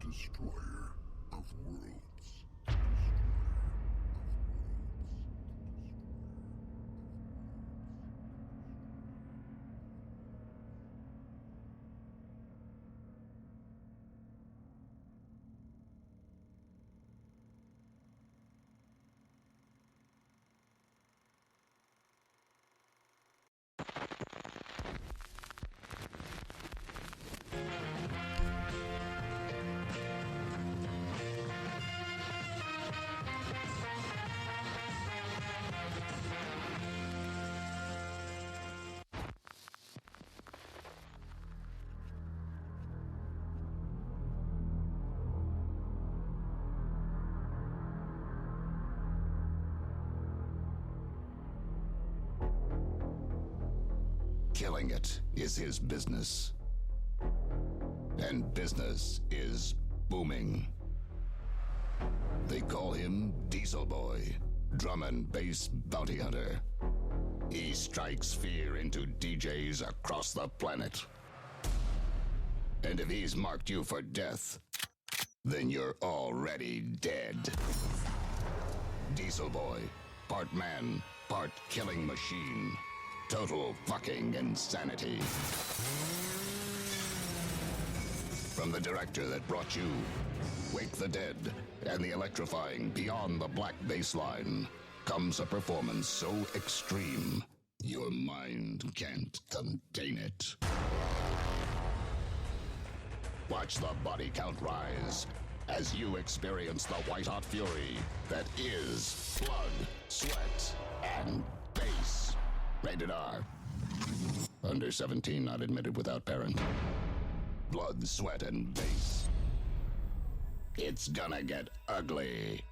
destroyer of worlds. Killing it is his business. And business is booming. They call him Diesel Boy, drum and bass bounty hunter. He strikes fear into DJs across the planet. And if he's marked you for death, then you're already dead. Diesel Boy, part man, part killing machine. Total fucking insanity. From the director that brought you Wake the Dead and the electrifying Beyond the Black Baseline comes a performance so extreme, your mind can't contain it. Watch the body count rise as you experience the white-hot fury that is blood, sweat, and bass. Rated R. Under 17, not admitted without parent. Blood, sweat, and bass. It's gonna get ugly.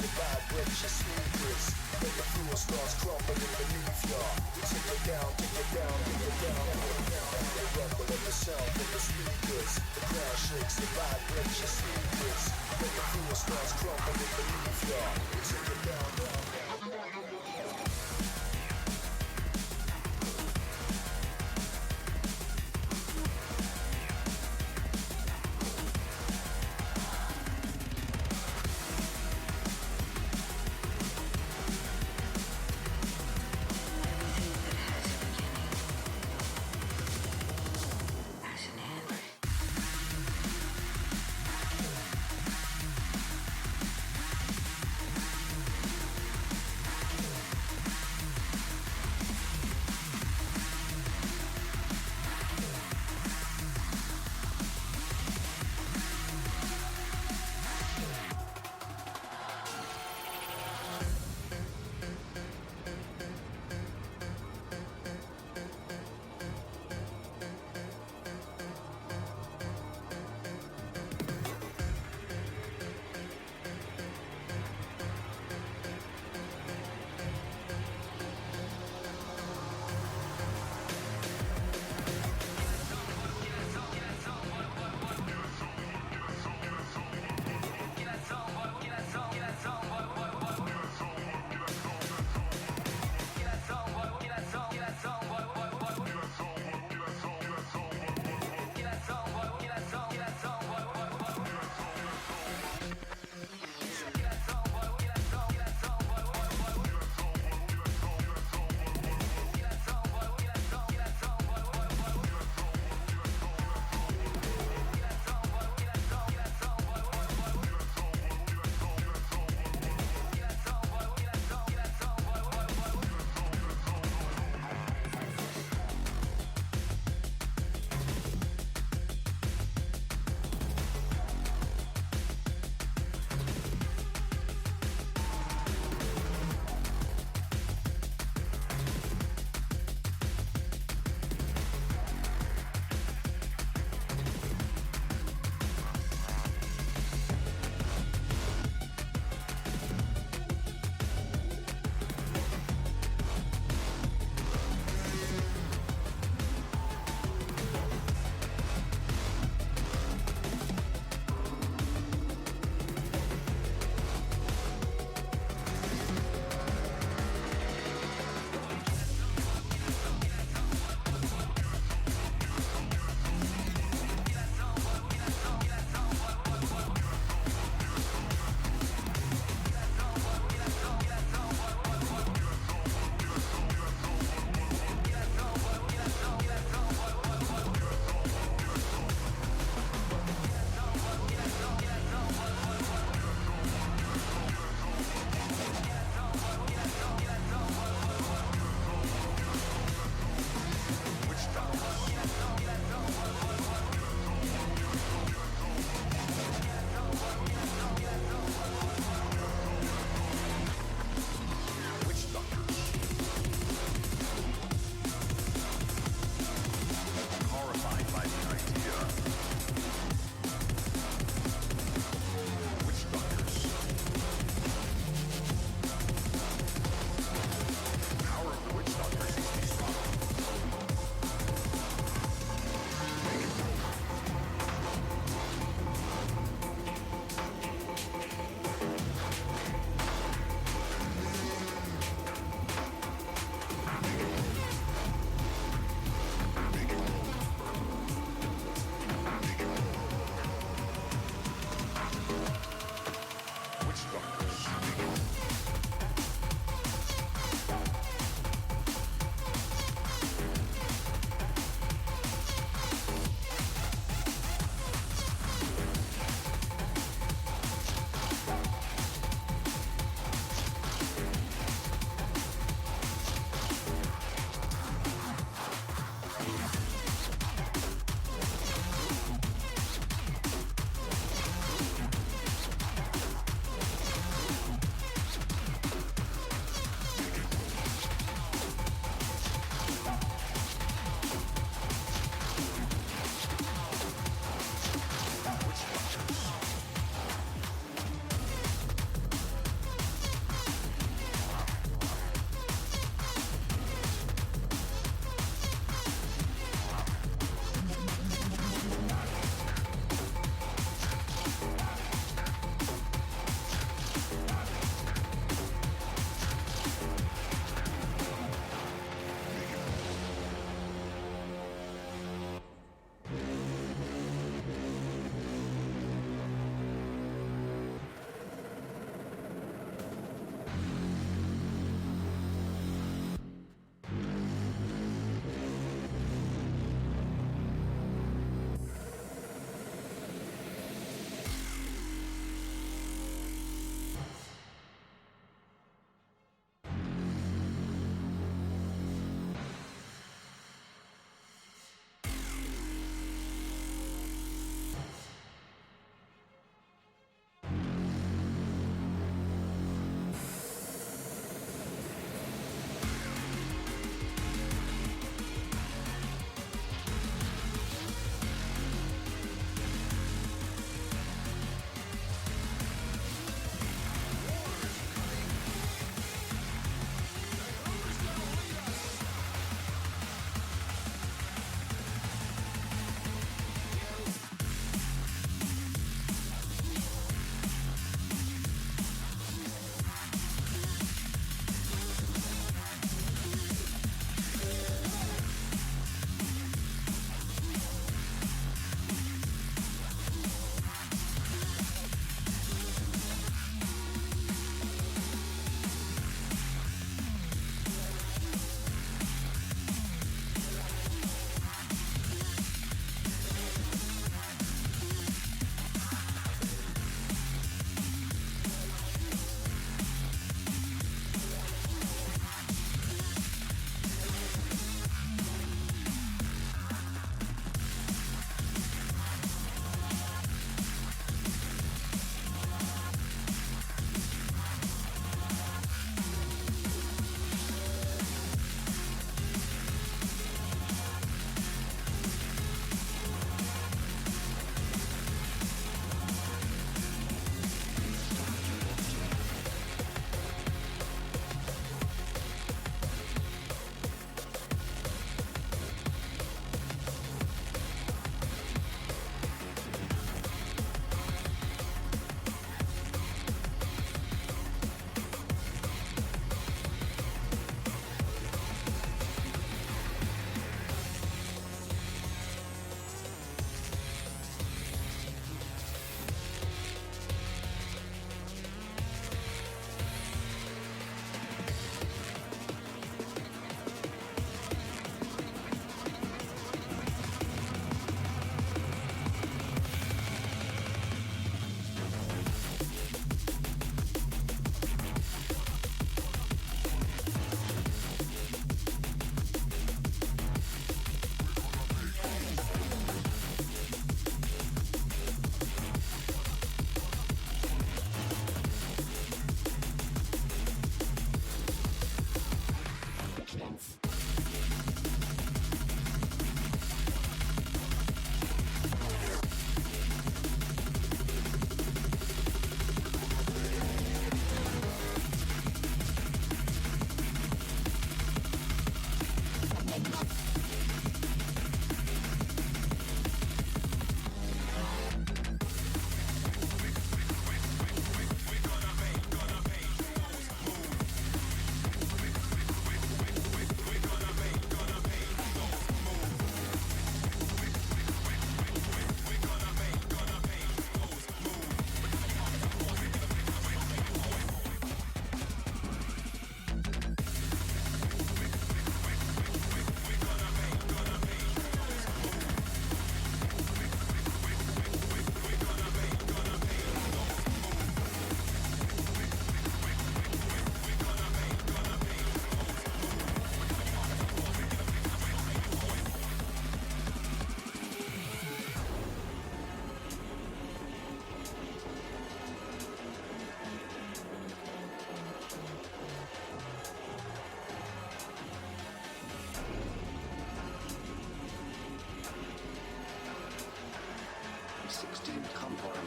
shakes and vibrates your speakers. When the floor starts crumbling beneath ya, take it down, take it down, take it down, take it down. The rumble of the sound from the speakers. The ground shakes and vibrates your speakers. When the floor starts crumbling beneath ya, take it down, down, down.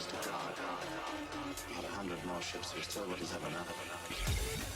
to guard. About 100 more ships, we still wouldn't have enough.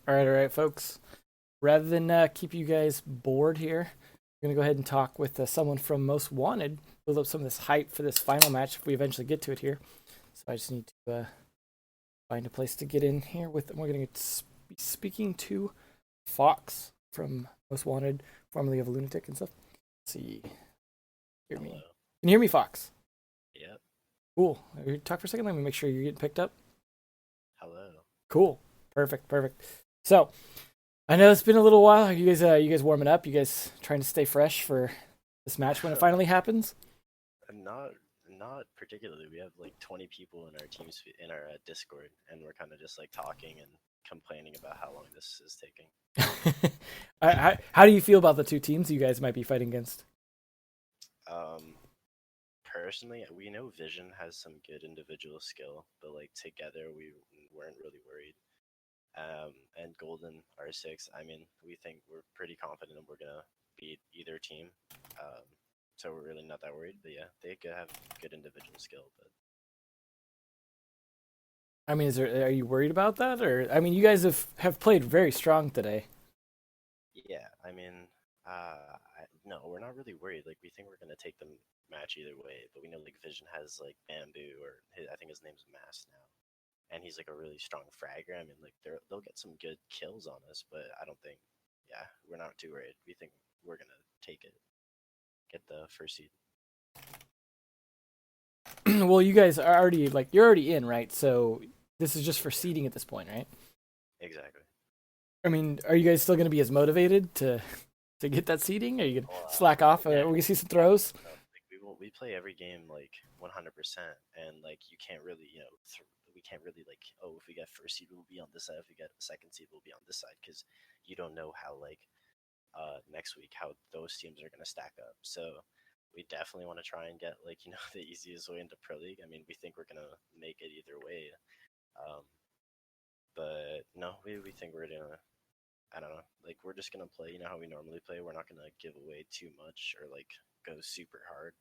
All right, folks. Rather than keep you guys bored here, we're going to go ahead and talk with someone from Most Wanted, build up some of this hype for this final match if we eventually get to it here. So I just need to find a place to get in here with them. We're going to be speaking to Fox from Most Wanted, formerly of Lunatic and stuff. Let's see. Hear me. Hello. Can you hear me, Fox? Yep. Cool. Talk for a second. Let me make sure you're getting picked up. Hello. Cool. Perfect. So, I know it's been a little while. You guys warming up? You guys trying to stay fresh for this match when it finally happens? Not particularly. We have like 20 people in our teams in our Discord, and we're kind of just like talking and complaining about how long this is taking. How do you feel about the two teams you guys might be fighting against? Personally, we know Vision has some good individual skill, but like together we weren't really worried. And Golden R6, I mean, we think we're pretty confident we're gonna beat either team. So we're really not that worried. But yeah, they could have good individual skill. But I mean, are you worried about that, or I mean, you guys have played very strong today. yeah, I mean, No, we're not really worried. Like, we think we're gonna take the match either way, but we know like Vision has like Bamboo, or I think his name's Mass now, and he's like a really strong fragger. I mean, like they'll get some good kills on us, but I don't think, yeah, we're not too worried. We think we're gonna take it, get the first seed. Well, you guys are already you're already in, right? So this is just for seeding at this point, right? Exactly. I mean, are you guys still going to be as motivated to get that seeding? Are you going to slack off? Yeah. We can see some throws. Like, we play every game like 100%, and like you can't really, we can't really like, oh, if we get first seed we'll be on this side, if we get second seed we'll be on this side, because you don't know how like next week how those teams are going to stack up. So we definitely want to try and get like the easiest way into Pro League. I mean, we think we're going to make it either way, but no, we think we're gonna, I don't know, like we're just gonna play how we normally play. We're not gonna give away too much or like go super hard.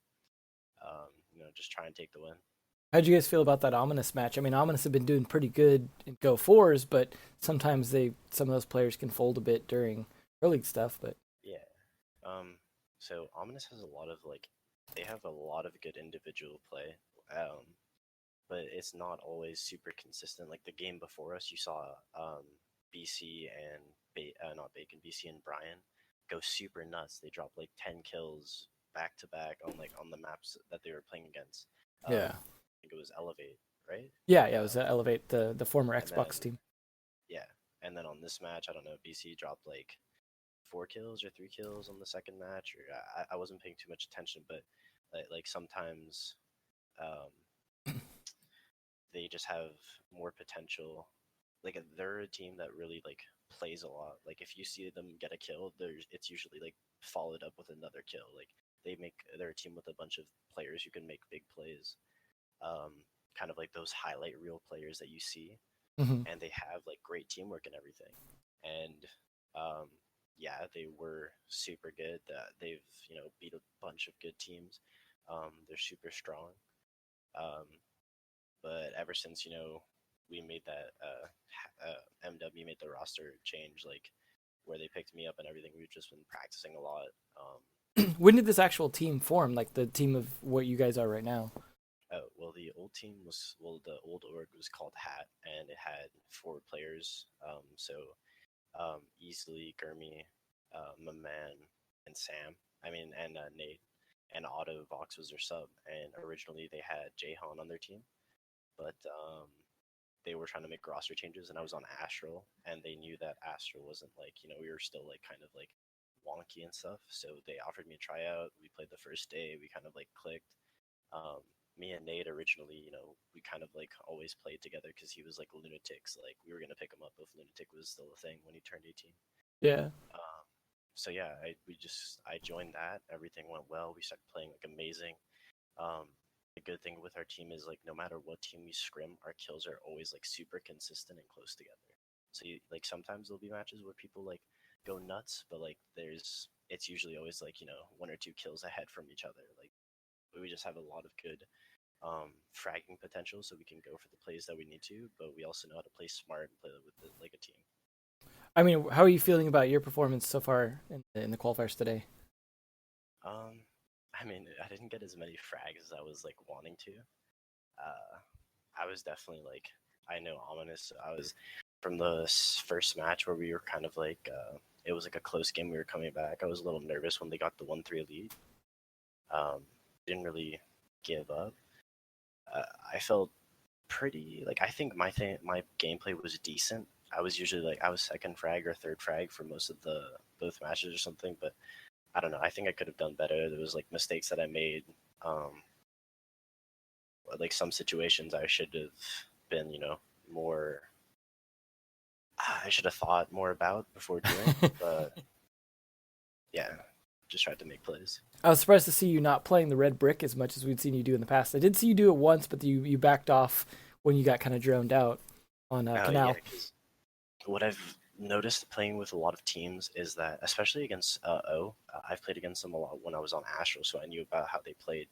Just try and take the win. How'd you guys feel about that Ominous match? I mean, Ominous have been doing pretty good in Go 4s, but sometimes some of those players can fold a bit during Pro League stuff. But Yeah. So Ominous has a lot of like, they have a lot of good individual play. But it's not always super consistent. Like the game before us, you saw BC and not Bacon, BC and Brian go super nuts. They dropped like 10 kills back to back on the maps that they were playing against. yeah, I think it was Elevate, right? yeah, it was Elevate, the former And Xbox then, team. yeah, and then on this match, I don't know, BC dropped like 4 kills or 3 kills on the second match, or I wasn't paying too much attention, but like sometimes they just have more potential. Like they're a team that really like plays a lot. Like if you see them get a kill, it's usually like followed up with another kill. Like they're a team with a bunch of players who can make big plays. Kind of like those highlight reel players that you see, Mm-hmm. and they have like great teamwork and everything. And yeah, they were super good. They've beat a bunch of good teams. They're super strong. Um, but ever since we made that MW made the roster change, like where they picked me up and everything, we've just been practicing a lot. When did this actual team form? Like the team of what you guys are right now? Oh, well, the old team was, the old org was called Hat, and it had 4 players. Easily Gurmy, my man, and Sam. I mean, and Nate, and Otto Vox was their sub. And originally they had Jahan on their team, but they were trying to make roster changes, and I was on Astral, and they knew that Astral wasn't like, we were still like kind of like wonky and stuff. So they offered me a tryout. We played the first day. We kind of like clicked. Me and Nate originally, we kind of like always played together because he was like Lunatics. Like we were gonna pick him up if Lunatic was still a thing when he turned 18. Yeah. So yeah, I joined that. Everything went well. We started playing like amazing. The good thing with our team is like no matter what team we scrim, our kills are always like super consistent and close together. So like sometimes there'll be matches where people like go nuts, but like it's usually always like 1 or 2 kills ahead from each other. Like we just have a lot of good fragging potential, so we can go for the plays that we need to, but we also know how to play smart and play like a team. I mean, how are you feeling about your performance so far in the qualifiers today? I mean, I didn't get as many frags as I was like wanting to. I was definitely like, I know Ominous. I was from the first match where we were kind of like, it was like a close game. We were coming back. I was a little nervous when they got the 1-3 lead. Didn't really give up. I felt pretty like, I think my gameplay was decent. I was usually like, I was second frag or third frag for most of both matches or something, but I don't know. I think I could have done better. There was like mistakes that I made. Like some situations I should have been, more. I should have thought more about before doing. But yeah, just tried to make plays. I was surprised to see you not playing the red brick as much as we'd seen you do in the past. I did see you do it once, but you backed off when you got kind of droned out on Canal. Yeah, what I've noticed playing with a lot of teams is that, especially against I've played against them a lot when I was on Astral, so I knew about how they played.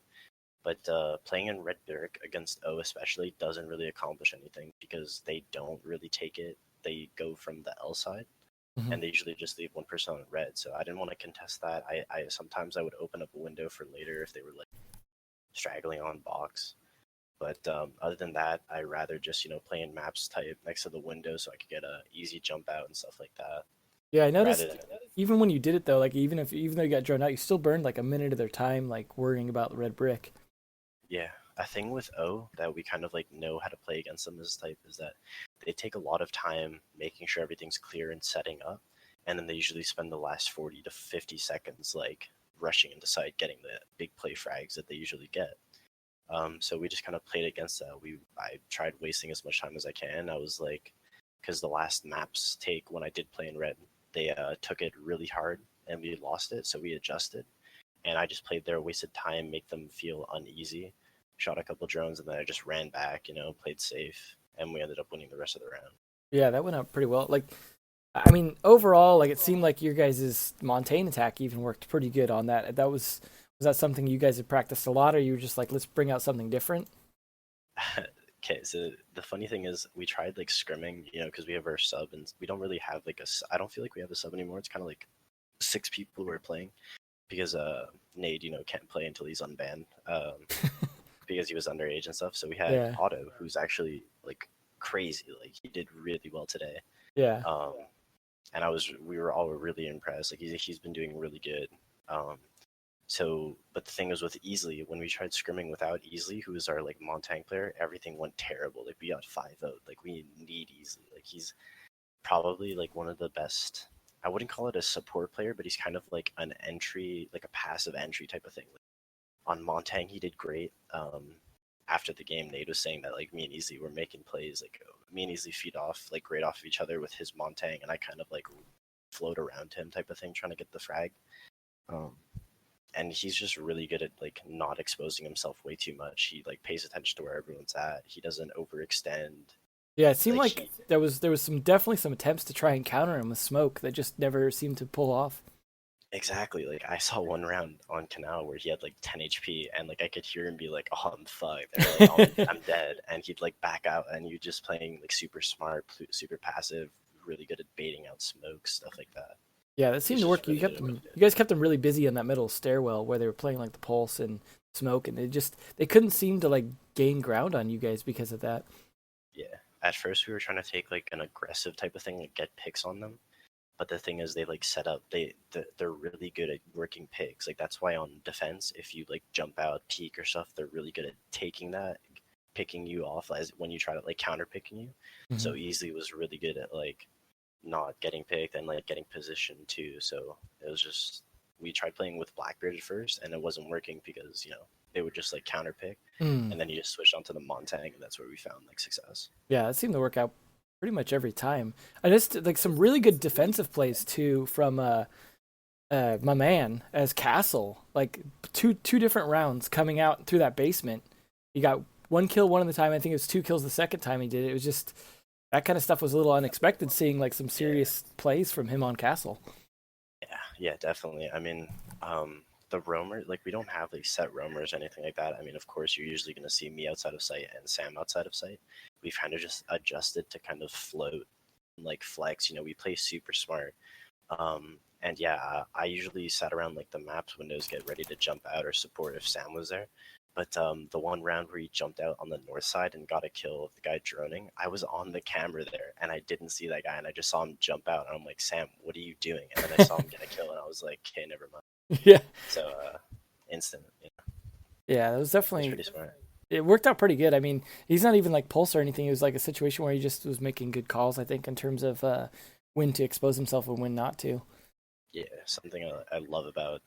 But playing in red brick against O especially doesn't really accomplish anything because they don't really take it. They go from the L side. and they usually just leave one person on red. So I didn't want to contest that. I sometimes I would open up a window for later if they were like straggling on box. But other than that, I rather just play in maps type next to the window so I could get a easy jump out and stuff like that. Yeah, I noticed Rather than even when you did it though, like even though you got drawn out, you still burned like a minute of their time, like worrying about the red brick. yeah, a thing with O that we kind of like know how to play against them this type is that they take a lot of time making sure everything's clear and setting up, and then they usually spend the last 40 to 50 seconds like rushing into site, getting the big play frags that they usually get. So we just kind of played against that. I tried wasting as much time as I can. I was like, because the last maps take when I did play in red, they took it really hard and we lost it, so we adjusted. And I just played there, wasted time, make them feel uneasy, shot a couple drones, and then I just ran back, played safe, and we ended up winning the rest of the round. Yeah, that went out pretty well. Like, I mean, overall, like it seemed like your guys' Montaigne attack even worked pretty good on that. Was that something you guys had practiced a lot, or you were just like, let's bring out something different? Okay, so the funny thing is, we tried like scrimming, because we have our sub, and we don't really have like I don't feel like we have a sub anymore. It's kind of like 6 people who are playing because Nade, can't play until he's unbanned because he was underage and stuff. So we had Otto, who's actually like crazy. Like he did really well today. Yeah. And we were all really impressed. Like he's been doing really good. But the thing is with Easily, when we tried scrimming without Easily, who is our like Montaigne player, everything went terrible. Like we got 5-0. Like we need Easily. Like he's probably like one of the best. I wouldn't call it a support player, but he's kind of like an entry, like a passive entry type of thing. Like, on Montaigne, he did great. After the game, Nate was saying that like me and Easily were making plays. Like me and Easily feed off like great off of each other with his Montaigne, and I kind of like float around him type of thing, trying to get the frag. And he's just really good at like not exposing himself way too much. He like pays attention to where everyone's at. He doesn't overextend. Yeah, it seemed like there was definitely some attempts to try and counter him with smoke that just never seemed to pull off. Exactly. Like I saw one round on Canal where he had like 10 HP, and like I could hear him be like, "Oh, I'm fucked. Like, I'm dead," and he'd like back out, and you just playing like super smart, super passive, really good at baiting out smoke, stuff like that. Yeah, that seemed to work. You guys kept them really busy on that middle stairwell where they were playing like the pulse and smoke, and they couldn't seem to like gain ground on you guys because of that. Yeah. At first we were trying to take like an aggressive type of thing, like get picks on them. But the thing is, they like set up. They're really good at working picks. Like that's why on defense, if you like jump out, peek or stuff, they're really good at taking that, picking you off as when you try to like counter picking you. Mm-hmm. So Easily was really good at like not getting picked and like getting positioned too. So it was just we tried playing with Blackbeard at first, and it wasn't working because they would just like counter pick, and then you just switched onto the Montaigne, and that's where we found like success. Yeah, it seemed to work out pretty much every time. I just like some really good defensive plays too from my man as Castle. Like two different rounds coming out through that basement. He got 1 kill one of the time. I think it was 2 kills the second time he did it. It was just that kind of stuff was a little unexpected. Seeing like some serious plays from him on Castle. Yeah, definitely. I mean, the roamer, like we don't have like set roamers or anything like that. I mean, of course, you're usually going to see me outside of sight and Sam outside of sight. We've kind of just adjusted to kind of float, like flex. We play super smart. And yeah, I usually sat around like the maps windows, get ready to jump out or support if Sam was there. But the one round where he jumped out on the north side and got a kill of the guy droning, I was on the camera there and I didn't see that guy, and I just saw him jump out, and I'm like, Sam, what are you doing? And then I saw him get a kill, and I was like, okay, never mind. Yeah. So instant. Yeah, that was definitely pretty smart. It worked out pretty good. I mean, he's not even like pulse or anything. It was like a situation where he just was making good calls, I think, in terms of when to expose himself and when not to. Yeah, something I love about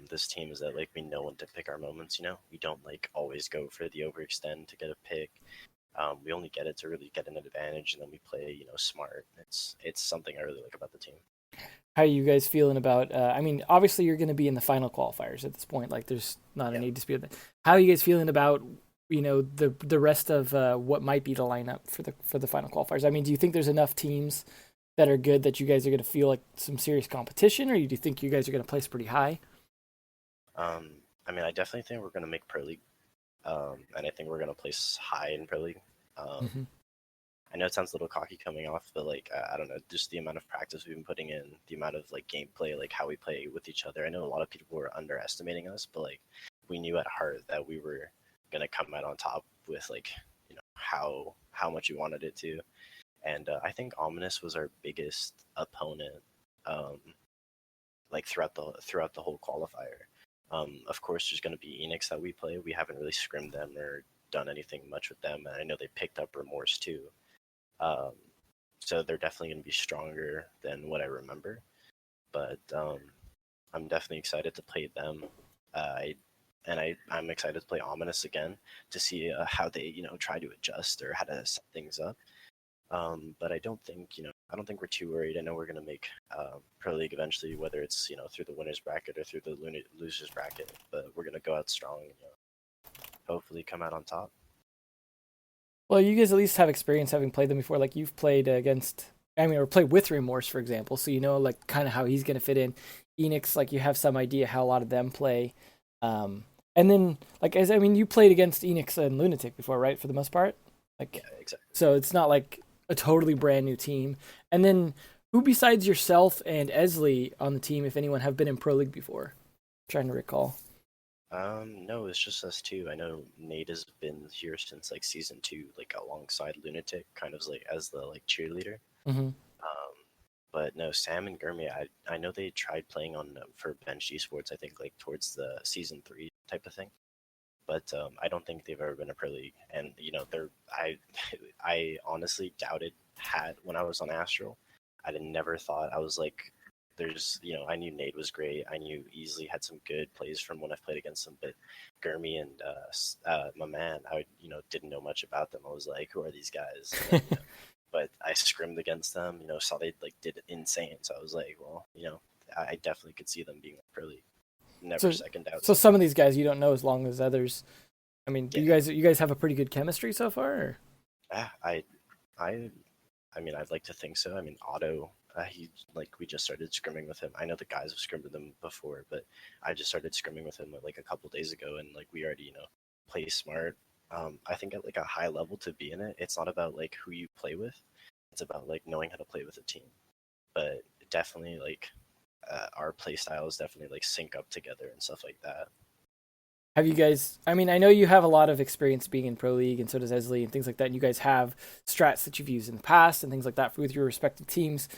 this team is that like we know when to pick our moments. We don't like always go for the overextend to get a pick. We only get it to really get an advantage, and then we play smart. It's something I really like about the team. How are you guys feeling about? I mean, obviously you're going to be in the final qualifiers at this point. Like, there's not a need to dispute that. How are you guys feeling about the rest of what might be the lineup for the final qualifiers? I mean, do you think there's enough teams that are good that you guys are going to feel like some serious competition, or do you think you guys are going to place pretty high? I mean, I definitely think we're going to make Pro League, and I think we're going to place high in Pro League. I know it sounds a little cocky coming off, but like I don't know, just the amount of practice we've been putting in, the amount of like gameplay, like how we play with each other. I know a lot of people were underestimating us, but like we knew at heart that we were gonna come out on top with like how much we wanted it to. And I think Ominous was our biggest opponent, um, like throughout the whole qualifier. Of course, there's going to be Enix that we play. We haven't really scrimmed them or done anything much with them, and I know they picked up Remorse too. Um, so they're definitely going to be stronger than what I remember. But I'm definitely excited to play them. I'm excited to play Ominous again to see how they try to adjust or how to set things up. But I don't think I don't think we're too worried. I know we're gonna make Pro League eventually, whether it's through the winners bracket or through the losers bracket. But we're gonna go out strong and hopefully come out on top. Well, you guys at least have experience having played them before. Like you've played against, I mean, or played with Remorse, for example. So you know, like kind of how he's gonna fit in. Enix, like you have some idea how a lot of them play. And then, like I mean, you played against Enix and Lunatic before, right? For the most part, like Yeah, exactly. so it's not like a totally brand new team. And then, who besides yourself and Esley on the team, if anyone, have been in Pro League before? I'm trying to recall. No, it's just us two. I know Nate has been here since like season 2, like alongside Lunatic, kind of like as the like cheerleader. Mm-hmm. But no, Sam and Gurmy, I know they tried playing on for Bench Esports. I think like towards the season 3 type of thing. But I don't think they've ever been a pro league, and they're I honestly doubted had when I was on Astral. Never thought I was like there's I knew Nate was great. I knew Easily had some good plays from when I've played against him, but Gurmy and my man, I didn't know much about them. I was like, who are these guys? And then, but I scrimmed against them. Saw they like did it insane. So I was like, well, I definitely could see them being a pro league. Never second doubt. So some of these guys you don't know as long as others. I mean, do Yeah. you guys have a pretty good chemistry so far? Or? Yeah, I mean, I'd like to think so. I mean, Otto, he like we just started scrimming with him. I know the guys have scrimmed with him before, but I just started scrimming with him like a couple days ago, and like we already play smart. I think at like a high level to be in it, it's not about like who you play with. It's about like knowing how to play with a team. But definitely like our play styles definitely like sync up together and stuff like that. Have you guys? I mean, I know you have a lot of experience being in Pro League, and so does Esley and things like that. And you guys have strats that you've used in the past and things like that with your respective teams.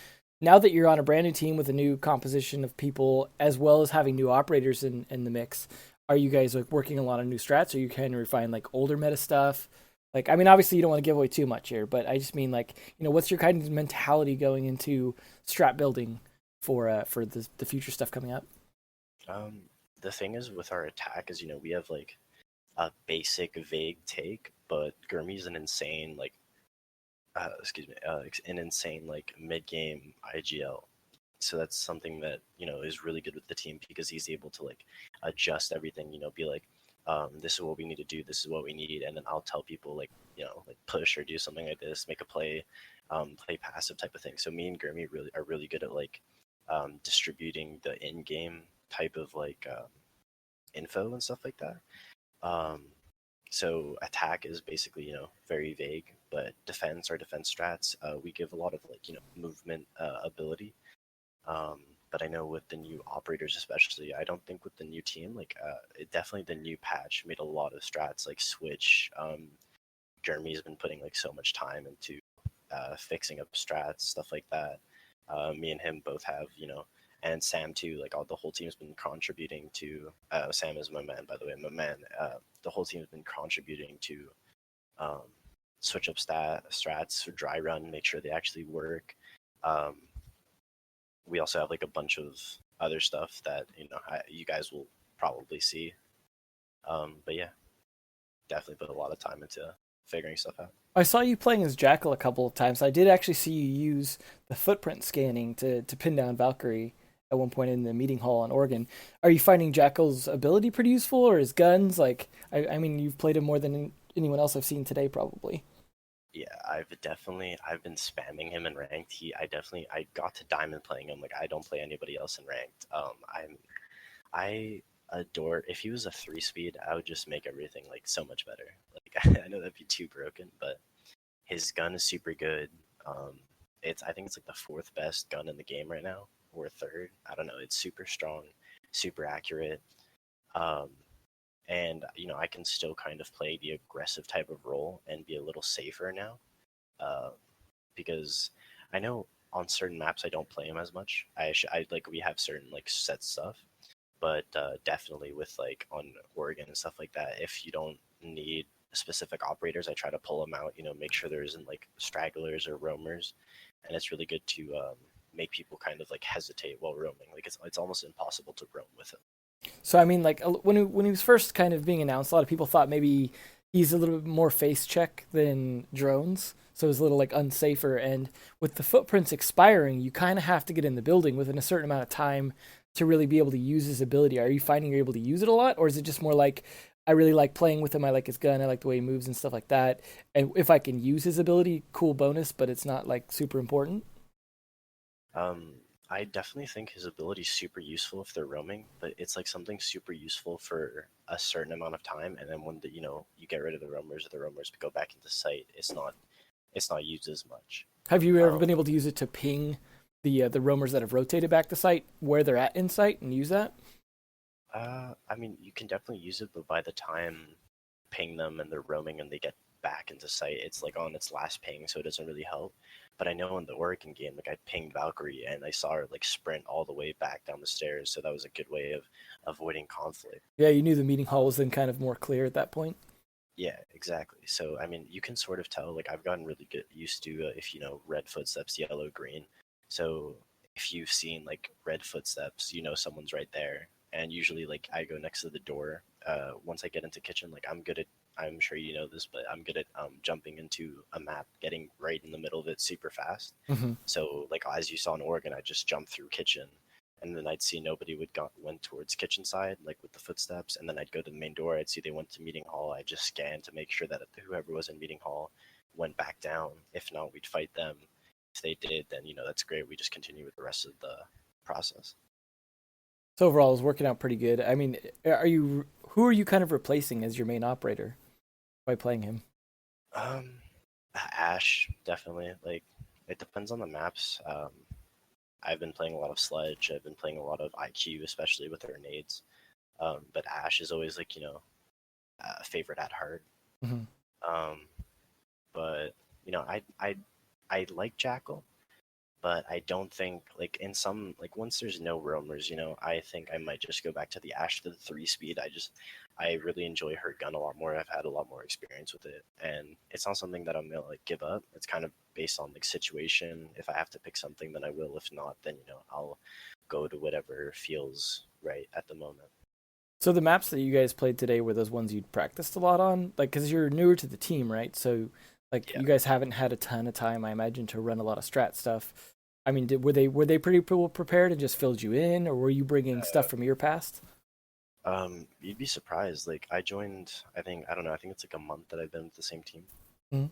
Now that you're on a brand new team with a new composition of people, as well as having new operators in the mix, are you guys like working a lot of new strats? Or you kind of refine like older meta stuff? Like, I mean, obviously you don't want to give away too much here, but I just mean like, what's your kind of mentality going into strat building for the future stuff coming up? The thing is with our attack is we have like a basic vague take, but Gurmy's an insane like an insane like mid game IGL. So that's something that is really good with the team because he's able to like adjust everything. Be like, this is what we need to do. This is what we need, and then I'll tell people like like push or do something like this, make a play, play passive type of thing. So me and Gurmy are really good at like distributing the in game type of like info and stuff like that. So attack is basically very vague, but our defense strats, we give a lot of like movement ability. But I know with the new operators especially, I don't think with the new team like definitely the new patch made a lot of strats like switch. Jeremy's been putting like so much time into fixing up strats, stuff like that. Me and him both have and Sam too. Like the whole team's been contributing to. Sam is my man, by the way. My man. The whole team's been contributing to switch up strats for dry run, make sure they actually work. We also have like a bunch of other stuff that you guys will probably see. But yeah, definitely put a lot of time into figuring stuff out. I saw you playing as Jackal a couple of times. I did actually see you use the footprint scanning to pin down Valkyrie at one point in the meeting hall in Oregon. Are you finding Jackal's ability pretty useful, or his guns? Like, I mean, you've played him more than anyone else I've seen today, probably. Yeah, I've been spamming him in ranked. I got to diamond playing him. Like I don't play anybody else in ranked. I adore if he was a 3 speed, I would just make everything like so much better. Like I know that'd be too broken, but his gun is super good. I think it's like the fourth best gun in the game right now, or third. I don't know. It's super strong, super accurate. Um, and I can still kind of play the aggressive type of role and be a little safer now, uh, because I know on certain maps I don't play him as much. I like we have certain like set stuff, but definitely with like on Oregon and stuff like that, if you don't need specific operators, I try to pull them out. Make sure there isn't like stragglers or roamers, and it's really good to make people kind of like hesitate while roaming. Like it's almost impossible to roam with him. So I mean, like when he was first kind of being announced, a lot of people thought maybe he's a little bit more face check than drones, so it was a little like unsafer. And with the footprints expiring, you kind of have to get in the building within a certain amount of time to really be able to use his ability. Are you finding you're able to use it a lot, or is it just more like I really like playing with him? I like his gun. I like the way he moves and stuff like that. And if I can use his ability, cool bonus, but it's not like super important. I definitely think his ability is super useful if they're roaming, but it's like something super useful for a certain amount of time, and then when you get rid of the roamers or the roamers go back into sight, it's not used as much. Have you ever Um, been able to use it to ping the roamers that have rotated back to site where they're at in sight and use that? I mean, you can definitely use it, but by the time ping them and they're roaming and they get back into sight, it's like on its last ping, so it doesn't really help. But I know in the Oregon game, like I pinged Valkyrie and I saw her like sprint all the way back down the stairs, so that was a good way of avoiding conflict. Yeah, you knew the meeting hall was then kind of more clear at that point. Yeah, exactly. So I mean, you can sort of tell. Like I've gotten really good used to if red footsteps, yellow, green. So if you've seen like red footsteps, someone's right there. And usually, like I go next to the door. Once I get into kitchen, like I'm good at. I'm sure you know this, but I'm good at jumping into a map, getting right in the middle of it super fast. Mm-hmm. So like as you saw in Oregon, I just jumped through kitchen, and then I'd see nobody went towards kitchen side, like with the footsteps, and then I'd go to the main door. I'd see they went to meeting hall. I just scanned to make sure that whoever was in meeting hall went back down. If not, we'd fight them. If they did, then that's great. We just continue with the rest of the process. So overall, it's working out pretty good. I mean, who are you kind of replacing as your main operator by playing him? Um, Ash definitely. Like it depends on the maps. I've been playing a lot of Sledge. I've been playing a lot of IQ, especially with her nades. But Ash is always like a favorite at heart. Mm-hmm. Um, but I like Jackal, but I don't think like in some like once there's no roamers, I think I might just go back to the Ash to the 3 speed. I really enjoy her gun a lot more. I've had a lot more experience with it, and it's not something that I'm gonna like give up. It's kind of based on like situation. If I have to pick something, then I will. If not, then I'll go to whatever feels right at the moment. So the maps that you guys played today were those ones you'd practiced a lot on, like because you're newer to the team, right? So like Yeah. you guys haven't had a ton of time, I imagine, to run a lot of strat stuff. I mean, were they pretty well prepared and just filled you in, or were you bringing stuff from your past? You'd be surprised. Like I joined, I don't know, I think it's like a month that I've been with the same team. Mhm.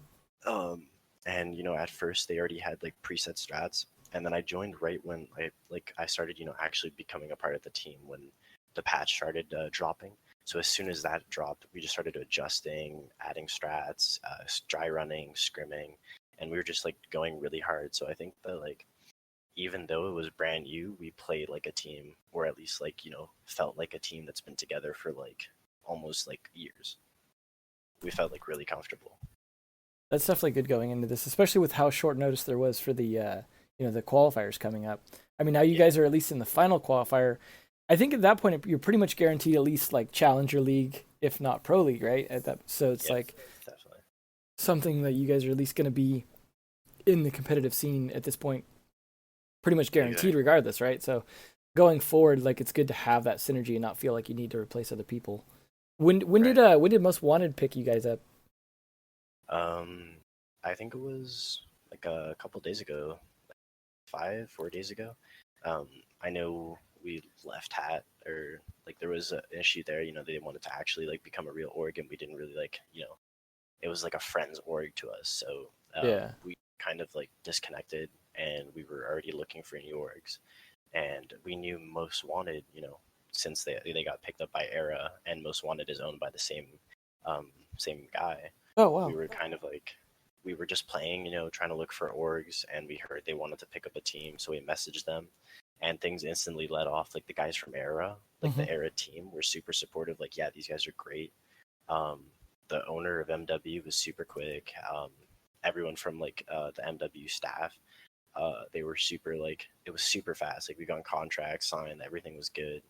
And at first they already had like preset strats, and then I joined right when I started, actually becoming a part of the team when the patch started dropping. So as soon as that dropped, we just started adjusting, adding strats, dry running, scrimming, and we were just like going really hard. So I think that like even though it was brand new, we played like a team, or at least like felt like a team that's been together for like almost like years. We felt like really comfortable. That's definitely good going into this, especially with how short notice there was for the qualifiers coming up. I mean, now you Yeah, guys are at least in the final qualifier. I think at that point you're pretty much guaranteed at least like Challenger League, if not Pro League, right? At that, so it's yeah, like definitely. something that you guys are at least going to be in the competitive scene at this point, pretty much guaranteed Exactly. regardless, right? So going forward, like it's good to have that synergy and not feel like you need to replace other people. Right. When did Most Wanted pick you guys up? Um, I think it was like a couple days ago, 4 days ago. Um, I know we left Hat, or like there was an issue there. They wanted to actually like become a real org, and we didn't really like. It was like a friend's org to us, so Yeah. we kind of like disconnected, and we were already looking for new orgs, and we knew Most Wanted. Since they got picked up by Era, and Most Wanted is owned by the same guy. Oh We wow. were kind of like we were just playing, trying to look for orgs, and we heard they wanted to pick up a team, so we messaged them, and things instantly let off. Like the guys from Era, like Hmm. the Era team, were super supportive. Like, yeah, these guys are great. Um, the owner of MW was super quick. Everyone from like the MW staff, they were super like it was super fast. Like we got contracts signed, everything was good.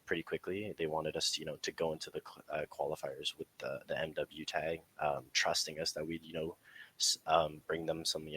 Pretty quickly. They wanted us, to go into the qualifiers with the MW tag, trusting us that we'd, bring them some,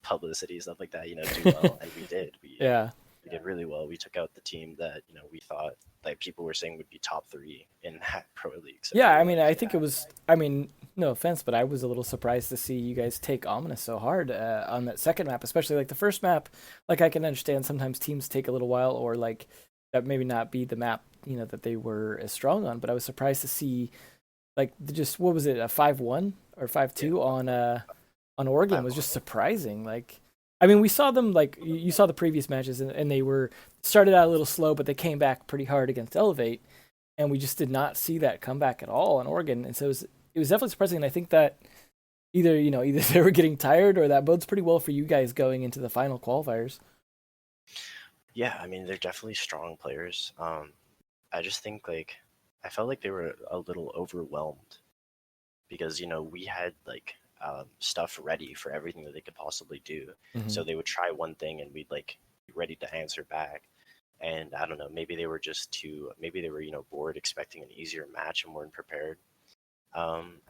publicity, stuff like that, do well. And we did. Yeah. We did really well. We took out the team that, we thought like people were saying would be top 3 in that pro league. So Yeah, we I were mean, like, I yeah, think it was. I mean, no offense, but I was a little surprised to see you guys take Ominous so hard on that second map, especially like the first map. Like I can understand sometimes teams take a little while, or like that maybe not be the map that they were as strong on. But I was surprised to see like just what was it, a 5-1 or 5-2 yeah, on Oregon was just surprising. Like, I mean, we saw them like you saw the previous matches, and they were started out a little slow, but they came back pretty hard against Elevate, and we just did not see that comeback at all in Oregon. And so it was definitely surprising. And I think that either they were getting tired, or that bodes pretty well for you guys going into the final qualifiers. yeah. I mean, they're definitely strong players. I just think like I felt like they were a little overwhelmed because we had like stuff ready for everything that they could possibly do. Mm-hmm. So they would try one thing and we'd like be ready to answer back. And I don't know, maybe they were just too, maybe they were bored, expecting an easier match and weren't prepared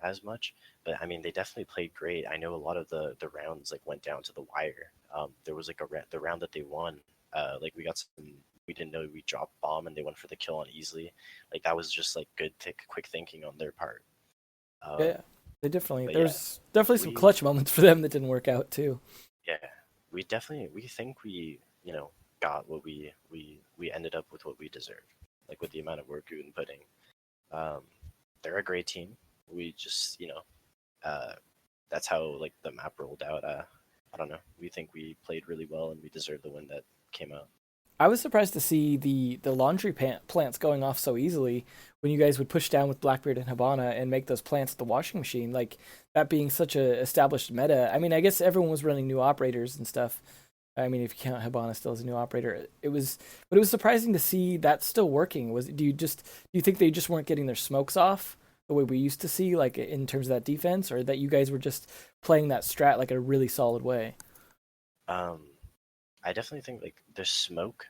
as much. But I mean, they definitely played great. I know a lot of the rounds like went down to the wire. There was like the round that they won. Like we got some. We didn't know we dropped bomb and they went for the kill on easily. Like that was just like good, quick thinking on their part. Um, Yeah, they definitely. but yeah, There's definitely some we clutch moments for them that didn't work out too. yeah, we think we got what we ended up with what we deserved, like with the amount of work we've been putting. Um, they're a great team. We just uh, that's how like the map rolled out. I don't know. We think we played really well and we deserve the win that came out. I was surprised to see the laundry plants going off so easily when you guys would push down with Blackbeard and Habana and make those plants at the washing machine. Like that being such a established meta. I mean, I guess everyone was running new operators and stuff. I mean, if you count Habana still as a new operator, but it was surprising to see that still working. Do you think they just weren't getting their smokes off the way we used to see, like in terms of that defense, or that you guys were just playing that strat like a really solid way? Um, I definitely think like the smoke.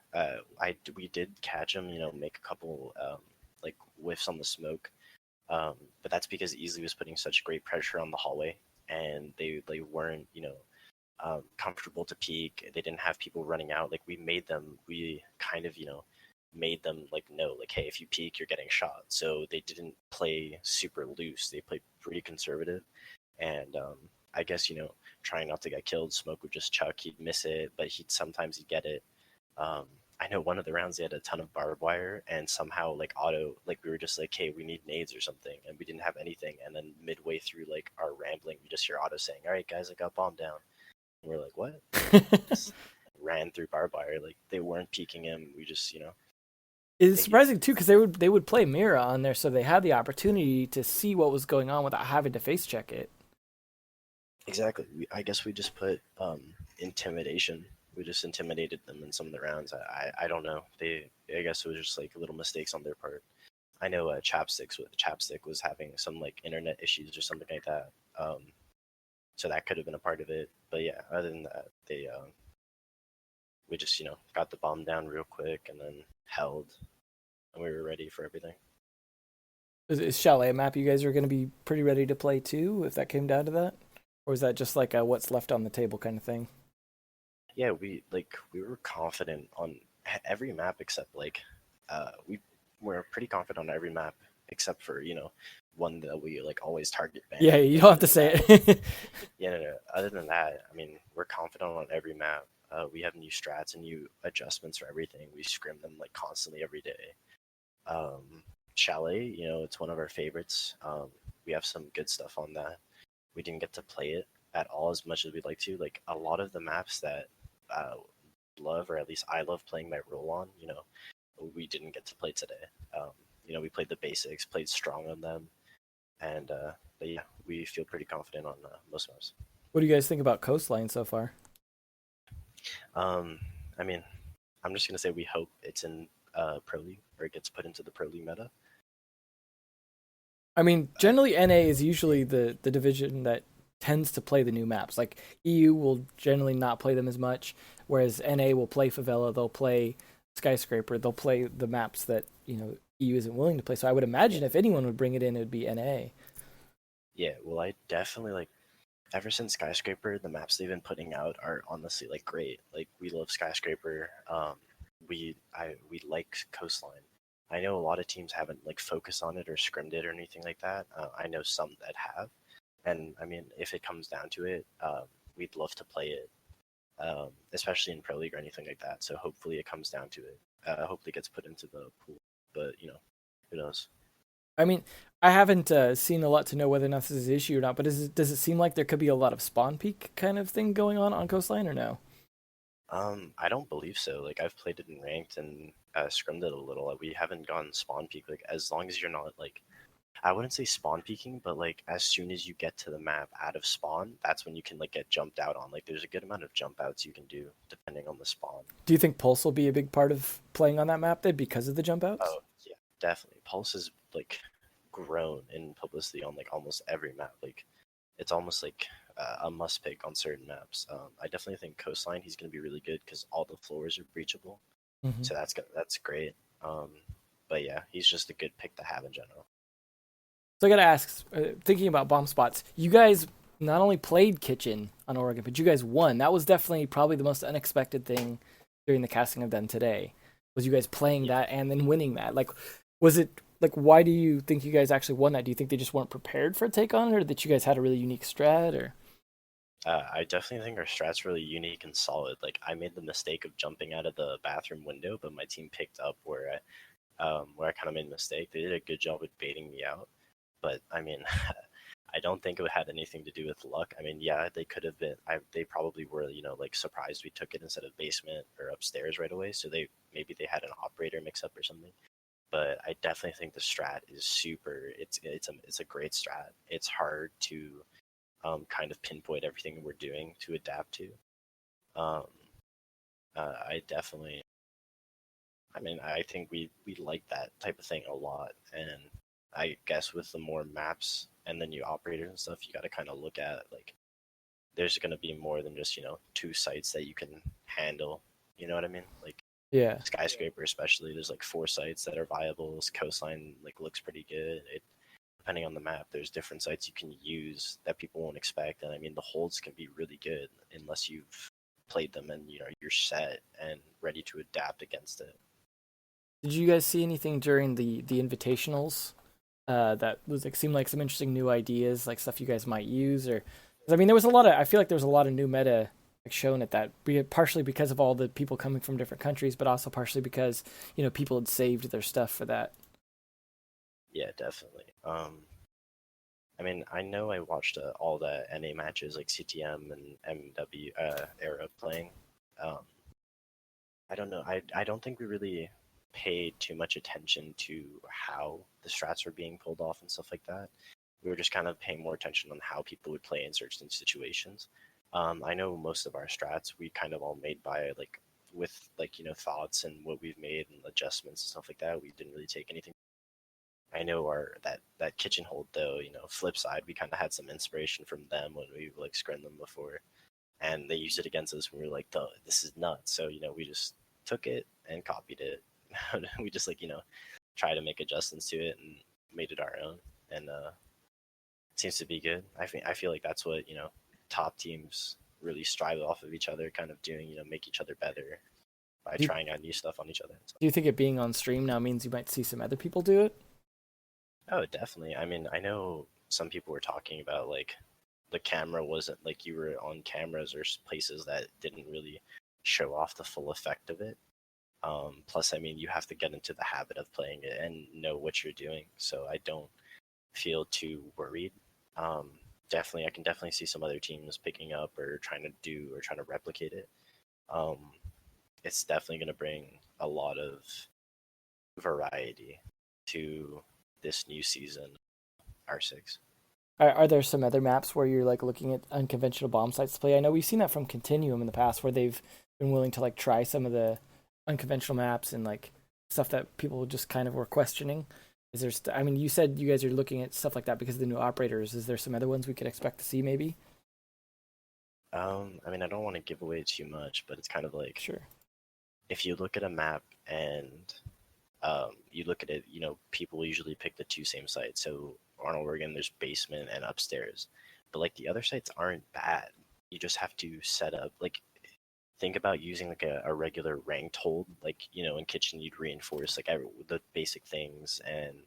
We did catch him. Make a couple like whiffs on the smoke. But that's because Easley was putting such great pressure on the hallway, and they weren't comfortable to peak. They didn't have people running out. Like we kind of made them like know like, hey, if you peak, you're getting shot. So they didn't play super loose. They played pretty conservative, and I guess trying not to get killed. Smoke would just chuck. He'd miss it, but he'd get it. Um, I know one of the rounds they had a ton of barbed wire, and somehow like auto, like we were just like, hey, we need nades or something, and we didn't have anything. And then midway through like our rambling, we just hear auto saying, all right, guys, I got bomb down. And we're like, what? Just ran through barbed wire. Like they weren't peeking him. We just It's they, surprising too because they would play Mira on there, so they had the opportunity to see what was going on without having to face check it. exactly. I guess we just put intimidation. We just intimidated them in some of the rounds. I don't know. I guess it was just like little mistakes on their part. I know Chapstick was having some like internet issues or something like that. So that could have been a part of it. But yeah, other than that, we just got the bomb down real quick and then held, and we were ready for everything. Is Chalet a map you guys are going to be pretty ready to play too, if that came down to that, or is that just like a what's left on the table kind of thing? Yeah, we were confident on every map except like we were pretty confident on every map except for one that we like always target ban. Yeah, you don't have to say it. Yeah, no. Other than that, I mean, we're confident on every map. We have new strats and new adjustments for everything. We scrim them like constantly every day. Chalet, it's one of our favorites. We have some good stuff on that. We didn't get to play it at all as much as we'd like to. Like a lot of the maps that uh, love, or at least I love playing my role on, we didn't get to play today. We played the basics, played strong on them. And but yeah, we feel pretty confident on most maps. What do you guys think about Coastline so far? I mean, I'm just gonna say we hope it's in Pro League or it gets put into the Pro League meta. I mean, generally NA is usually the division that tends to play the new maps. Like EU will generally not play them as much, whereas NA will play Favela, they'll play Skyscraper, they'll play the maps that, EU isn't willing to play. So I would imagine if anyone would bring it in, it would be NA. Yeah, well, I definitely like ever since Skyscraper, the maps they've been putting out are honestly like great. Like we love Skyscraper. We like Coastline. I know a lot of teams haven't like focused on it or scrimmed it or anything like that. I know some that have, and I mean, if it comes down to it, we'd love to play it, especially in Pro League or anything like that. So hopefully it comes down to it. Hopefully it gets put into the pool, but who knows? I mean, I haven't seen a lot to know whether or not this is an issue or not, but does it seem like there could be a lot of spawn peak kind of thing going on Coastline or no? I don't believe so. Like I've played it in ranked and scrimmed it a little. Like, we haven't gone spawn peak. Like as long as you're not like, I wouldn't say spawn peaking, but like as soon as you get to the map out of spawn, that's when you can like get jumped out on. Like there's a good amount of jump outs you can do depending on the spawn. Do you think Pulse will be a big part of playing on that map then because of the jump outs? Oh yeah, definitely. Pulse is like grown in publicity on like almost every map. Like it's almost like a must pick on certain maps. I definitely think Coastline he's going to be really good because all the floors are breachable, Mm-hmm. so that's great. But yeah, he's just a good pick to have in general. So I gotta ask, thinking about bomb spots, you guys not only played Kitchen on Oregon, but you guys won. That was definitely probably the most unexpected thing during the casting of them today. Was you guys playing that and then winning that? Like, was it like why do you think you guys actually won that? Do you think they just weren't prepared for a take on it, or that you guys had a really unique strat, or? I definitely think our strat's really unique and solid. Like I made the mistake of jumping out of the bathroom window, but my team picked up where I kind of made a mistake. They did a good job at baiting me out, but I mean, I don't think it had anything to do with luck. I mean, yeah, they could have been. They probably were, like surprised we took it instead of basement or upstairs right away. So maybe they had an operator mix up or something. But I definitely think the strat is super. It's a great strat. It's hard to kind of pinpoint everything we're doing to adapt to. Um, I definitely. I mean, I think we like that type of thing a lot, and I guess with the more maps and the new operators and stuff, you got to kind of look at like there's going to be more than just two sites that you can handle. You know what I mean? Like Yeah. Skyscraper, especially, there's like 4 sites that are viable. Coastline like looks pretty good. Depending on the map, there's different sites you can use that people won't expect, and I mean the holds can be really good unless you've played them and you're set and ready to adapt against it. Did you guys see anything during the invitationals that was like seemed like some interesting new ideas, like stuff you guys might use? Or 'cause, I mean, there was a lot of I feel like there was a lot of new meta like shown at that, partially because of all the people coming from different countries, but also partially because people had saved their stuff for that. Yeah, definitely. I mean, I know I watched all the NA matches like CTM and MW era playing. Um, I don't know. I don't think we really paid too much attention to how the strats were being pulled off and stuff like that. We were just kind of paying more attention on how people would play in certain situations. I know most of our strats we kind of all made by like with like thoughts and what we've made and adjustments and stuff like that. We didn't really take anything. I know our that kitchen hold though. Flip side, we kind of had some inspiration from them when we like scrimmed them before, and they used it against us when we were like, "Duh, this is nuts." So we just took it and copied it. We just like try to make adjustments to it and made it our own, and it seems to be good. I feel like that's what top teams really strive off of each other, kind of doing make each other better by trying out new stuff on each other. Do you think it being on stream now means you might see some other people do it? Oh, definitely. I mean, I know some people were talking about like the camera wasn't like you were on cameras or places that didn't really show off the full effect of it. Plus, I mean, you have to get into the habit of playing it and know what you're doing. So I don't feel too worried. I can definitely see some other teams picking up or trying to replicate it. Um, it's definitely going to bring a lot of variety to this new season R6. Are there some other maps where you're like looking at unconventional bomb sites to play? I know we've seen that from Continuum in the past, where they've been willing to like try some of the unconventional maps and like stuff that people just kind of were questioning. Is there? I mean, you said you guys are looking at stuff like that because of the new operators. Is there some other ones we could expect to see maybe? I mean, I don't want to give away too much, but it's kind of like Sure. if you look at a map and you look at it, you know, people usually pick the two same sites. So Arnold, Oregon, there's basement and upstairs, but like the other sites aren't bad. You just have to set up like think about using like a regular ranked hold, like you know, in kitchen you'd reinforce like the basic things, and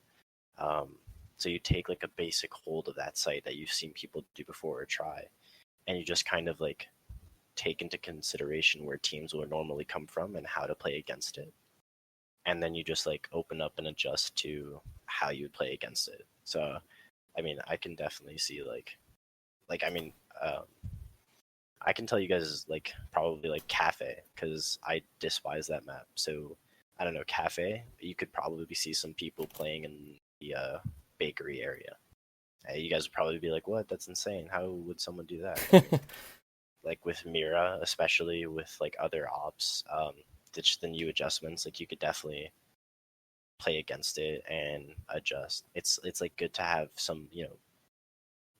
um, so you take like a basic hold of that site that you've seen people do before or try, and you just kind of like take into consideration where teams will normally come from and how to play against it, and then you just like open up and adjust to how you would play against it. So, I mean, I can definitely see like I mean, I can tell you guys like probably like Cafe because I despise that map. So I don't know Cafe. You could probably see some people playing in the bakery area. You guys would probably be like, "What? That's insane! How would someone do that?" Like with Mira, especially with like other ops, ditch the new adjustments. Like you could definitely play against it and adjust. It's like good to have some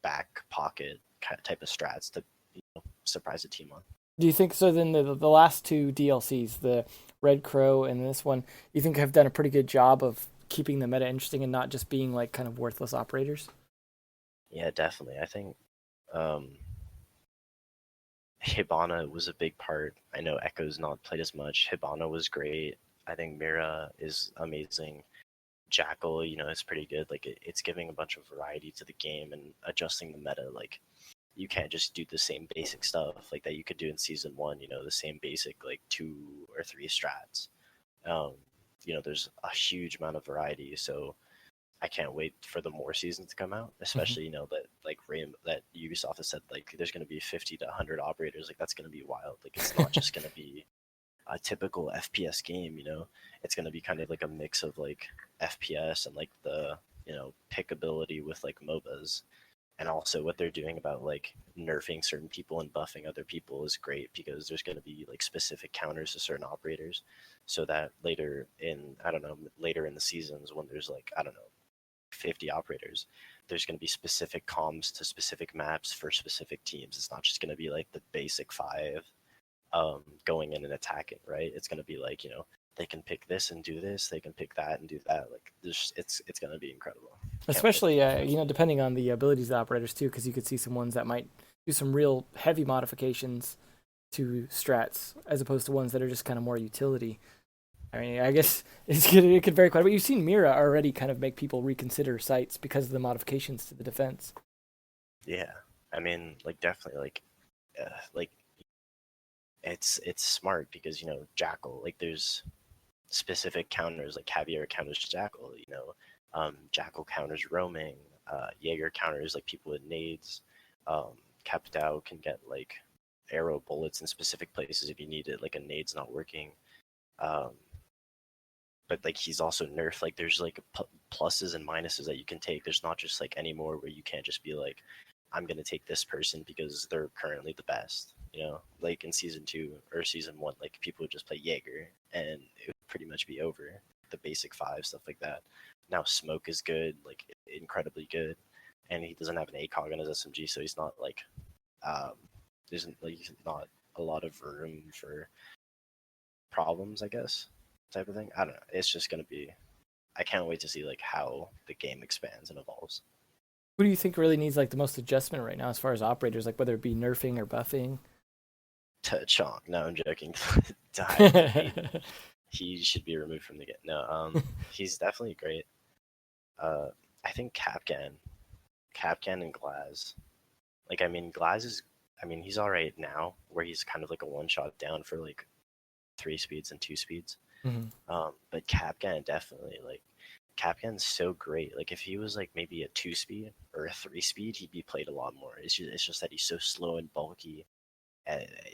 back pocket type of strats to surprise a team on. Do you think so? Then the last two DLCs, the Red Crow and this one, you think have done a pretty good job of keeping the meta interesting and not just being like kind of worthless operators? Yeah, definitely. I think Hibana was a big part. I know Echo's not played as much. Hibana was great. I think Mira is amazing. Jackal, is pretty good. Like it's giving a bunch of variety to the game and adjusting the meta. Like you can't just do the same basic stuff like that you could do in season one. The same basic like 2 or 3 strats. Um, there's a huge amount of variety. So I can't wait for the more seasons to come out, especially that like that Ubisoft has said like there's going to be 50 to 100 operators. Like that's going to be wild. Like it's not just going to be a typical FPS game. It's going to be kind of like a mix of like FPS and like the pickability with like MOBAs, and also what they're doing about like nerfing certain people and buffing other people is great because there's going to be like specific counters to certain operators, so that later in later in the seasons when there's like 50 operators, there's going to be specific comms to specific maps for specific teams. It's not just going to be like the basic 5 going in and attacking, right? It's going to be like they can pick this and do this, they can pick that and do that. Like this, it's going to be incredible. Especially depending on the abilities of the operators too, because you could see some ones that might do some real heavy modifications to strats as opposed to ones that are just kind of more utility. I mean, I guess it could vary quite a bit. You've seen Mira already kind of make people reconsider sites because of the modifications to the defense. Yeah, I mean, like definitely, like it's smart because Jackal, like there's specific counters like Caviar counters Jackal, Jackal counters roaming, Jaeger counters like people with nades, Capitao can get like arrow bullets in specific places if you need it, like a nade's not working. But like he's also nerfed. Like there's like pluses and minuses that you can take. There's not just like anymore where you can't just be like, I'm gonna take this person because they're currently the best. Like in season 2 or season 1, like people would just play Jaeger and it would pretty much be over. The basic 5 stuff like that. Now Smoke is good, like incredibly good, and he doesn't have an ACOG on his SMG, so he's not like there's like not a lot of room for problems, I guess, type of thing. I don't know. It's just gonna be. I can't wait to see like how the game expands and evolves. Who do you think really needs like the most adjustment right now as far as operators, like whether it be nerfing or buffing? Chonk. No, I'm joking. He should be removed from the game. No, he's definitely great. I think Capcan and Glaz. Like, I mean, Glaz is. I mean, he's all right now, where he's kind of like a one-shot down for like 3 speeds and 2 speeds. Mm-hmm. But Capcan definitely, like Capcan's so great. Like if he was like maybe a 2 speed or a 3 speed, he'd be played a lot more. It's just that he's so slow and bulky.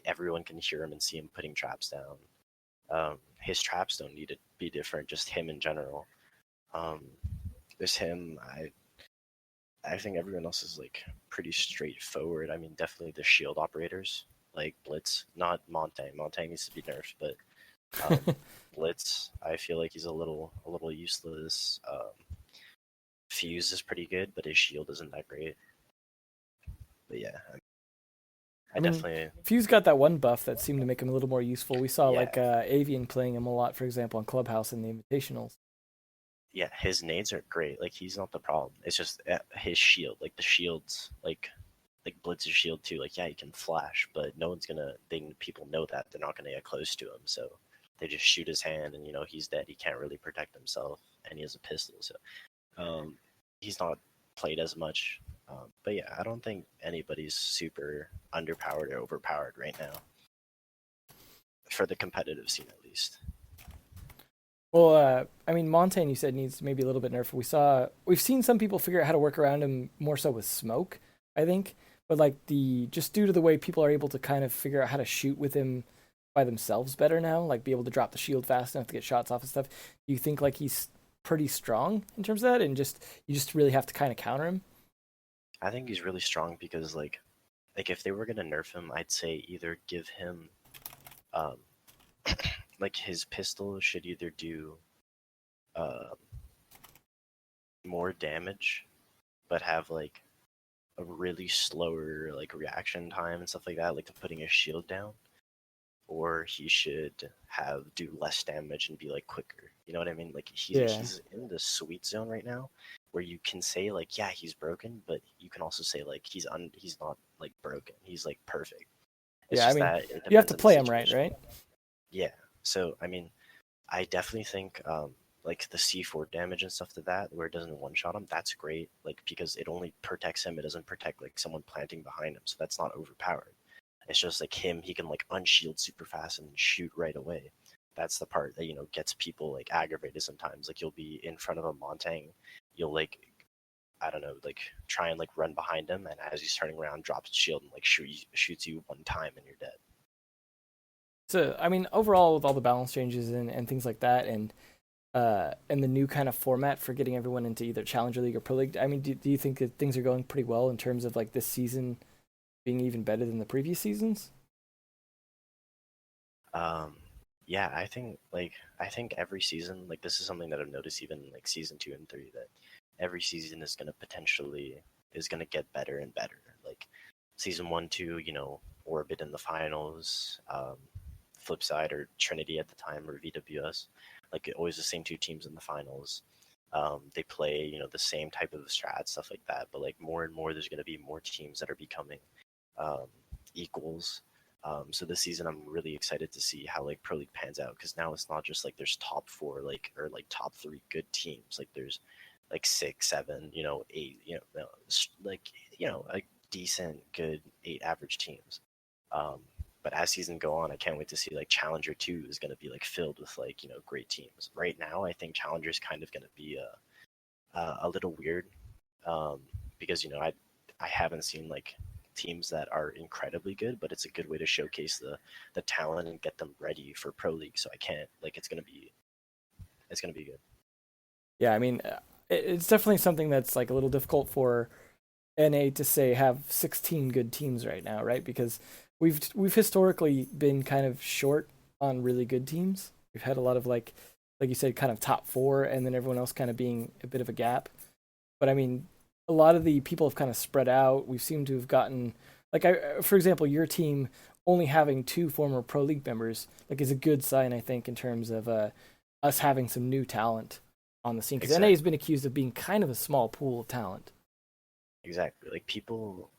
Everyone can hear him and see him putting traps down. His traps don't need to be different. Just him in general. There's him. I think everyone else is like pretty straightforward. I mean, definitely the shield operators like Blitz, not Montang. Montang needs to be nerfed, but Blitz, I feel like he's a little useless. Fuse is pretty good, but his shield isn't that great. But yeah, I I mean, definitely Fuse got that one buff that seemed to make him a little more useful. We saw yeah like Avian playing him a lot, for example, on Clubhouse in the Invitationals. yeah his nades are great. Like he's not the problem. It's just his shield. Like the shields like Blitz's shield too. Like yeah, he can flash, but no one's gonna. People know that they're not gonna get close to him, so they just shoot his hand, and he's dead. He can't really protect himself, and he has a pistol, so um, he's not played as much. But yeah, I don't think anybody's super underpowered or overpowered right now for the competitive scene, at least. Well, I mean, Montaigne, you said needs maybe a little bit nerfed. We've seen some people figure out how to work around him more so with smoke, I think. But like just due to the way people are able to kind of figure out how to shoot with him by themselves better now, like be able to drop the shield fast enough to get shots off and stuff. Do you think like he's pretty strong in terms of that, and you just really have to kind of counter him? I think he's really strong because like if they were gonna nerf him, I'd say either give him um like his pistol should either do uh more damage but have like a really slower like reaction time and stuff like that, like to putting his shield down, or he should have do less damage and be like quicker. You know what I mean? Like Yeah, he's in the sweet zone right now where you can say like yeah he's broken, but you can also say like he's not like broken. He's like perfect. It's yeah. I just mean, that it you have depends to on the play him right, situation. right? Yeah. So I mean, I definitely think like the C4 damage and stuff to that, where it doesn't one shot him, that's great. Like because it only protects him, it doesn't protect like someone planting behind him, so that's not overpowered. It's just like him, he can like unshield super fast and shoot right away. That's the part that gets people like aggravated sometimes. Like you'll be in front of a Montang, you'll like I don't know, like try and like run behind him, and as he's turning around, drops his shield and like shoots you one time, and you're dead. So, I mean, overall, with all the balance changes and things like that, and the new kind of format for getting everyone into either Challenger League or Pro League, I mean, do you think that things are going pretty well in terms of like this season being even better than the previous seasons? Um, yeah, I think every season, like this is something that I've noticed even like season 2 and 3, that every season is gonna get better and better. Like season 1, 2, Orbit in the finals, Flipside or Trinity at the time, or VWS, like always the same two teams in the finals. They play, the same type of strat, stuff like that. But like more and more, there's gonna be more teams that are becoming um, equals. So this season, I'm really excited to see how like Pro League pans out, because now it's not just like there's top four like or like top three good teams. Like there's like 6, 7, 8, like like decent, good 8 average teams. Um, but as season go on, I can't wait to see like Challenger 2 is going to be like filled with like great teams. Right now, I think Challenger is kind of going to be a little weird, um, because I haven't seen like teams that are incredibly good, but it's a good way to showcase the talent and get them ready for Pro League. So I can't like it's gonna be good. Yeah, I mean, it's definitely something that's like a little difficult for NA to say have 16 good teams right now, right? Because we've historically been kind of short on really good teams. We've had a lot of like you said, kind of top four, and then everyone else kind of being a bit of a gap. But I mean, a lot of the people have kind of spread out. We seem to have gotten like for example, your team only having two former pro league members like is a good sign, I think, in terms of us having some new talent on the scene, because NA Exactly. has been accused of being kind of a small pool of talent. Exactly. Like people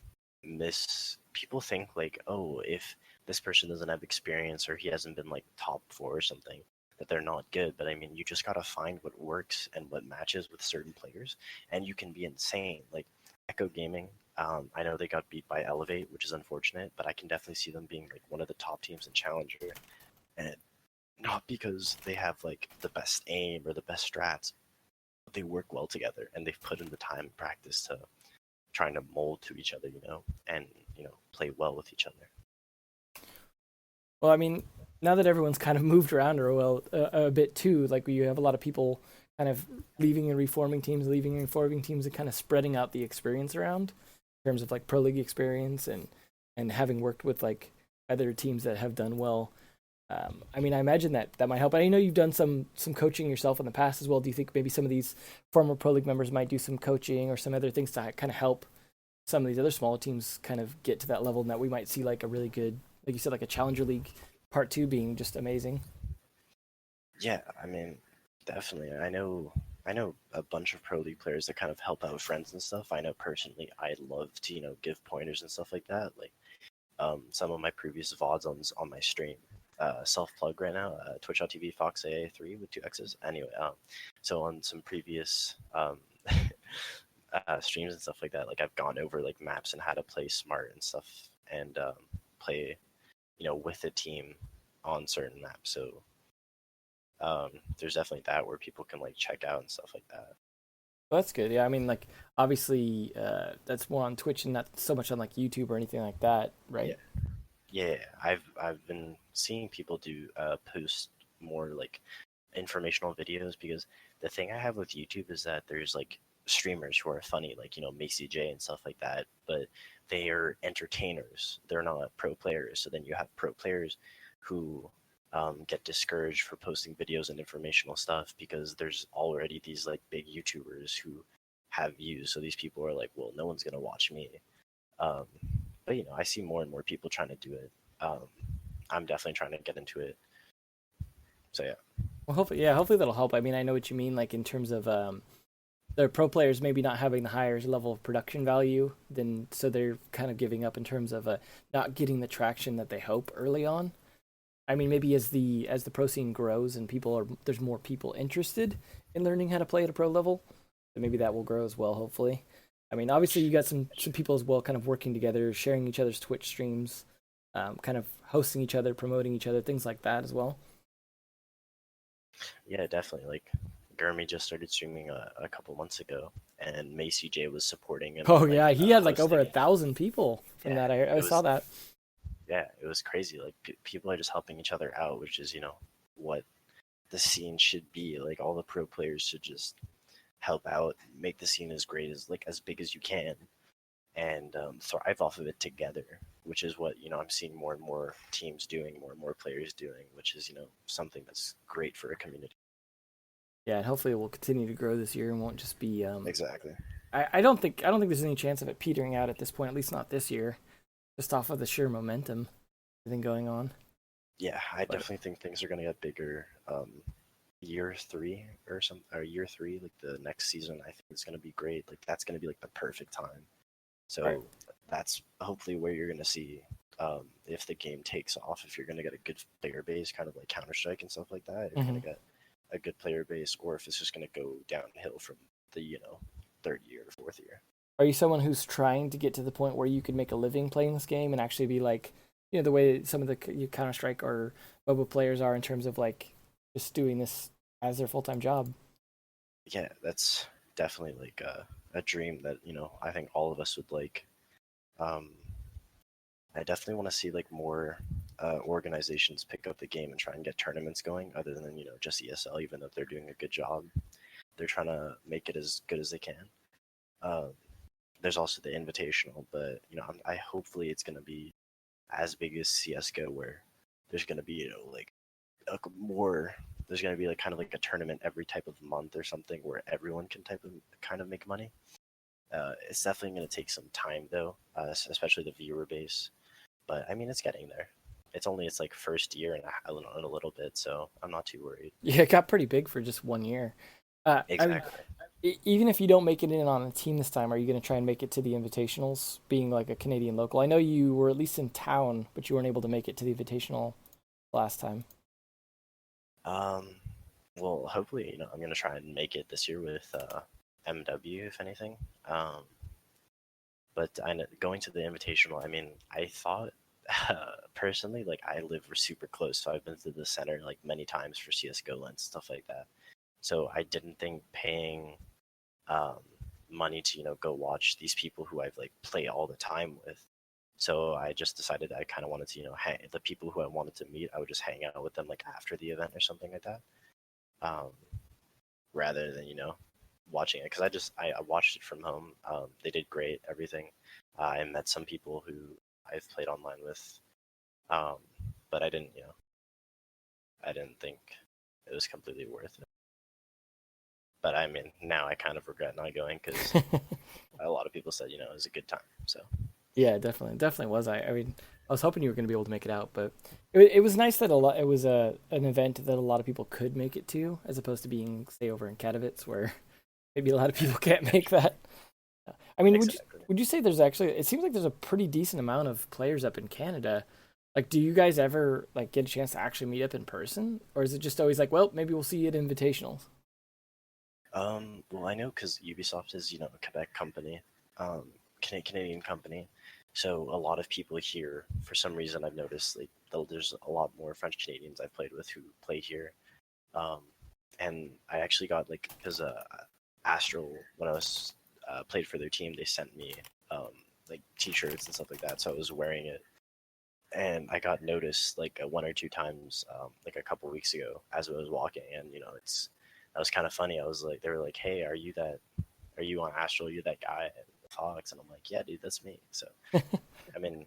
think like, oh, if this person doesn't have experience or he hasn't been like top four or something, that they're not good. But I mean, you just gotta find what works and what matches with certain players, and you can be insane. Like Echo Gaming, I know they got beat by Elevate, which is unfortunate, but I can definitely see them being like one of the top teams in Challenger, and not because they have like the best aim or the best strats, but they work well together and they've put in the time and practice to trying to mold to each other, and play well with each other. Well, I mean, now that everyone's kind of moved around or well a bit too, like you have a lot of people kind of leaving and reforming teams, and kind of spreading out the experience around in terms of like pro league experience and having worked with like other teams that have done well. I mean, I imagine that might help. I know you've done some coaching yourself in the past as well. Do you think maybe some of these former pro league members might do some coaching or some other things to kind of help some of these other smaller teams kind of get to that level, and that we might see like a really good, like you said, like a Challenger League Part 2 being just amazing? Yeah, I mean, definitely. I know a bunch of pro league players that kind of help out friends and stuff. I know personally, I'd love to give pointers and stuff like that. Like some of my previous VODs on my stream. Self plug right now, twitch.tv FoxA3 with 2 X's. Anyway, so on some previous streams and stuff like that, like I've gone over like maps and how to play smart and stuff, and play, with a team on certain maps. So there's definitely that where people can like check out and stuff like that. Well, that's good. Yeah, I mean, like obviously, that's more on Twitch and not so much on like YouTube or anything like that, right? Yeah, I've been seeing people do post more like informational videos, because the thing I have with YouTube is that there's like streamers who are funny, like Macy J and stuff like that, but they are entertainers. They're not pro players. So then you have pro players who get discouraged for posting videos and informational stuff because there's already these like big YouTubers who have views. So these people are like, well, no one's gonna watch me. Um, but I see more and more people trying to do it. I'm definitely trying to get into it. So yeah. Well, hopefully that'll help. I mean, I know what you mean, like in terms of the pro players maybe not having the higher level of production value, then so they're kind of giving up in terms of not getting the traction that they hope early on. I mean, maybe as the pro scene grows and there's more people interested in learning how to play at a pro level, then maybe that will grow as well. Hopefully, I mean, obviously you got some people as well, kind of working together, sharing each other's Twitch streams, kind of hosting each other, promoting each other, things like that as well. Yeah, definitely. Like Gurmy just started streaming a couple months ago, and Macy J was supporting him. Oh yeah, he had like over 1,000 people from that. I saw that. Yeah, it was crazy. Like people are just helping each other out, which is what the scene should be. Like all the pro players should just help out, make the scene as great as as big as you can, and thrive off of it together. Which is what I'm seeing more and more teams doing, more and more players doing, which is something that's great for a community. Yeah, and hopefully it will continue to grow this year and won't just be Exactly. I don't think there's any chance of it petering out at this point, at least not this year, just off of the sheer momentum everything going on. Yeah, I definitely think things are going to get bigger. Year 3 or year 3, like the next season, I think it's going to be great. Like that's going to be like the perfect time. So right. That's hopefully where you're going to see if the game takes off. If you're going to get a good player base, kind of like Counter-Strike and stuff like that, if you're going to get a good player base, or if it's just going to go downhill from the third year, fourth year. Are you someone who's trying to get to the point where you could make a living playing this game and actually be like, the way some of the Counter-Strike or MOBA players are in terms of like just doing this as their full-time job? Yeah, that's definitely like a dream that I think all of us would like. I definitely want to see like more organizations pick up the game and try and get tournaments going, other than just ESL. Even though they're doing a good job, they're trying to make it as good as they can. There's also the invitational, but I hopefully it's going to be as big as CS:GO, where there's going to be like more. There's going to be like kind of like a tournament every type of month or something, where everyone can kind of make money. It's definitely going to take some time though, especially the viewer base. But I mean, it's getting there. It's like first year and a little bit, so I'm not too worried. Yeah, it got pretty big for just 1 year. Exactly. I mean, even if you don't make it in on a team this time, are you going to try and make it to the Invitationals, being like a Canadian local? I know you were at least in town, but you weren't able to make it to the Invitational last time. Well, hopefully, I'm going to try and make it this year with MW, if anything. But going to the Invitational, I mean, I thought personally, like I live super close, so I've been to the center like many times for CS:GO and stuff like that. So I didn't think paying money to go watch these people who I've like play all the time with. So I just decided I kind of wanted to the people who I wanted to meet, I would just hang out with them like after the event or something like that. rather than watching it, because I watched it from home. They did great, everything. I met some people who I've played online with, but I didn't think it was completely worth it. But I mean, now I kind of regret not going because a lot of people said it was a good time. So Yeah, definitely was. I mean, I was hoping you were going to be able to make it out, but it was nice that it was an event that a lot of people could make it to, as opposed to being, say, over in Katowice, where maybe a lot of people can't make that. I mean, exactly. would you say there's actually? It seems like there's a pretty decent amount of players up in Canada. Like, do you guys ever like get a chance to actually meet up in person, or is it just always like, well, maybe we'll see you at invitationals? Well, I know because Ubisoft is a Quebec company, Canadian company, so a lot of people here, for some reason, I've noticed like there's a lot more French Canadians I've played with who play here, and I actually got like because Astral, when I was played for their team, they sent me like t-shirts and stuff like that, so I was wearing it, and I got noticed like one or two times like a couple weeks ago as I was walking, and that was kind of funny. I was like, they were like, "Hey, are you on Astral? You're that guy at Fox?" And I'm like, "Yeah, dude, that's me." So, I mean,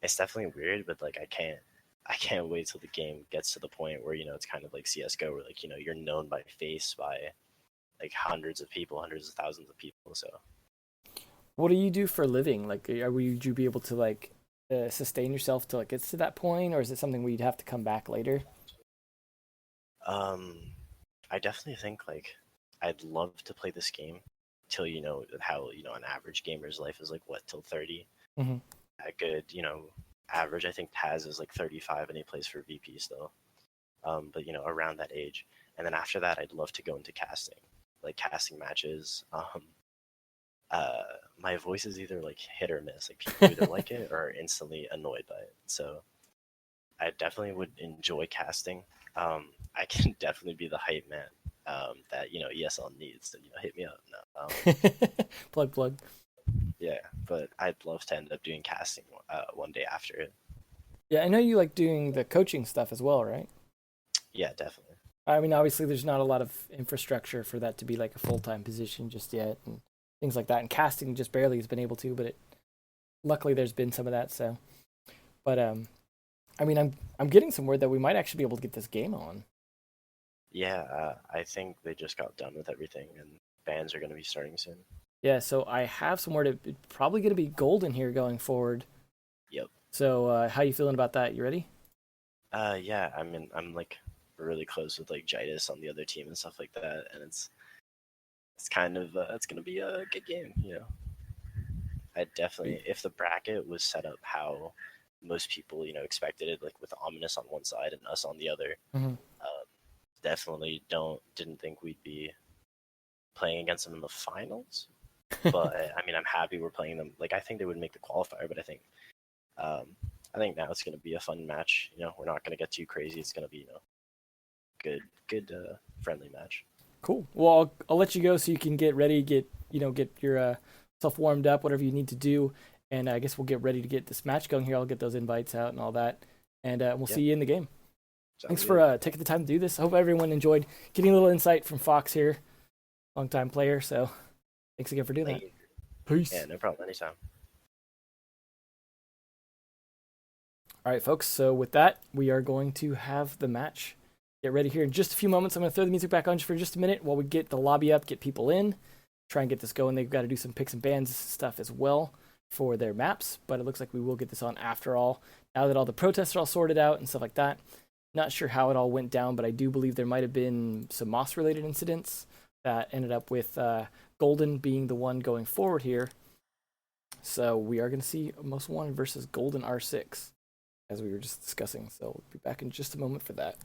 it's definitely weird, but like, I can't wait till the game gets to the point where it's kind of like CS:GO, where like you're known by face by like hundreds of people, hundreds of thousands of people. So, What do you do for a living? Like, would you be able to like sustain yourself till it gets to that point, or is it something where you'd have to come back later? I definitely think like I'd love to play this game till how an average gamer's life is like, what, till 30. Mm-hmm. A good average, I think Taz is like 35 and he plays for VP still, but around that age. And then after that, I'd love to go into casting, like casting matches. My voice is either like hit or miss, like people either like it or are instantly annoyed by it, so I definitely would enjoy casting. I can definitely be the hype man that ESL needs, so hit me up. No, Plug. yeah, but I'd love to end up doing casting one day after it. Yeah, I know you like doing the coaching stuff as well, right? Yeah, definitely. I mean, obviously, there's not a lot of infrastructure for that to be like a full-time position just yet, and things like that. And casting just barely has been able to, but luckily there's been some of that. So, but I mean, I'm getting some word that we might actually be able to get this game on. Yeah, I think they just got done with everything, and bans are going to be starting soon. Yeah, so I have some word. It's probably going to be golden here going forward. Yep. So, how you feeling about that? You ready? Yeah, I'm like really close with like Jitus on the other team and stuff like that, and it's kind of it's gonna be a good game. I definitely, if the bracket was set up how most people expected it, like with Ominous on one side and us on the other, Mm-hmm. definitely didn't think we'd be playing against them in the finals. But I mean, I'm happy we're playing them. Like, I think they would make the qualifier, but I think now it's going to be a fun match. We're not going to get too crazy. It's going to be good friendly match. Cool. Well, I'll let you go so you can get ready, get your self warmed up, whatever you need to do, and I guess we'll get ready to get this match going here. I'll get those invites out and all that, and we'll see you in the game. Thanks for taking the time to do this. I hope everyone enjoyed getting a little insight from Fox here, long-time player. So thanks again for doing that. Peace. Yeah, no problem. Anytime. All right, folks. So with that, we are going to have the match. Get ready here in just a few moments. I'm going to throw the music back on just for just a minute while we get the lobby up, get people in, try and get this going. They've got to do some picks and bans stuff as well for their maps, but it looks like we will get this on after all. Now that all the protests are all sorted out and stuff like that. Not sure how it all went down, but I do believe there might have been some Moss-related incidents that ended up with Golden being the one going forward here. So we are going to see Most Wanted versus Golden R6, as we were just discussing. So we'll be back in just a moment for that.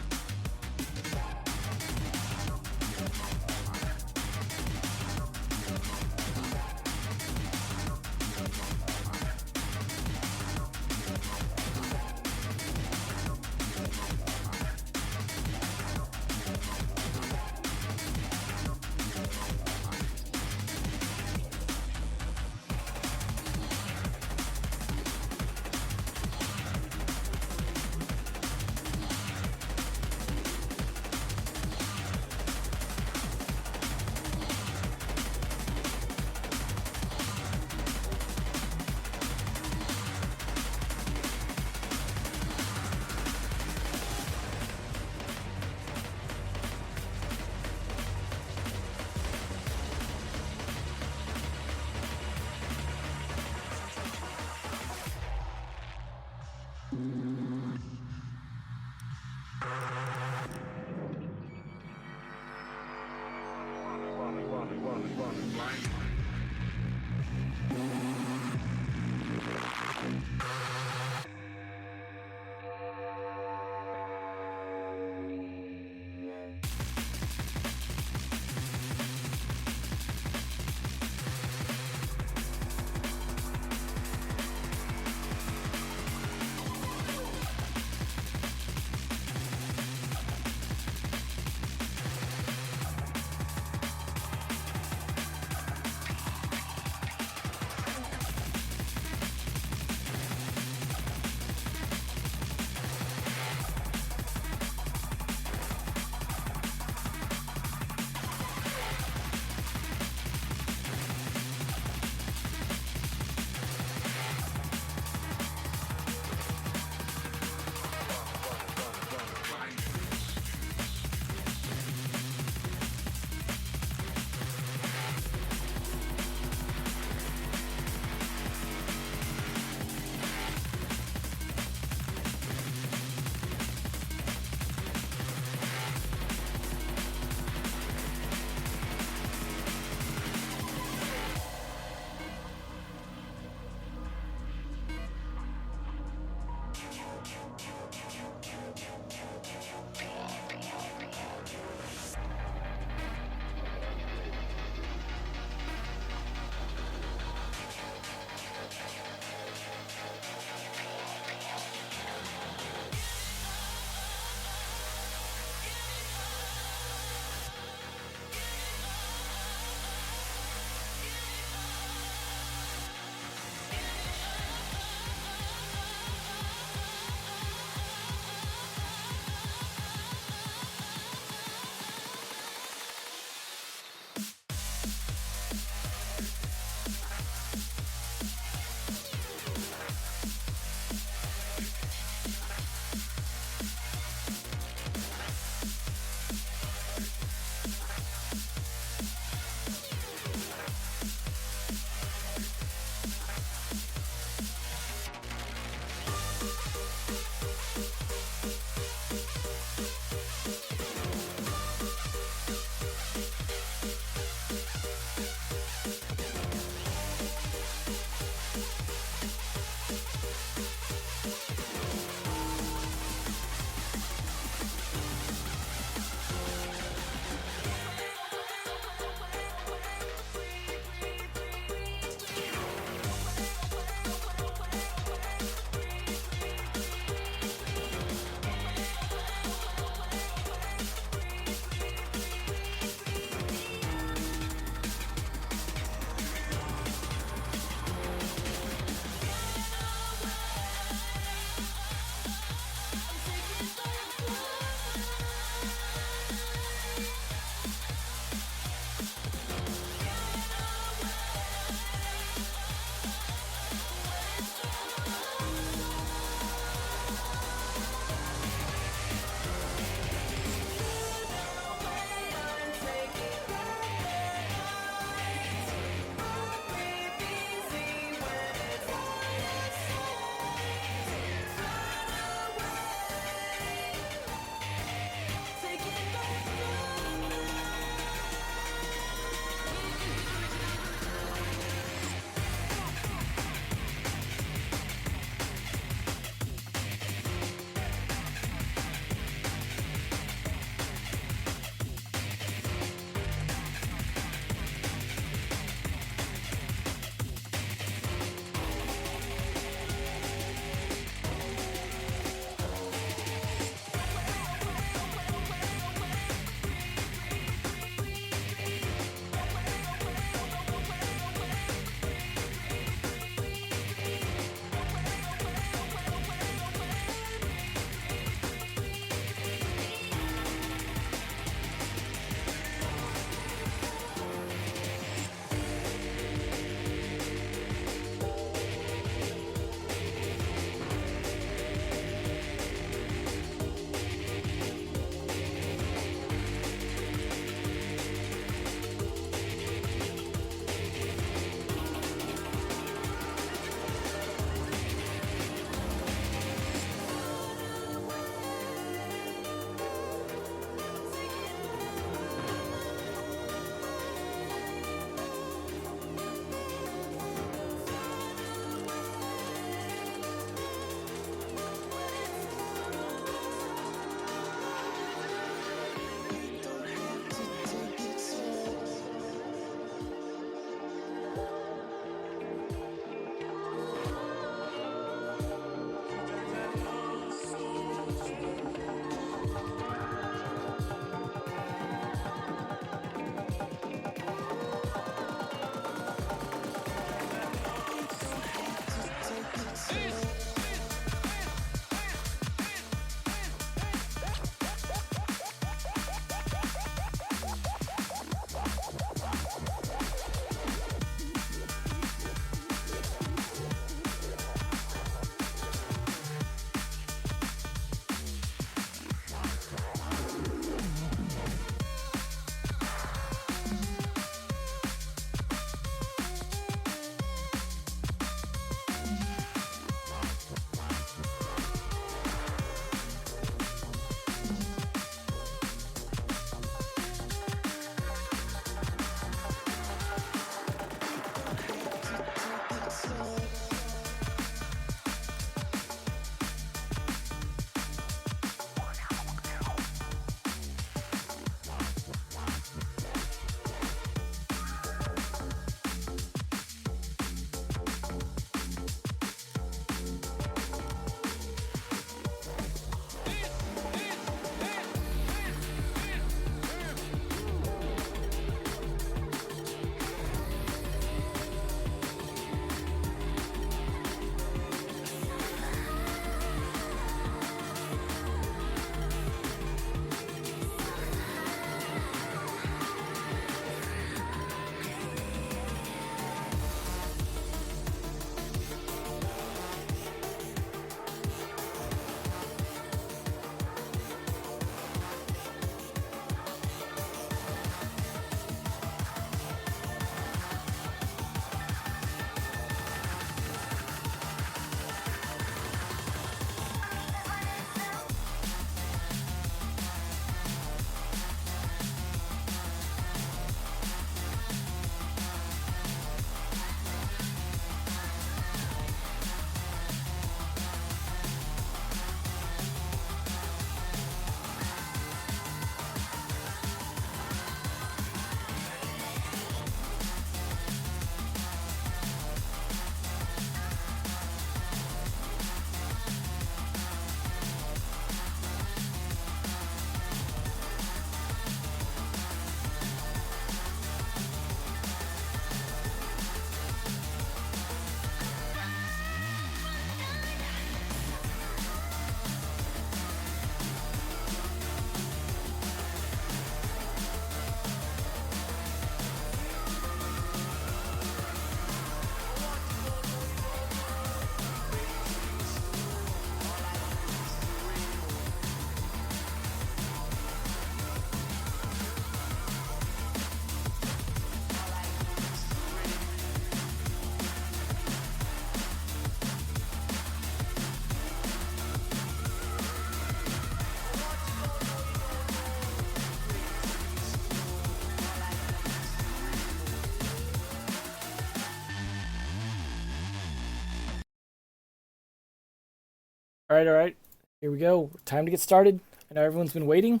All right. Here we go. Time to get started. I know everyone's been waiting.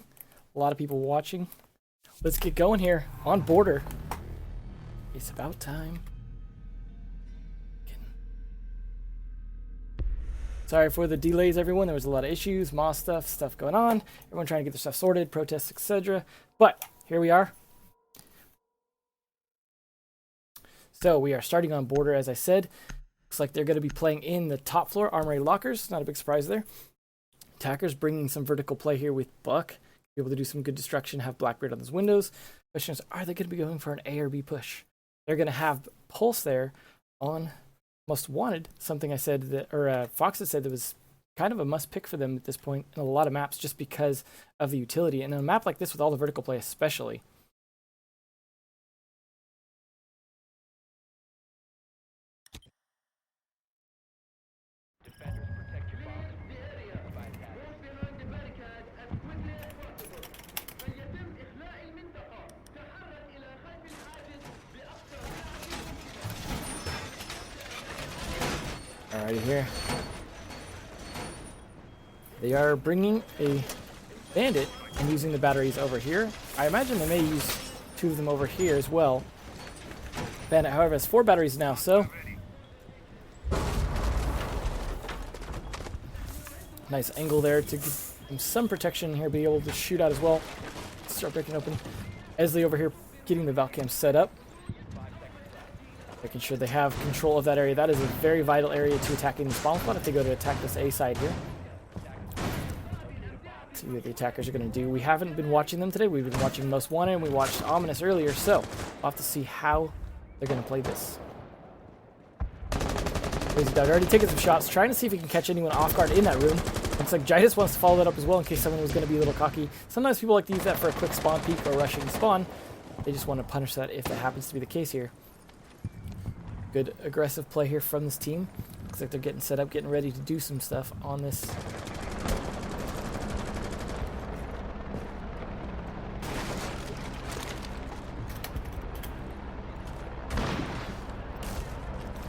A lot of people watching. Let's get going here on Border. It's about time. Sorry for the delays, everyone. There was a lot of issues, Moss stuff going on. Everyone trying to get their stuff sorted, protests, etc. But here we are. So we are starting on Border, as I said. Looks like they're going to be playing in the top floor armory lockers. Not a big surprise there. Attackers bringing some vertical play here with Buck. Be able to do some good destruction, have Blackbeard on those windows. Question is, are they going to be going for an A or B push? They're going to have Pulse there on Most Wanted, something I said that, or FoxA said that was kind of a must pick for them at this point in a lot of maps just because of the utility. And in a map like this with all the vertical play especially. Alrighty here. They are bringing a bandit and using the batteries over here. I imagine they may use two of them over here as well. Bandit, however, has 4 batteries now, so nice angle there to give them some protection here, be able to shoot out as well. Start breaking open. Esley over here getting the Valcam set up. Making sure they have control of that area. That is a very vital area to attacking the spawn spot if they go to attack this A side here. Let's see what the attackers are going to do. We haven't been watching them today. We've been watching Most Wanted and we watched Ominous earlier, so we'll have to see how they're going to play this. Lazy Dog already taking some shots, trying to see if he can catch anyone off guard in that room. Looks like Jidus wants to follow that up as well in case someone was going to be a little cocky. Sometimes people like to use that for a quick spawn peek or rushing spawn. They just want to punish that if that happens to be the case here. Good aggressive play here from this team. Looks like they're getting set up, getting ready to do some stuff on this.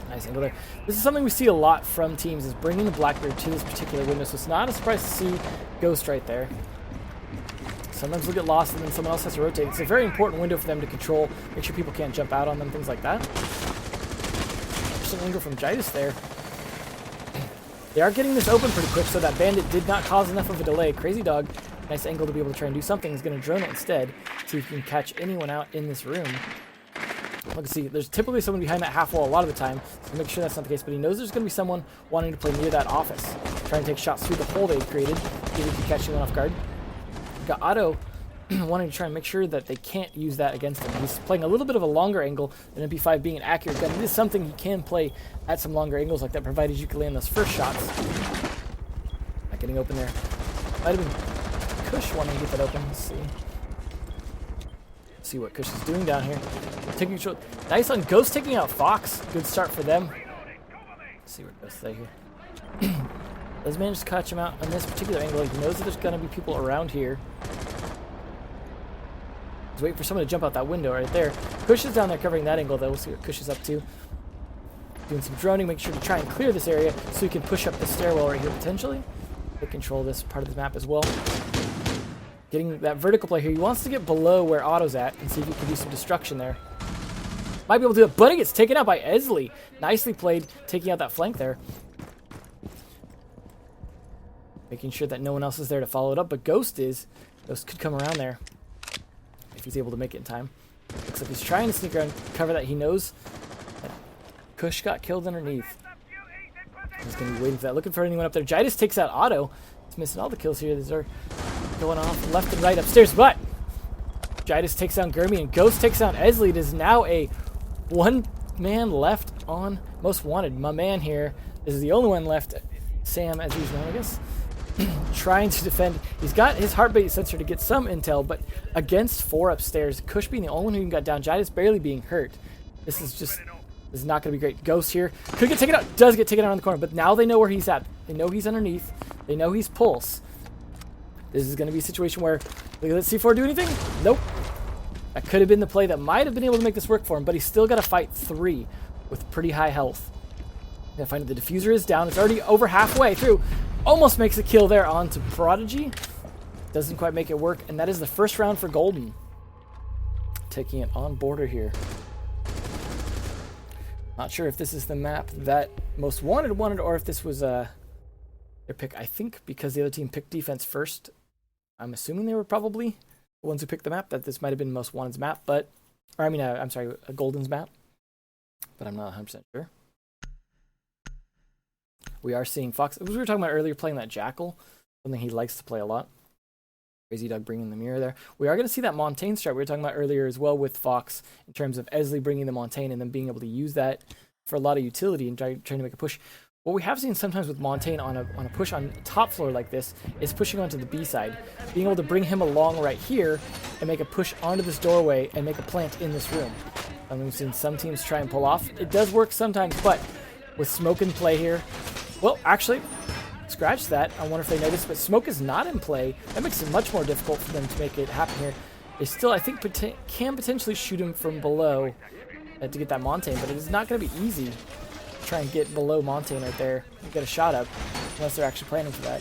Nice Nice angle there. This is something we see a lot from teams, is bringing the Blackbeard to this particular window, so it's not a surprise to see Ghost right there. Sometimes they'll get lost and then someone else has to rotate. It's a very important window for them to control, make sure people can't jump out on them, things like that. Interesting angle from Jitus there. They are getting this open pretty quick, so that bandit did not cause enough of a delay. Crazy Dog, nice angle to be able to try and do something. He's going to drone it instead, see if he can catch anyone out in this room. Look and see, there's typically someone behind that half wall a lot of the time, so make sure that's not the case, but he knows there's going to be someone wanting to play near that office. Trying to take shots through the hole they've created, see if he can catch anyone off guard. Got Otto wanting to try and make sure that they can't use that against him. He's playing a little bit of a longer angle than MP5 being an accurate gun. It is something he can play at some longer angles like that, provided you can land those first shots. Not getting open there. Might have been Kush wanting to get that open. Let's see what Kush is doing down here. Taking control. Nice on Ghost taking out Fox. Good start for them. Let's see what Ghost say here. Does manage to catch him out on this particular angle. He knows that there's going to be people around here. He's waiting for someone to jump out that window right there. Kush is down there covering that angle, though. We'll see what Kush is up to. Doing some droning, make sure to try and clear this area so he can push up the stairwell right here potentially. They control this part of the map as well. Getting that vertical play here. He wants to get below where Otto's at and see if he can do some destruction there. Might be able to do it, but it gets taken out by Esley. Nicely played, taking out that flank there. Making sure that no one else is there to follow it up, but Ghost is. Ghost could come around there if he's able to make it in time. Looks like he's trying to sneak around, cover that. He knows that Kush got killed underneath. He's going to be waiting for that, looking for anyone up there. Jitus takes out Otto. He's missing all the kills here. These are going off left and right upstairs, but Jitus takes down Gurmy and Ghost takes down Esley. It is now a one man left on Most Wanted. My man here is the only one left. Sam, as he's known, I guess. Trying to defend. He's got his heartbeat sensor to get some intel, but against 4 upstairs, Kush being the only one who got down, Jitus barely being hurt. This is not going to be great. Ghost here. Could get taken out. Does get taken out on the corner, but now they know where he's at. They know he's underneath. They know he's Pulse. This is going to be a situation where, let's C4 do anything? Nope. That could have been the play that might have been able to make this work for him, but he's still got to fight 3 with pretty high health. Gonna find that the diffuser is down. It's already over halfway through. Almost makes a kill there onto Prodigy. Doesn't quite make it work, and that is the first round for Golden. Taking it on border here. Not sure if this is the map that Most Wanted, or if this was their pick. I think because the other team picked defense first, I'm assuming they were probably the ones who picked the map, that this might have been Most Wanted's map, but, or I mean, I'm sorry, a Golden's map, but I'm not 100% sure. We are seeing Fox, as we were talking about earlier, playing that Jackal, something he likes to play a lot. Crazy Dog bringing the mirror there. We are going to see that Montaigne start we were talking about earlier as well with Fox, in terms of Esley bringing the Montaigne and then being able to use that for a lot of utility and trying to make a push. What we have seen sometimes with Montaigne on a push on top floor like this is pushing onto the B side. Being able to bring him along right here and make a push onto this doorway and make a plant in this room. And we've seen some teams try and pull off. It does work sometimes, but with smoke in play here, well, actually, scratch that. I wonder if they noticed, but smoke is not in play. That makes it much more difficult for them to make it happen here. They still, I think, can potentially shoot him from below to get that Montaigne, but it is not going to be easy to try and get below Montaigne right there and get a shot up, unless they're actually planning for that.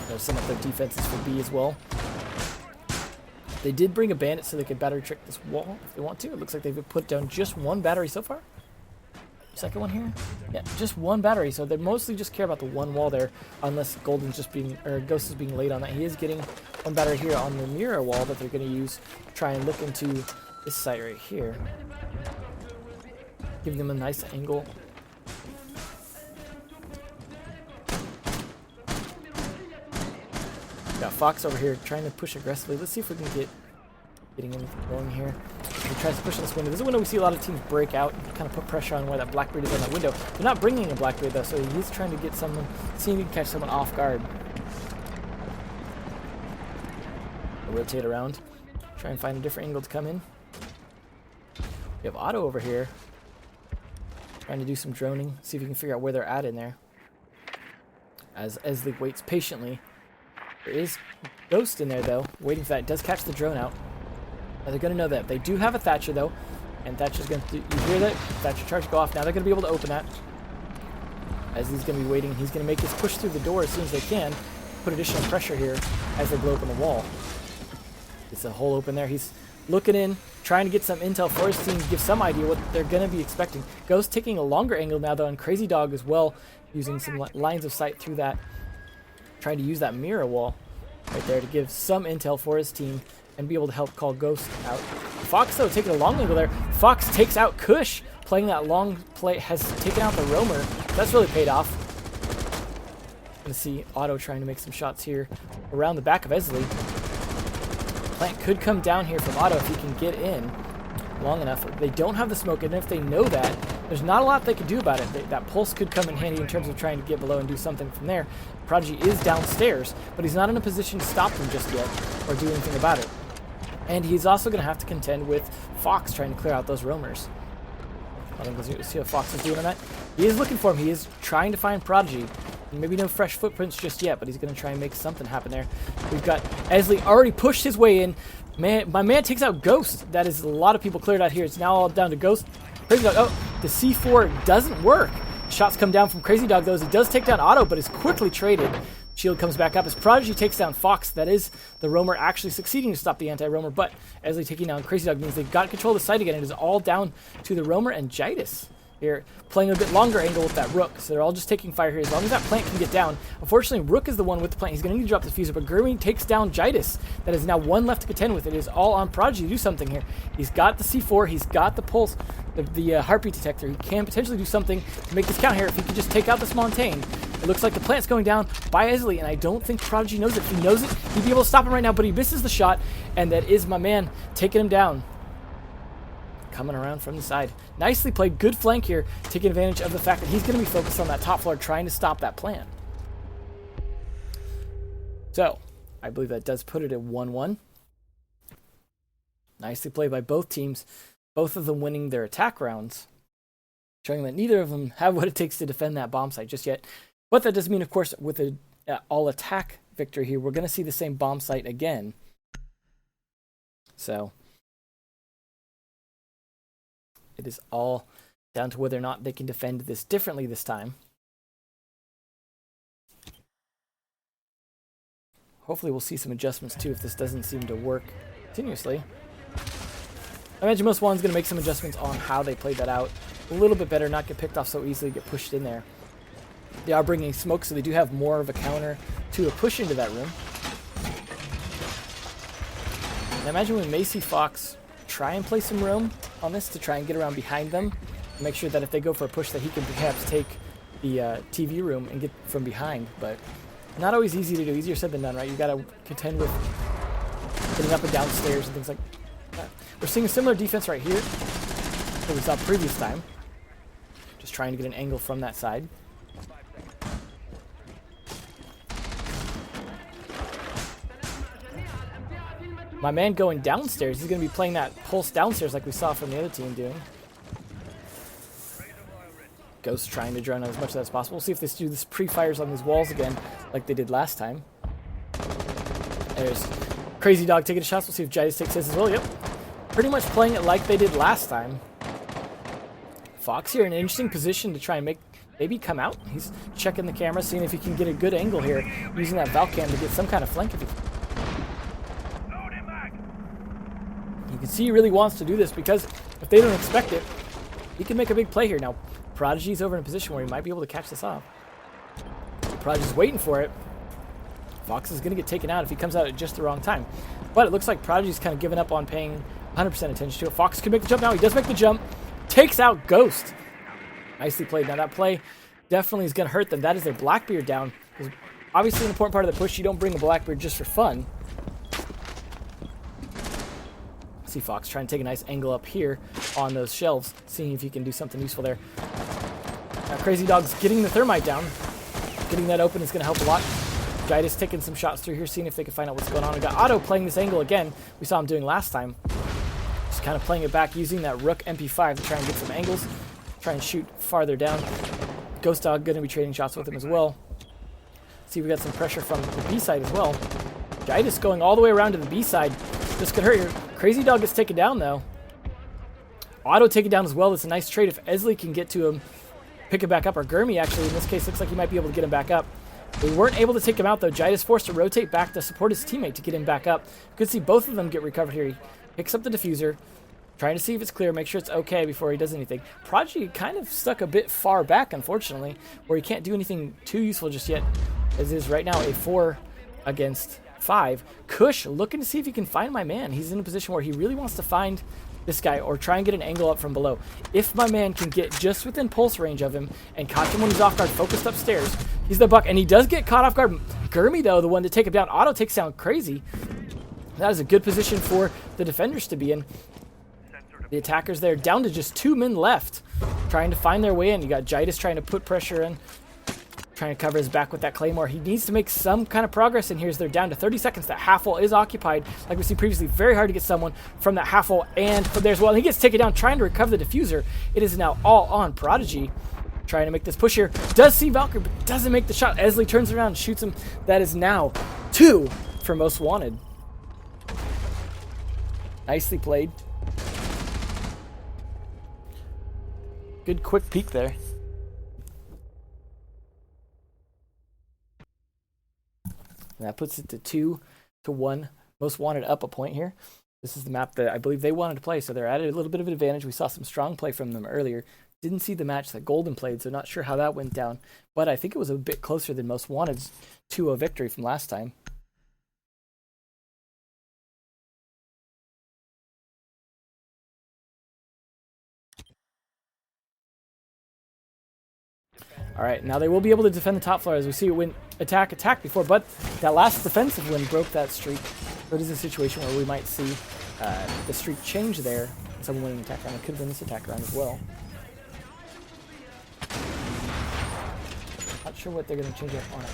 They'll send up their defenses for B as well. They did bring a bandit so they could battery trick this wall if they want to. It looks like they've put down just 1 battery so far. Second one here? Yeah, just 1 battery, so they mostly just care about the 1 wall there, unless Golden's just being, or Ghost is being late on that. He is getting 1 battery here on the mirror wall that they're going to use to try and look into this site right here. Giving them a nice angle. Got Fox over here trying to push aggressively. Let's see if we can getting anything going here. He tries to push on this window. This is a window we see a lot of teams break out and kind of put pressure on where that Blackbeard is on that window. They're not bringing a Blackbeard though, so he's trying to get someone, see if he can catch someone off guard. Rotate around, try and find a different angle to come in. We have Otto over here, trying to do some droning, see if he can figure out where they're at in there. As they waits patiently. There is Ghost in there though, waiting for that. Does catch the drone out. Now they're going to know that. They do have a Thatcher though. And Thatcher's going to, you hear that? Thatcher charge go off. Now they're going to be able to open that. As he's going to be waiting, he's going to make his push through the door as soon as they can. Put additional pressure here as they blow open the wall. It's a hole open there. He's looking in, trying to get some intel for his team, give some idea what they're going to be expecting. Ghost taking a longer angle now though on Crazy Dog as well, using some lines of sight through that. Trying to use that mirror wall right there to give some intel for his team and be able to help call Ghost out. Fox though taking a long angle there. Fox takes out Kush. Playing that long play has taken out the roamer. That's really paid off. Gonna see Otto trying to make some shots here around the back of Esley. Plant could come down here from Otto if he can get in long enough. They don't have the smoke, and if they know that, there's not a lot they can do about it. That pulse could come in handy in terms of trying to get below and do something from there. Prodigy is downstairs, but he's not in a position to stop them just yet or do anything about it. And he's also going to have to contend with Fox trying to clear out those roamers. I think we'll see what Fox is doing on that. He is looking for him. He is trying to find Prodigy. Maybe no fresh footprints just yet, but he's going to try and make something happen there. We've got Esley already pushed his way in. My man takes out Ghost. That is a lot of people cleared out here. It's now all down to Ghost. Crazy Dog. Oh, the C4 doesn't work. Shots come down from Crazy Dog, though, as he does take down Otto, but is quickly traded. Shield comes back up as Prodigy takes down Fox. That is the roamer actually succeeding to stop the anti-roamer, but Esley taking down Crazy Dog means they've got control of the site again. It is all down to the roamer and Jidus here, playing a bit longer angle with that Rook. So they're all just taking fire here as long as that plant can get down. Unfortunately, Rook is the one with the plant. He's going to need to drop the fuser, but Gurmy takes down Jidus. That is now one left to contend with. It is all on Prodigy to do something here. He's got the C4. He's got the pulse, the heartbeat detector. He can potentially do something to make this count here if he could just take out this Montaigne. It looks like the plant's going down by Esley, and I don't think Prodigy knows it. If he knows it, he'd be able to stop him right now, but he misses the shot, and that is my man taking him down. Coming around from the side. Nicely played. Good flank here, taking advantage of the fact that he's going to be focused on that top floor, trying to stop that plant. So, I believe that does put it at 1-1. Nicely played by both teams, both of them winning their attack rounds, showing that neither of them have what it takes to defend that bomb site just yet. But that does mean, of course, with an all-attack victory here, we're going to see the same bomb site again. So, it is all down to whether or not they can defend this differently this time. Hopefully we'll see some adjustments too if this doesn't seem to work continuously. I imagine most one's going to make some adjustments on how they played that out. A little bit better, not get picked off so easily, get pushed in there. They are bringing smoke, so they do have more of a counter to a push into that room. And I imagine when Macy Fox try and play some room on this to try and get around behind them, make sure that if they go for a push that he can perhaps take the TV room and get from behind, but not always easy to do. Easier said than done, right? You got to contend with getting up and downstairs and things like that. We're seeing a similar defense right here that we saw previous time. Just trying to get an angle from that side. My man going downstairs, he's going to be playing that pulse downstairs like we saw from the other team doing. Ghost trying to drone out as much of that as possible. We'll see if they do this pre-fires on these walls again like they did last time. There's Crazy Dog taking a shot. We'll see if Jidus takes his as well. Yep. Pretty much playing it like they did last time. Fox here in an interesting position to try and maybe come out. He's checking the camera, seeing if he can get a good angle here, using that Valcam to get some kind of flank if he can. You can see he really wants to do this because if they don't expect it, he can make a big play here. Now, Prodigy's over in a position where he might be able to catch this off. Prodigy's waiting for it. Fox is going to get taken out if he comes out at just the wrong time. But it looks like Prodigy's kind of given up on paying 100% attention to it. Fox can make the jump now. He does make the jump. Takes out Ghost. Nicely played. Now that play definitely is going to hurt them. That is their Blackbeard down. Obviously an important part of the push. You don't bring a Blackbeard just for fun. See Fox trying to take a nice angle up here on those shelves, seeing if he can do something useful there. Now Crazy Dog's getting the thermite down. Getting that open is going to help a lot. Jidus taking some shots through here, seeing if they can find out what's going on. We got Otto playing this angle again. We saw him doing last time. Just kind of playing it back, using that Rook MP5 to try and get some angles. Try and shoot farther down. Ghost Dog going to be trading shots with him as well. See, we got some pressure from the B side as well. Jidus going all the way around to the B side. This could hurt here. Crazy Dog gets taken down though. Auto taken down as well. It's a nice trade if Esley can get to him, pick him back up, or Gurmy actually in this case looks like he might be able to get him back up. They weren't able to take him out though. Jaida's forced to rotate back to support his teammate to get him back up. You can see both of them get recovered here. He picks up the diffuser, trying to see if it's clear, make sure it's okay before he does anything. Prodigy kind of stuck a bit far back, unfortunately, where he can't do anything too useful just yet, as is right now a 4 against 5. Kush looking to see if he can find my man. He's in a position where he really wants to find this guy or try and get an angle up from below. If my man can get just within pulse range of him and catch him when he's off guard, focused upstairs, he's the buck, and he does get caught off guard. Gurmy, though, the one to take him down. Auto takes down Crazy. That is a good position for the defenders to be in. The attackers there down to just 2 men left, trying to find their way in. You got Jaidas trying to put pressure in, trying to cover his back with that Claymore. He needs to make some kind of progress in here as they're down to 30 seconds. That half wall is occupied. Like we see previously, very hard to get someone from that half wall and from there as well. And he gets taken down trying to recover the diffuser. It is now all on Prodigy, trying to make this push here. Does see Valkyrie, but doesn't make the shot. Esley turns around and shoots him. That is now 2 for Most Wanted. Nicely played. Good quick peek there. And that puts it to 2-1. Most Wanted up a point here. This is the map that I believe they wanted to play, so they're at a little bit of an advantage. We saw some strong play from them earlier. Didn't see the match that Golden played, so not sure how that went down. But I think it was a bit closer than Most Wanted's 2-0 victory from last time. All right, now they will be able to defend the top floor as we see it win attack before, but that last defensive win broke that streak. So it is a situation where we might see the streak change there. Someone winning attack round. It could have been this attack round as well. Not sure what they're going to change up on it.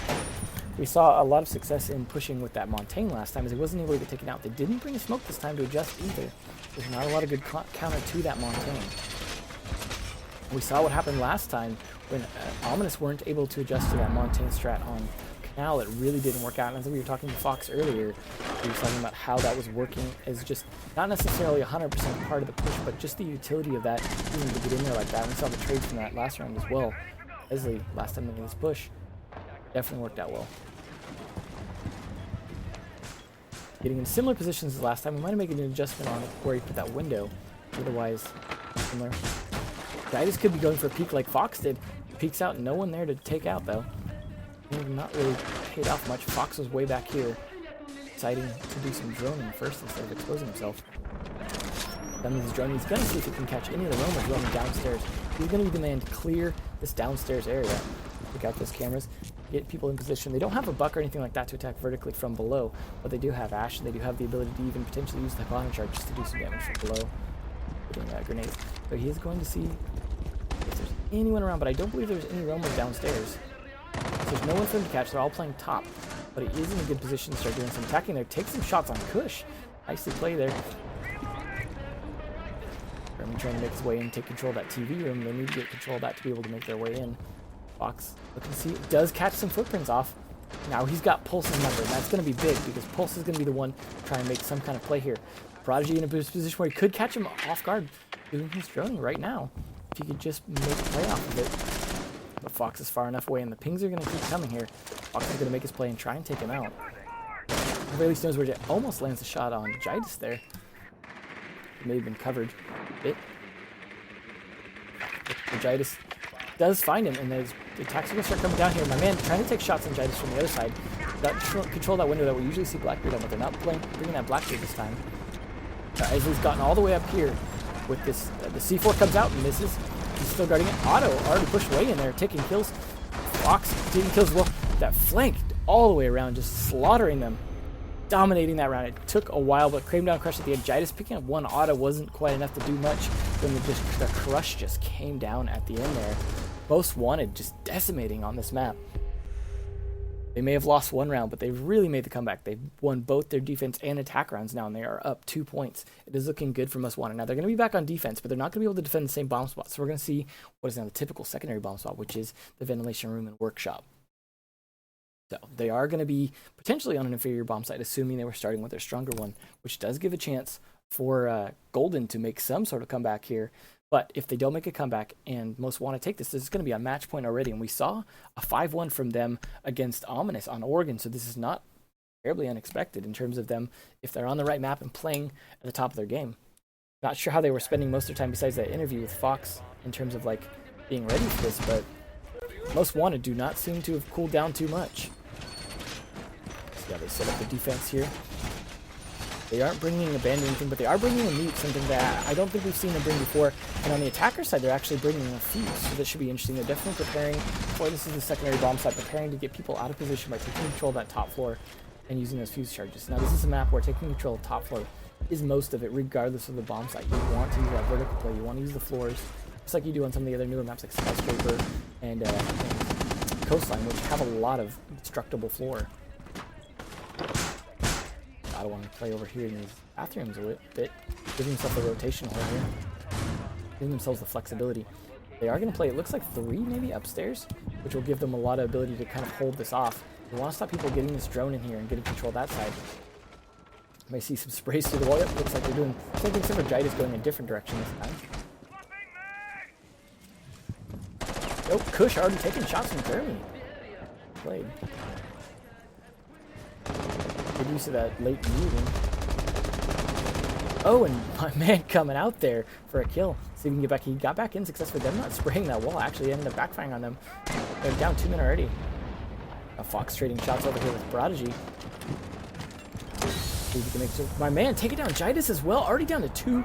We saw a lot of success in pushing with that Montaigne last time as he wasn't able to get taken out. They didn't bring a smoke this time to adjust either. There's not a lot of good counter to that Montaigne. We saw what happened last time when Ominous weren't able to adjust to that Montaigne strat on Canal. It really didn't work out. And as we were talking to Fox earlier, we were talking about how that was working as just not necessarily 100% part of the push, but just the utility of that, even to get in there like that. We saw the trades from that last round as well. Esley, last time making this push, definitely worked out well. Getting in similar positions as last time, we might have made an adjustment on where he put that window. Otherwise, similar. Jaidas could be going for a peek like Fox did. Peeks out, no one there to take out though. Not really paid off much. Fox was way back here, deciding to do some droning first instead of exposing himself. Done with his droning, he's gonna see if he can catch any of the roamers roaming downstairs. He's gonna be demanding to clear this downstairs area. Look out those cameras, get people in position. They don't have a buck or anything like that to attack vertically from below, but they do have Ash, and they do have the ability to even potentially use the Hypnotic Charge just to do some damage from below. Putting grenades. So he is going to see if there's anyone around, but I don't believe there's any roamers downstairs. So there's no one for him to catch. They're all playing top, but he is in a good position to start doing some attacking there. Take some shots on Kush. Nicely play there. Gurmy trying to make his way in, take control of that TV room. They need to get control of that to be able to make their way in. Fox looking to see, does catch some footprints off. Now he's got Pulse's number, and that's going to be big because Pulse is going to be the one trying to make some kind of play here. Prodigy in a position where he could catch him off guard doing his droning right now. If he could just make a play off of it. But Fox is far enough away, and the pings are going to keep coming here. Fox is going to make his play and try and take him out. At the very least knows where he almost lands a shot on Jaidas there. It may have been covered a bit. But Jaidas does find him, and the attacks are going to start coming down here. My man trying to take shots on Jaidas from the other side. That control that window that we usually see Blackbeard on, but they're not bringing that Blackbeard this time. Esley's gotten all the way up here with this. The C4 comes out and misses. He's still guarding it. Otto already pushed way in there, taking kills. Fox taking kills as well. That flank all the way around, just slaughtering them. Dominating that round. It took a while, but Crame Down Crush at the end. Jaidas picking up one auto wasn't quite enough to do much. Then the crush just came down at the end there. Most Wanted just decimating on this map. They may have lost one round, but they've really made the comeback. They've won both their defense and attack rounds now, and they are up 2 points. It is looking good for Most Wanted. Now, they're going to be back on defense, but they're not going to be able to defend the same bomb spot. So we're going to see what is now the typical secondary bomb spot, which is the ventilation room and workshop. So they are going to be potentially on an inferior bomb site, assuming they were starting with their stronger one, which does give a chance for Golden to make some sort of comeback here. But if they don't make a comeback and Most Want to take this is going to be on match point already. And we saw a 5-1 from them against Ominous on Oregon. So this is not terribly unexpected in terms of them, if they're on the right map and playing at the top of their game. Not sure how they were spending most of their time besides that interview with Fox in terms of like being ready for this, but Most Wanted do not seem to have cooled down too much. So yeah, they set up the defense here. They aren't bringing a band or anything, but they are bringing a mute, something that I don't think we've seen them bring before. And on the attacker side, they're actually bringing a fuse, so that should be interesting. They're definitely preparing for, this is the secondary bomb site, preparing to get people out of position by taking control of that top floor and using those fuse charges. Now, this is a map where taking control of top floor is most of it, regardless of the bomb site. You want to use that vertical play, you want to use the floors, just like you do on some of the other newer maps like Skyscraper and Coastline, which have a lot of destructible floor. I don't want to play over here in these bathrooms a bit, giving themselves a rotation hole here, giving themselves the flexibility. They are going to play, it looks like 3 maybe upstairs, which will give them a lot of ability to kind of hold this off. They want to stop people getting this drone in here and getting control of that side. You may see some sprays through the wall. Yep, looks like they're doing the same thing, except for Jite is going a different direction this time. Oh, Kush already taking shots from Jeremy. Played. Good use of that late muting. Oh, and my man coming out there for a kill. See if we can get back. He got back in successfully. Them not spraying that wall. Actually, ended up backfiring on them. They're down 2 men already. A Fox trading shots over here with Prodigy. See if we can make sure. My man taking down Jidus as well. Already down to 2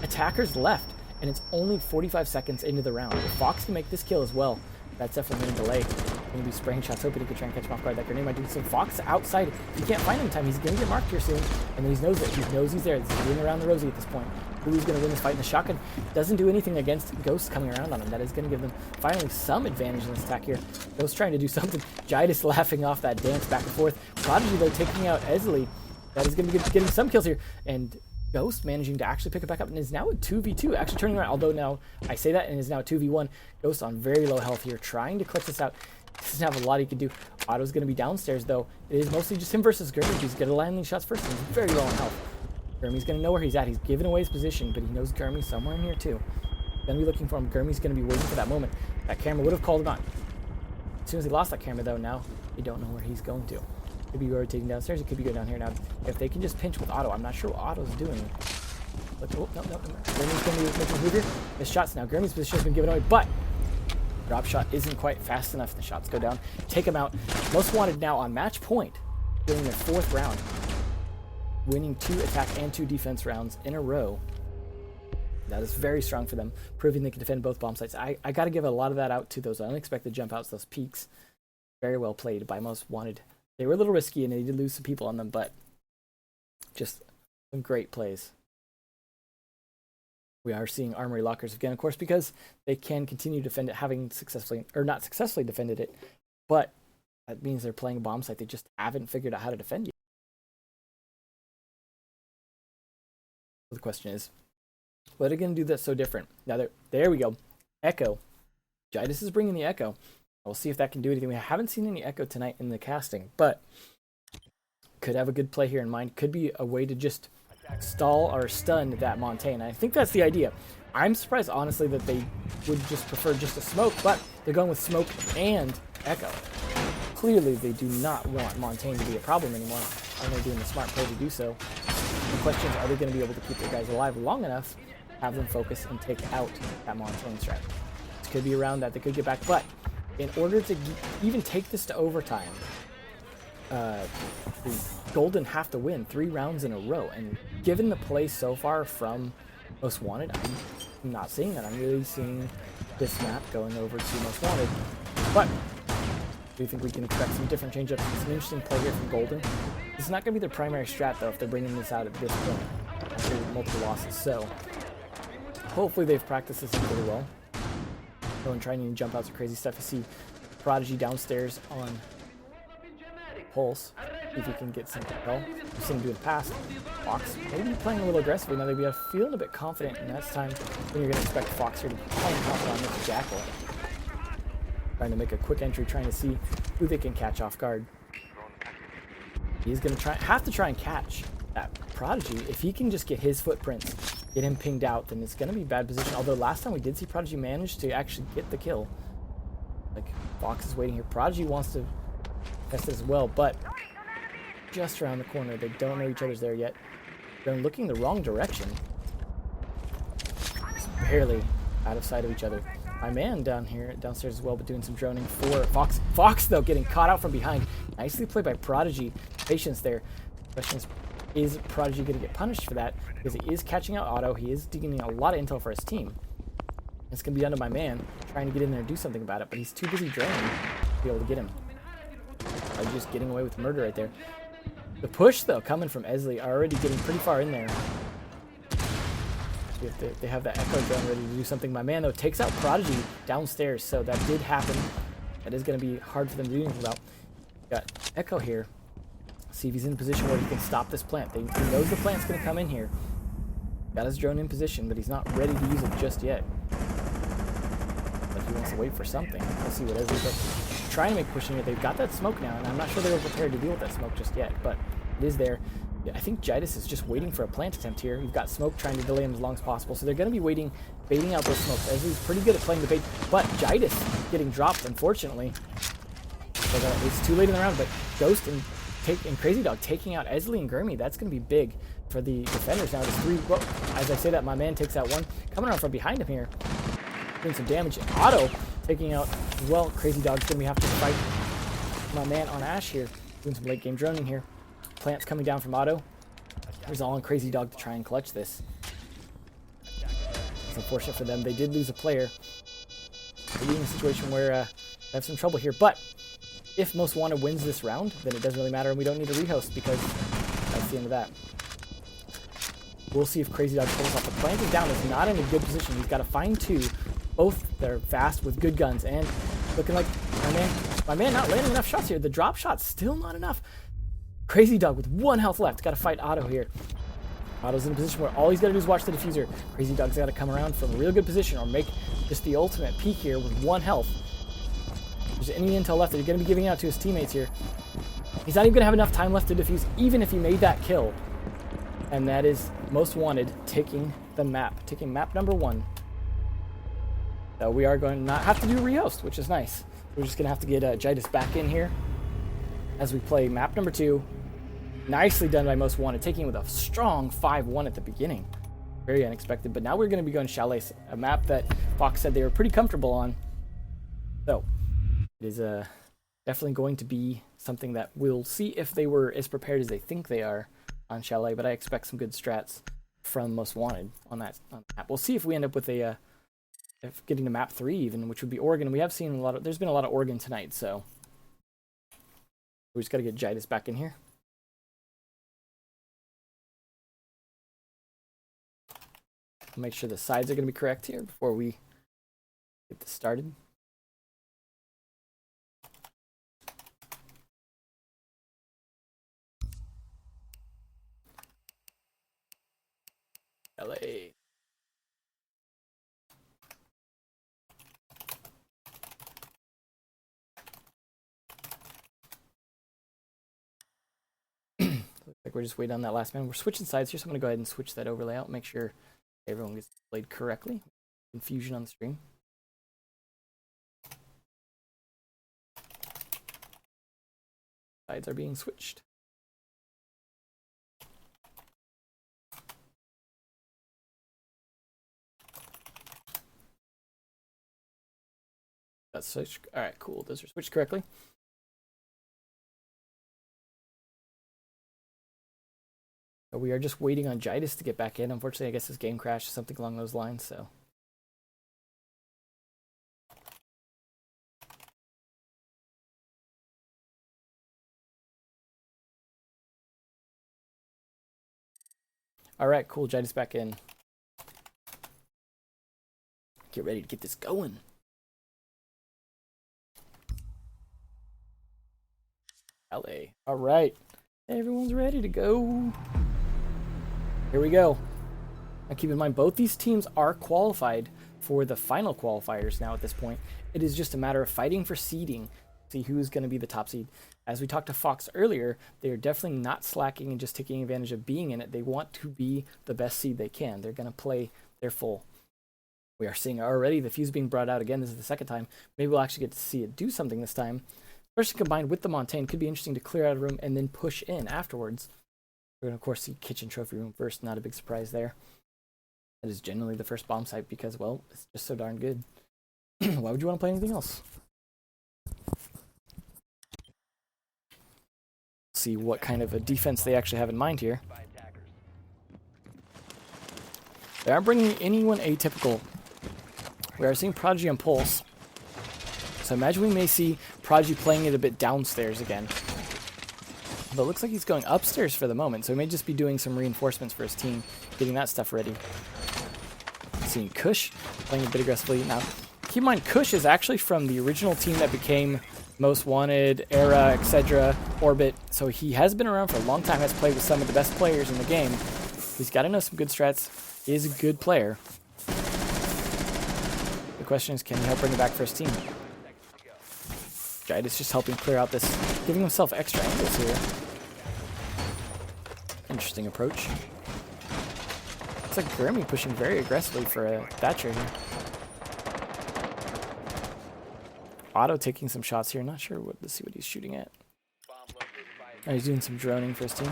attackers left. And it's only 45 seconds into the round. If Fox can make this kill as well, that's definitely a delay. Going to be spraying shots, hoping he can try and catch him off guard. That grenade might do some. Fox outside. If you can't find him in time, he's going to get marked here soon. And then he knows it. He knows he's there. He's ring around the rosy at this point. Who's going to win this fight? And the shotgun doesn't do anything against Ghost coming around on him. That is going to give them finally some advantage in this attack here. Ghost trying to do something. Jidus laughing off that dance back and forth. Prodigy, though, taking out Esley. That is going to be getting some kills here. And Ghost managing to actually pick it back up and is now a 2v2, actually turning around. Although now I say that and is now a 2v1. Ghost on very low health here, trying to clutch this out. Doesn't have a lot he can do. Otto's going to be downstairs, though. It is mostly just him versus Gurmy. He's going to land these shots first. He's very low on health. Gurmy's going to know where he's at. He's giving away his position, but he knows Gurmy's somewhere in here, too. Going to be looking for him. Gurmy's going to be waiting for that moment. That camera would have called him on. As soon as he lost that camera, though, now you don't know where he's going to. Could be rotating downstairs. It could be going down here. Now, if they can just pinch with Otto, I'm not sure what Otto's doing. But, oh, no. Gurmy's going to be making a move here. Missed shots now. Gurmy's position has been given away, but drop shot isn't quite fast enough. The shots go down. Take him out. Most Wanted now on match point, doing their 4th round, winning 2 attack and 2 defense rounds in a row. That is very strong for them, proving they can defend both bomb sites. I got to give a lot of that out to those unexpected jump outs, those peaks. Very well played by Most Wanted. They were a little risky and they did lose some people on them, but just some great plays. We are seeing armory lockers again, of course, because they can continue to defend it, having successfully, or not successfully defended it, but that means they're playing a bomb site. They just haven't figured out how to defend yet. The question is, what are they going to do that's so different? Now, there we go. Echo. Jidus is bringing the Echo. We'll see if that can do anything. We haven't seen any Echo tonight in the casting, but could have a good play here in mind. Could be a way to just stall or stun that Montaigne. I think that's the idea. I'm surprised, honestly, that they would just prefer just a smoke, but they're going with smoke and Echo. Clearly, they do not want Montaigne to be a problem anymore, and they're doing the smart play to do so. The question is, are they going to be able to keep their guys alive long enough, have them focus, and take out that Montaigne strat? This could be around that. They could get back, but in order to even take this to overtime, the Golden have to win 3 rounds in a row. And given the play so far from Most Wanted, I'm not seeing that. I'm really seeing this map going over to Most Wanted. But do you think we can expect some different change-ups? It's an interesting play here from Golden. This is not going to be their primary strat, though, if they're bringing this out at this point after multiple losses. So hopefully they've practiced this pretty well. Going trying to jump outs or crazy stuff. You see Prodigy downstairs on Pulse. See if he can get some control. We've seen him doing pass. Fox maybe playing a little aggressively. Now they'd be feeling a bit confident, and that's time when you're going to expect Fox here to be playing confident on Mr. Jackal. Trying to make a quick entry, trying to see who they can catch off guard. He's going to have to try and catch that Prodigy, if he can just get his footprints, get him pinged out, then it's going to be bad position. Although last time we did see Prodigy manage to actually get the kill. Like, Fox is waiting here. Prodigy wants to test it as well, but just around the corner. They don't know each other's there yet. They're looking the wrong direction. Just barely out of sight of each other. My man down here, downstairs as well, but doing some droning for Fox. Fox, though, getting caught out from behind. Nicely played by Prodigy. Patience there. Question is Prodigy going to get punished for that? Because he is catching out Otto. He is getting a lot of intel for his team. It's going to be down to my man, trying to get in there and do something about it, but he's too busy droning to be able to get him. Prodigy just getting away with murder right there. The push, though, coming from Esley, already getting pretty far in there. They have that Echo drone ready to do something. My man, though, takes out Prodigy downstairs, so that did happen. That is going to be hard for them to do anything about. Got Echo here. See if he's in a position where he can stop this plant. He knows the plant's going to come in here. Got his drone in position, but he's not ready to use it just yet. But he wants to wait for something. We'll see what Esley does. Trying to make pushing it. They've got that smoke now, and I'm not sure they were prepared to deal with that smoke just yet, but it is there. I think Jidus is just waiting for a plant attempt here. You've got smoke trying to delay him as long as possible, so they're going to be waiting, baiting out those smokes. Esley's pretty good at playing the bait, but Jidus getting dropped, unfortunately. So it's too late in the round, but Ghost and Crazy Dog taking out Esley and Gurmy, that's going to be big for the defenders. Now there's three, well, as I say that, my man takes out one. Coming around from behind him here, doing some damage. Otto taking out as well. Crazy Dog's going to have to fight my man on Ash here, doing some late game droning here. Plants coming down from Otto. He's all on Crazy Dog to try and clutch this. It's unfortunate for them. They did lose a player. They're being in a situation where they have some trouble here. But if Most Wanted wins this round, then it doesn't really matter, and we don't need a rehost because that's the end of that. We'll see if Crazy Dog pulls off. The plant is down. Is not in a good position. He's got to find two. Both they're fast with good guns, and looking like my man not landing enough shots here. The drop shot's still not enough. Crazy Dog with 1 health left. Got to fight Otto here. Otto's in a position where all he's got to do is watch the diffuser. Crazy Dog's got to come around from a real good position or make just the ultimate peek here with 1 health. If there's any intel left that he's going to be giving out to his teammates here. He's not even going to have enough time left to defuse, even if he made that kill. And that is Most Wanted taking the map. Taking map number 1. So we are going to not have to do a rehost, which is nice. We're just going to have to get Jidus back in here as we play map number 2. Nicely done by Most Wanted, taking with a strong 5-1 at the beginning. Very unexpected, but now we're going to be going Chalet, a map that Fox said they were pretty comfortable on. So, it is definitely going to be something that we'll see if they were as prepared as they think they are on Chalet, but I expect some good strats from Most Wanted on that map. We'll see if we end up with a if getting to map 3 even, which would be Oregon. We have seen a lot of, there's been a lot of Oregon tonight, so we just got to get Jidus back in here. Make sure the sides are going to be correct here before we get this started. LA. Looks like we're just waiting on that last man. We're switching sides here, so I'm going to go ahead and switch that overlay out, make sure everyone gets played correctly. Confusion on the stream. Sides are being switched. That's switched. All right, cool. Those are switched correctly. We are just waiting on Jidus to get back in. Unfortunately, I guess his game crashed or something along those lines, so. All right, cool. Jidus back in. Get ready to get this going. LA. All right. Everyone's ready to go. Here we go. Now keep in mind, both these teams are qualified for the final qualifiers now at this point. It is just a matter of fighting for seeding see who's going to be the top seed. As we talked to Fox earlier, they are definitely not slacking and just taking advantage of being in it. They want to be the best seed they can. They're going to play their full. We are seeing already the fuse being brought out again. This is the second time. Maybe we'll actually get to see it do something this time. Especially combined with the Montaigne. Could be interesting to clear out a room and then push in afterwards. We're going to, of course, see kitchen trophy room first. Not a big surprise there. That is generally the first bomb site because, well, it's just so darn good. Why would you want to play anything else? See what kind of a defense they actually have in mind here. They aren't bringing anyone atypical. We are seeing Prodigy and Pulse. So imagine we may see Prodigy playing it a bit downstairs again. But it looks like he's going upstairs for the moment, so he may just be doing some reinforcements for his team, getting that stuff ready. Seeing Kush playing a bit aggressively. Now, keep in mind, Kush is actually from the original team that became Most Wanted, Era, etc., Orbit. So he has been around for a long time, has played with some of the best players in the game. He's got to know some good strats, is a good player. The question is, can he help bring it back for his team? Jidus just helping clear out this, giving himself extra angles here. Interesting approach. Looks like Gurmy pushing very aggressively for a Thatcher here. Otto taking some shots here. Not sure what. Let's see what he's shooting at. Oh, he's doing some droning for his team.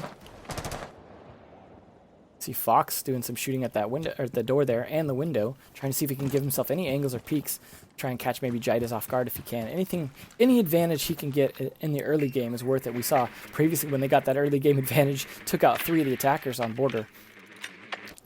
See Fox doing some shooting at that window, or the door there, and the window, trying to see if he can give himself any angles or peeks. Try and catch maybe Jidus off guard if he can. Any advantage he can get in the early game is worth it. We saw previously when they got that early game advantage, took out 3 of the attackers on border.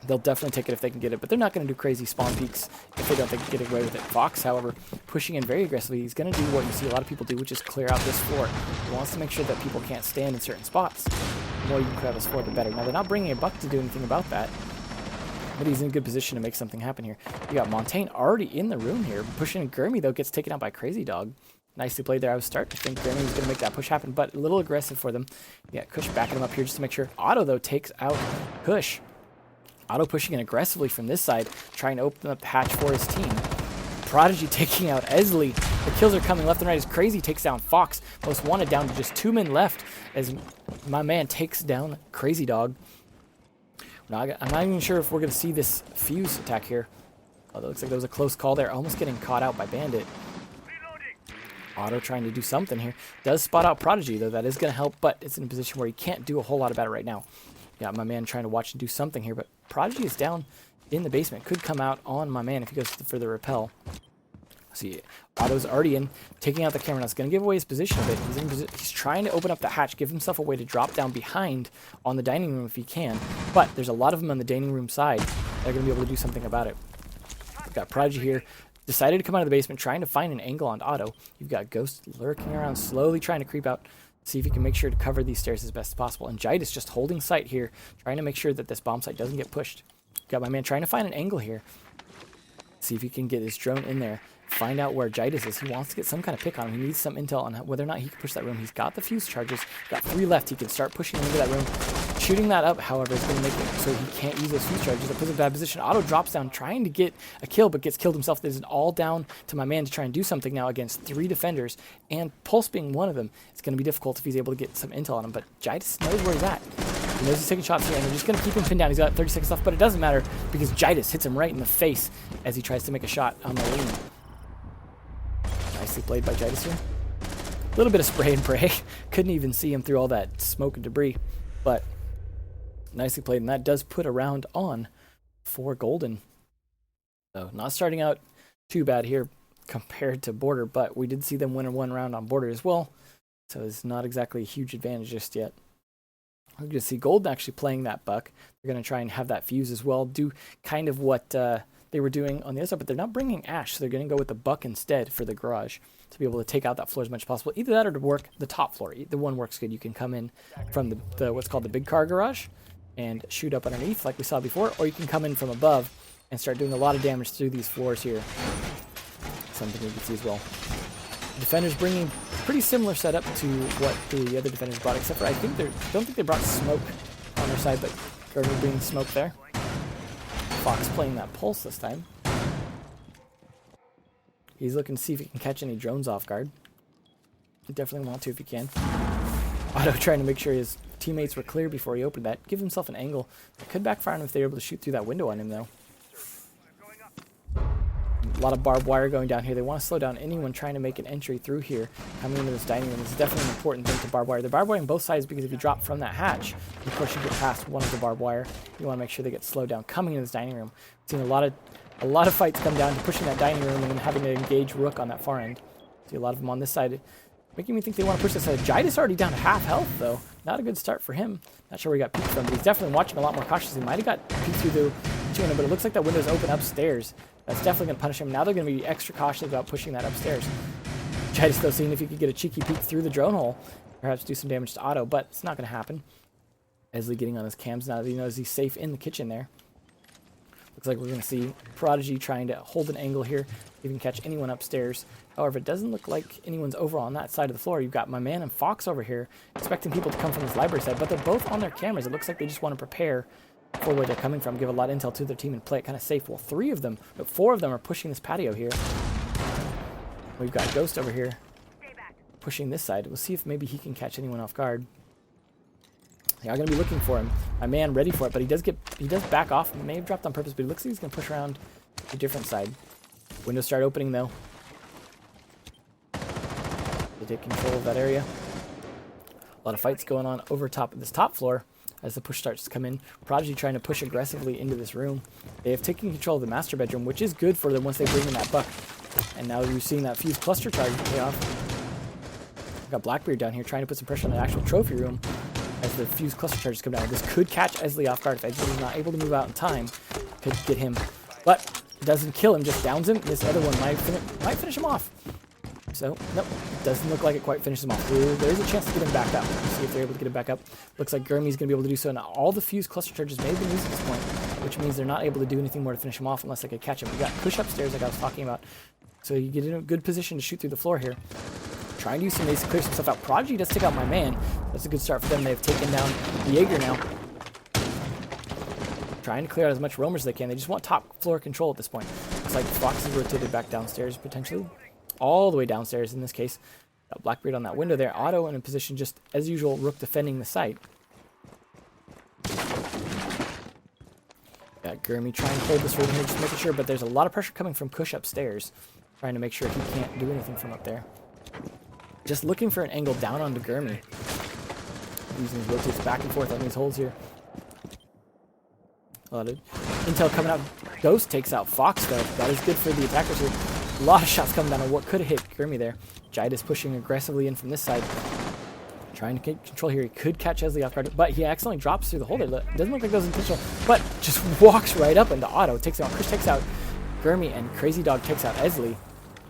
They'll definitely take it if they can get it, but they're not going to do crazy spawn peeks if they don't think they can get away with it. Fox, however, pushing in very aggressively. He's going to do what you see a lot of people do, which is clear out this floor. He wants to make sure that people can't stand in certain spots. The more you can clear out this floor, the better. Now, they're not bringing a buck to do anything about that, but he's in a good position to make something happen here. You got Montaigne already in the room here. Pushing Gurmy, though, gets taken out by Crazy Dog. Nicely played there. I was starting to think Gurmy was going to make that push happen, but a little aggressive for them. Yeah, Kush backing him up here just to make sure. Otto, though, takes out Kush. Otto pushing in aggressively from this side, trying to open up the hatch for his team. Prodigy taking out Esley. The kills are coming left and right as Crazy takes down Fox. Most Wanted down to just 2 men left as my man takes down Crazy Dog. Now, I'm not even sure if we're going to see this fuse attack here. Although it looks like there was a close call there. Almost getting caught out by Bandit. Otto trying to do something here. Does spot out Prodigy, though. That is going to help, but it's in a position where he can't do a whole lot about it right now. Yeah, my man trying to watch and do something here, but Prodigy is down in the basement. Could come out on my man if he goes for the repel. See, Otto's already in, taking out the camera. Now it's going to give away his position a bit. He's trying to open up the hatch, give himself a way to drop down behind on the dining room if he can. But there's a lot of them on the dining room side that are going to be able to do something about it. We've got Prodigy here. Decided to come out of the basement, trying to find an angle on Otto. You've got Ghost lurking around, slowly trying to creep out. See if he can make sure to cover these stairs as best as possible. And Jidus just holding sight here, trying to make sure that this bomb site doesn't get pushed. Got my man trying to find an angle here. See if he can get his drone in there. Find out where Jidus is. He wants to get some kind of pick on him. He needs some intel on whether or not he can push that room. He's got the fuse charges. Got 3 left. He can start pushing into that room. Shooting that up, however, is going to make it so he can't use those fuse charges. That puts him in a bad position. Otto drops down trying to get a kill, but gets killed himself. This is all down to my man to try and do something now against 3 defenders, and Pulse being one of them. It's going to be difficult if he's able to get some intel on him, but Jidus knows where he's at. He knows he's taking shots here, and they're just going to keep him pinned down. He's got 30 seconds left, but it doesn't matter because Jidus hits him right in the face as he tries to make a shot on the lean. Nicely played by Jidus here. A little bit of spray and pray. Couldn't even see him through all that smoke and debris, but nicely played, and that does put a round on for Golden. So not starting out too bad here compared to Border, but we did see them win 1 round on Border as well, so it's not exactly a huge advantage just yet. We're going to see Golden actually playing that buck. They're going to try and have that fuse as well, do kind of what they were doing on the other side, but they're not bringing Ash, so they're going to go with the buck instead for the garage to be able to take out that floor as much as possible. Either that or to work the top floor. The one works good. You can come in from the what's called the big car garage and shoot up underneath like we saw before, or you can come in from above and start doing a lot of damage through these floors here. Something we can see as well. Defenders bringing pretty similar setup to what the other defenders brought, except for I don't think they brought smoke on their side, but Gardner bringing smoke there. Fox playing that Pulse this time. He's looking to see if he can catch any drones off guard. You definitely want to if you can. Otto trying to make sure his teammates were clear before he opened that. Give himself an angle. It could backfire on him if they're able to shoot through that window on him, though. A lot of barbed wire going down here. They want to slow down anyone trying to make an entry through here. Coming into this dining room is definitely an important thing to barbed wire. They're barbed wire on both sides because if you drop from that hatch, of course you get past one of the barbed wire. You want to make sure they get slowed down coming into this dining room. Seeing a lot of fights come down to pushing that dining room and then having to engage Rook on that far end. See a lot of them on this side, making me think they want to push this side. Jidus already down to half health though. Not a good start for him. Not sure where he got peeked from, but he's definitely watching a lot more cautiously. He might have got peeked through the window, but it looks like that window's open upstairs. That's definitely going to punish him. Now they're going to be extra cautious about pushing that upstairs. Jidus though seeing if he could get a cheeky peek through the drone hole, perhaps do some damage to Otto, but it's not going to happen. Esley getting on his cams now that he knows he's safe in the kitchen there. Looks like we're going to see Prodigy trying to hold an angle here, even catch anyone upstairs. However, it doesn't look like anyone's over on that side of the floor. You've got my man and Fox over here, expecting people to come from this library side, but they're both on their cameras. It looks like they just want to prepare for where they're coming from, give a lot of intel to their team and play it kind of safe. Well, four of them are pushing this patio here. We've got Ghost over here pushing this side. We'll see if maybe he can catch anyone off guard. They are going to be looking for him. My man ready for it, but he does back off. He may have dropped on purpose, but it looks like he's going to push around a different side. Windows start opening though. They take control of that area. A lot of fights going on over top of this top floor as the push starts to come in. Prodigy trying to push aggressively into this room. They have taken control of the master bedroom, which is good for them once they bring in that buck. And now you're seeing that fuse cluster charge pay off. We've got Blackbeard down here trying to put some pressure on the actual trophy room as the fuse cluster charges come down. This could catch Esley off guard. If Esley is not able to move out in time, could get him. But it doesn't kill him, just downs him. This other one might finish him off. So, nope, doesn't look like it quite finishes him off. There is a chance to get him back up. Let's see if they're able to get him back up. Looks like Gurmy's going to be able to do so. Now, all the fuse cluster charges may have been used at this point, which means they're not able to do anything more to finish him off unless they could catch him. We got push upstairs like I was talking about. So you get in a good position to shoot through the floor here. Trying to use some of these to clear some stuff out. Prodigy does take out my man. That's a good start for them. They've taken down the Jaeger now. Trying to clear out as much roamers as they can. They just want top floor control at this point. Looks like Fox is rotated back downstairs potentially. All the way downstairs in this case. Got Blackbeard on that window there. Otto in a position just as usual. Rook defending the site. Got Gurmy trying to hold this room here, just making sure, but there's a lot of pressure coming from Kush upstairs. Trying to make sure he can't do anything from up there. Just looking for an angle down onto Gurmy. Using his rotates back and forth on these holes here. A lot of intel coming out. Ghost takes out Fox though. That is good for the attackers here. A lot of shots coming down on what could have hit Gurmy there. Jidus pushing aggressively in from this side. Trying to get control here. He could catch Esley off guard, but he accidentally drops through the hole there. It doesn't look like that was intentional, but just walks right up into Otto. Takes out Chris, takes out Gurmy, and Crazy Dog takes out Esley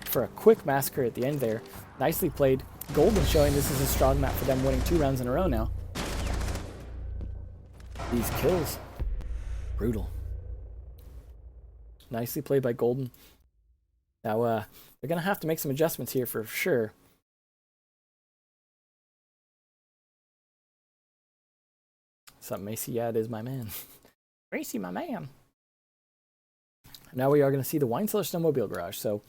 for a quick massacre at the end there. Nicely played. Golden showing this is a strong map for them, winning 2 rounds in a row now. These kills. Brutal. Nicely played by Golden. Now, they're going to have to make some adjustments here for sure. What's up, Macy? Yeah, it is my man. Macy, my man. Now we are going to see the Wine Cellar Snowmobile Garage. So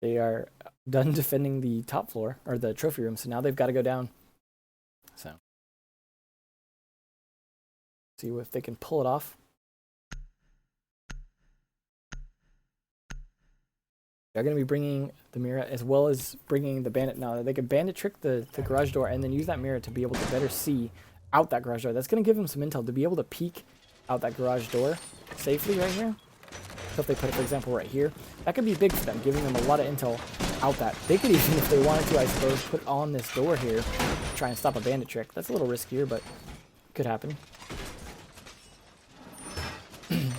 they are done defending the top floor, or the trophy room. So now they've got to go down. So see if they can pull it off. They're going to be bringing the mirror as well as bringing the bandit. Now they can bandit trick the garage door and then use that mirror to be able to better see out that garage door. That's going to give them some intel to be able to peek out that garage door safely right here. So if they put it, for example, right here, that could be big for them, giving them a lot of intel out that. They could even, if they wanted to, I suppose, put on this door here, try and stop a bandit trick. That's a little riskier, but it could happen.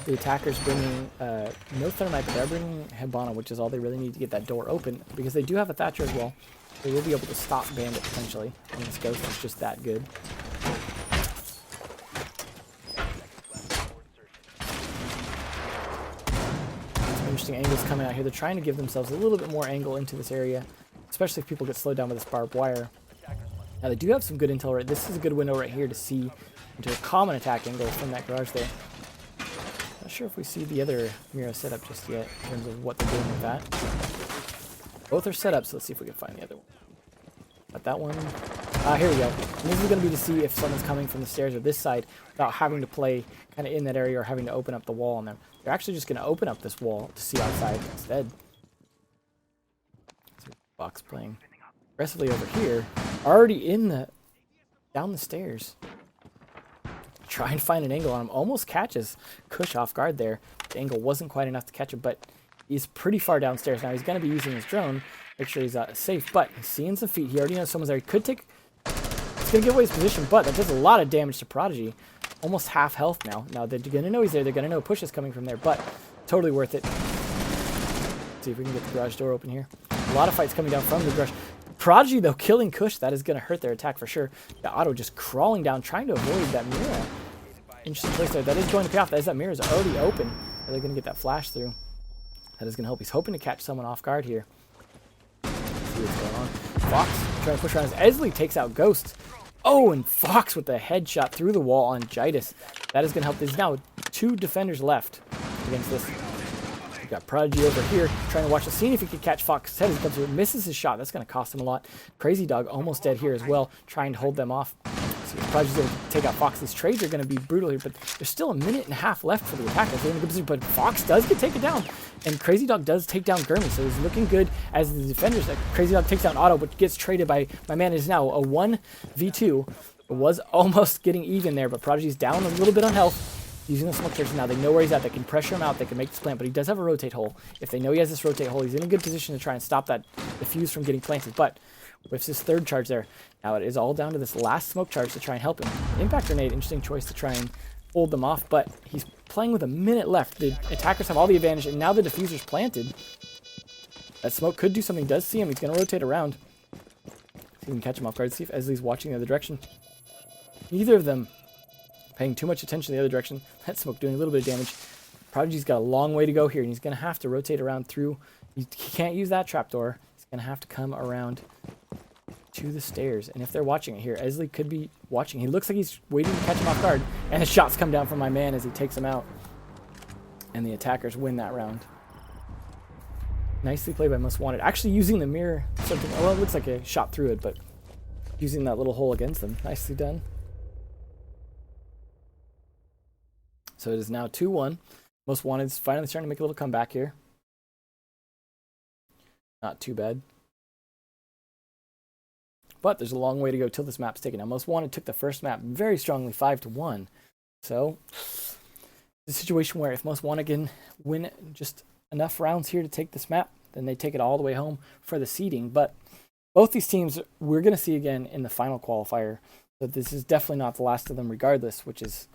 The attackers bringing no Thermite, but they're bringing Hibana, which is all they really need to get that door open, because they do have a Thatcher as well. They will be able to stop Bandit potentially, and this Ghost is just that good. Some interesting angles coming out here. They're trying to give themselves a little bit more angle into this area, especially if people get slowed down with this barbed wire. Now they do have some good intel right. This is a good window right here to see into a common attack angle from that garage there. Not sure if we see the other Miro setup just yet in terms of what they're doing with that. Both are set up, so let's see if we can find the other one. But that one, here we go. And this is going to be to see if someone's coming from the stairs or this side without having to play kind of in that area or having to open up the wall on them. They're actually just going to open up this wall to see outside instead. So Fox playing aggressively over here, already down the stairs. Trying to find an angle on him. Almost catches Kush off guard there. The angle wasn't quite enough to catch him, but he's pretty far downstairs. Now he's going to be using his drone. Make sure he's safe, but he's seeing some feet. He already knows someone's there. He could take... It's going to give away his position, but that does a lot of damage to Prodigy. Almost half health now. Now they're going to know he's there. They're going to know Push is coming from there, but totally worth it. Let's see if we can get the garage door open here. A lot of fights coming down from the garage. Prodigy, though, killing Kush, that is going to hurt their attack for sure. The Auto just crawling down, trying to avoid that mirror. Interesting place there. That is going to pay off. That mirror is already open. Are they going to get that flash through? That is going to help. He's hoping to catch someone off guard here. Let's see what's going on. Fox trying to push around as Esley takes out Ghost. Oh, and Fox with the headshot through the wall on Jitus. That is going to help. There's now 2 defenders left against this. We've got Prodigy over here trying to watch the scene if he could catch Fox's head as he comes through. Misses his shot. That's going to cost him a lot. Crazy Dog almost dead here as well, trying to hold them off. So Prodigy's going to take out Fox. These trades are going to be brutal here, but there's still a minute and a half left for the attackers. They're in a good position, but Fox does get taken down, and Crazy Dog does take down Gurmy, so he's looking good as the defenders. Crazy Dog takes down Auto, but gets traded by my man. Is now a 1v2. It was almost getting even there, but Prodigy's down a little bit on health. Using the smoke charges now. They know where he's at. They can pressure him out. They can make this plant, but he does have a rotate hole. If they know he has this rotate hole, he's in a good position to try and stop that defuse from getting planted, but with his 3rd charge there. Now it is all down to this last smoke charge to try and help him. Impact grenade, interesting choice to try and hold them off, but he's playing with a minute left. The attackers have all the advantage, and now the diffuser's planted. That smoke could do something. He does see him. He's going to rotate around. See if we can catch him off guard. See if Esley's watching the other direction. Neither of them paying too much attention to the other direction. That smoke doing a little bit of damage. Prodigy's got a long way to go here, and he's going to have to rotate around through. He can't use that trapdoor. He's going to have to come around to the stairs. And if they're watching it here, Esley could be watching. He looks like he's waiting to catch him off guard, and the shots come down from my man as he takes him out. And the attackers win that round. Nicely played by Most Wanted. Actually using the mirror. Something. Well, it looks like a shot through it, but using that little hole against them. Nicely done. So it is now 2-1. Most Wanted's finally starting to make a little comeback here. Not too bad. But there's a long way to go till this map's taken. Now, Most Wanted took the first map very strongly, 5-1. So, the situation where if Most Wanted can win just enough rounds here to take this map, then they take it all the way home for the seeding. But both these teams we're going to see again in the final qualifier. So this is definitely not the last of them regardless, which is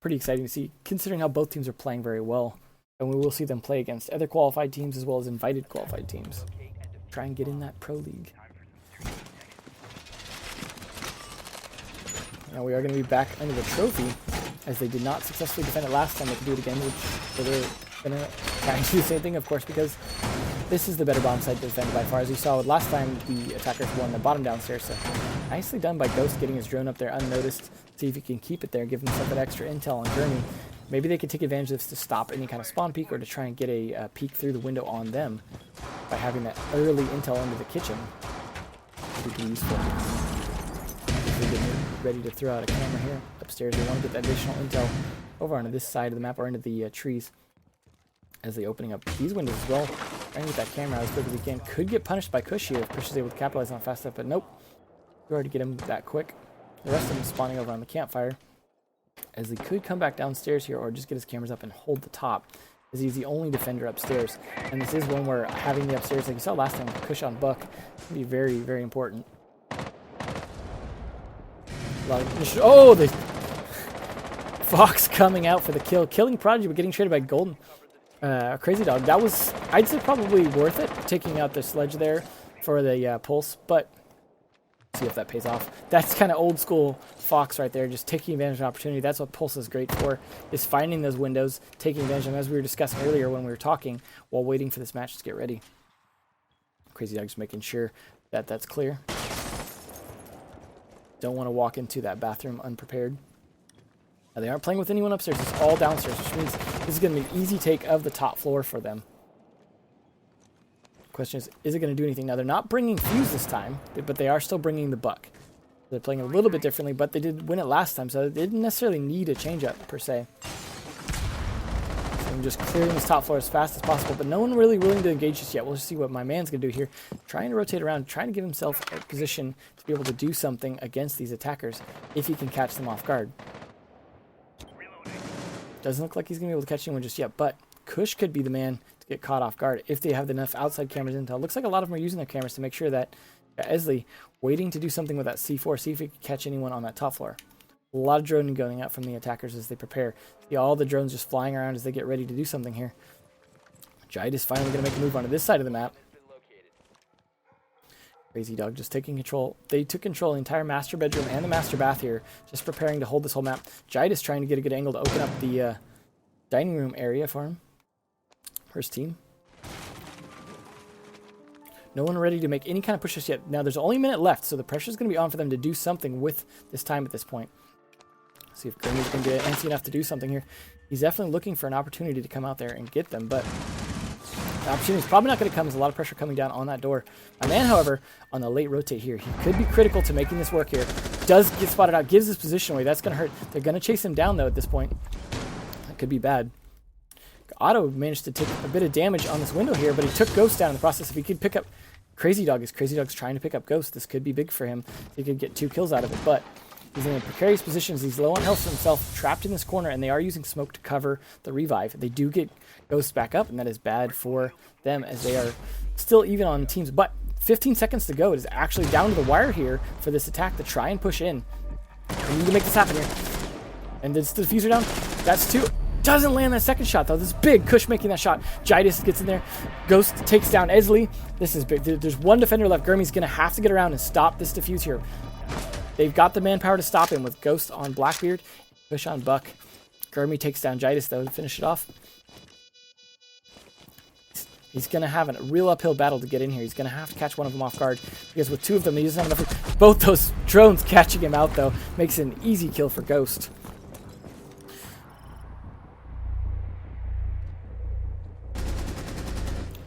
pretty exciting to see, considering how both teams are playing very well. And we will see them play against other qualified teams as well as invited qualified teams. Try and get in that pro league. Now we are going to be back under the trophy, as they did not successfully defend it last time. They can do it again, so they're going to try and do the same thing, of course, because this is the better bomb site to defend by far. As you saw last time, the attackers won the bottom downstairs, so nicely done by Ghost getting his drone up there unnoticed. See if he can keep it there, give himself that extra intel on Gurney. Maybe they could take advantage of this to stop any kind of spawn peek or to try and get a peek through the window on them by having that early intel into the kitchen. Would be useful. They're getting ready to throw out a camera here upstairs. They want to get that additional intel over onto this side of the map or into the trees as they're opening up these windows as well. Trying to get that camera out as quick as he can. Could get punished by Kush here if Kush is able to capitalize on it fast enough, but nope. Too hard to get him that quick. The rest of them spawning over on the campfire, as he could come back downstairs here or just get his cameras up and hold the top, as he's the only defender upstairs. And this is one where having the upstairs, like you saw last time with Kush on Buck, can be very, very important. Oh, the Fox coming out for the kill, killing Prodigy but getting traded by Golden. Crazy Dog. That was, I'd say, probably worth it, taking out the sledge there for the pulse, but see if that pays off. That's kind of old school Fox right there, just taking advantage of an opportunity. That's what Pulse is great for, is finding those windows, taking advantage of them, as we were discussing earlier when we were talking, while waiting for this match to get ready. Crazy Dog just making sure that that's clear. Don't want to walk into that bathroom unprepared. Now, they aren't playing with anyone upstairs. It's all downstairs, which means this is going to be an easy take of the top floor for them. Question is it going to do anything? Now, they're not bringing Fuse this time, but they are still bringing the Buck. They're playing a little bit differently, but they did win it last time, so they didn't necessarily need a change-up, per se. So I'm just clearing this top floor as fast as possible, but no one really willing to engage just yet. We'll just see what my man's going to do here. Trying to rotate around, trying to give himself a position to be able to do something against these attackers, if he can catch them off guard. Doesn't look like he's going to be able to catch anyone just yet, but Kush could be the man to get caught off guard if they have enough outside cameras intel. Looks like a lot of them are using their cameras to make sure that Esley waiting to do something with that C4, see if he can catch anyone on that top floor. A lot of droning going out from the attackers as they prepare. See all the drones just flying around as they get ready to do something here. Jide is finally going to make a move onto this side of the map. Crazy Dog just taking control. They took control of the entire master bedroom and the master bath here, just preparing to hold this whole map. Jide is trying to get a good angle to open up the dining room area for him. For his team. No one ready to make any kind of pushes yet. Now, there's only a minute left, so the pressure is going to be on for them to do something with this time at this point. See if Gurney's going to get antsy enough to do something here. He's definitely looking for an opportunity to come out there and get them, but the opportunity is probably not going to come. There's a lot of pressure coming down on that door. My man, however, on the late rotate here, he could be critical to making this work here. Does get spotted out, gives his position away. That's going to hurt. They're going to chase him down, though, at this point. That could be bad. Otto managed to take a bit of damage on this window here, but he took Ghost down in the process. If he could pick up Crazy Dog, as Crazy Dog's trying to pick up Ghost, this could be big for him. He could get 2 kills out of it, but he's in a precarious position. He's low on health for himself, trapped in this corner, and they are using smoke to cover the revive. They do get Ghost back up, and that is bad for them as they are still even on teams. But 15 seconds to go. It is actually down to the wire here for this attack to try and push in. We need to make this happen here. And is the diffuser down? That's 2. Doesn't land that second shot, though. This is big. Kush making that shot. Jidus gets in there. Ghost takes down Esley. This is big. There's one defender left. Gurmy's going to have to get around and stop this defuse here. They've got the manpower to stop him with Ghost on Blackbeard. Kush on Buck. Gurmy takes down Jidus, though, to finish it off. He's going to have a real uphill battle to get in here. He's going to have to catch one of them off guard. Because with 2 of them, he doesn't have enough. Both those drones catching him out, though, makes it an easy kill for Ghost.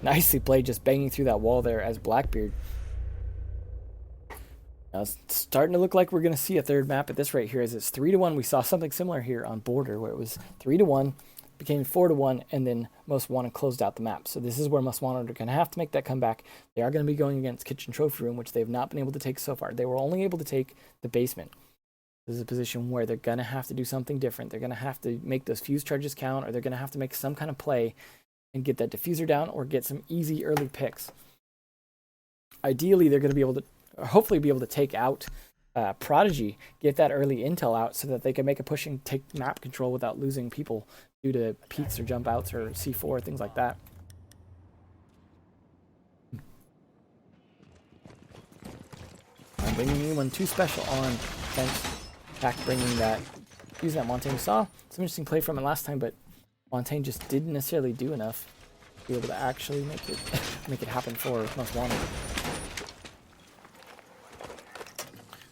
Nicely played, just banging through that wall there as Blackbeard. Now it's starting to look like we're going to see a third map at this rate here, as it's 3-1. We saw something similar here on Border, where it was 3-1, became 4-1, and then Most Wanted closed out the map. So this is where Most Wanted are going to have to make that comeback. They are going to be going against Kitchen Trophy Room, which they have not been able to take so far. They were only able to take the basement. This is a position where they're going to have to do something different. They're going to have to make those fuse charges count, or they're going to have to make some kind of play and get that diffuser down or get some easy early picks. Ideally, they're going to be able to, or hopefully be able to take out Prodigy, get that early intel out so that they can make a push and take map control without losing people due to peeks or jump outs or C4, things like that. I'm bringing anyone too special on defense. In fact, bringing that, using that Montaigne. We saw some interesting play from it last time, but Montaigne just didn't necessarily do enough to be able to actually make it happen for Most Wanted.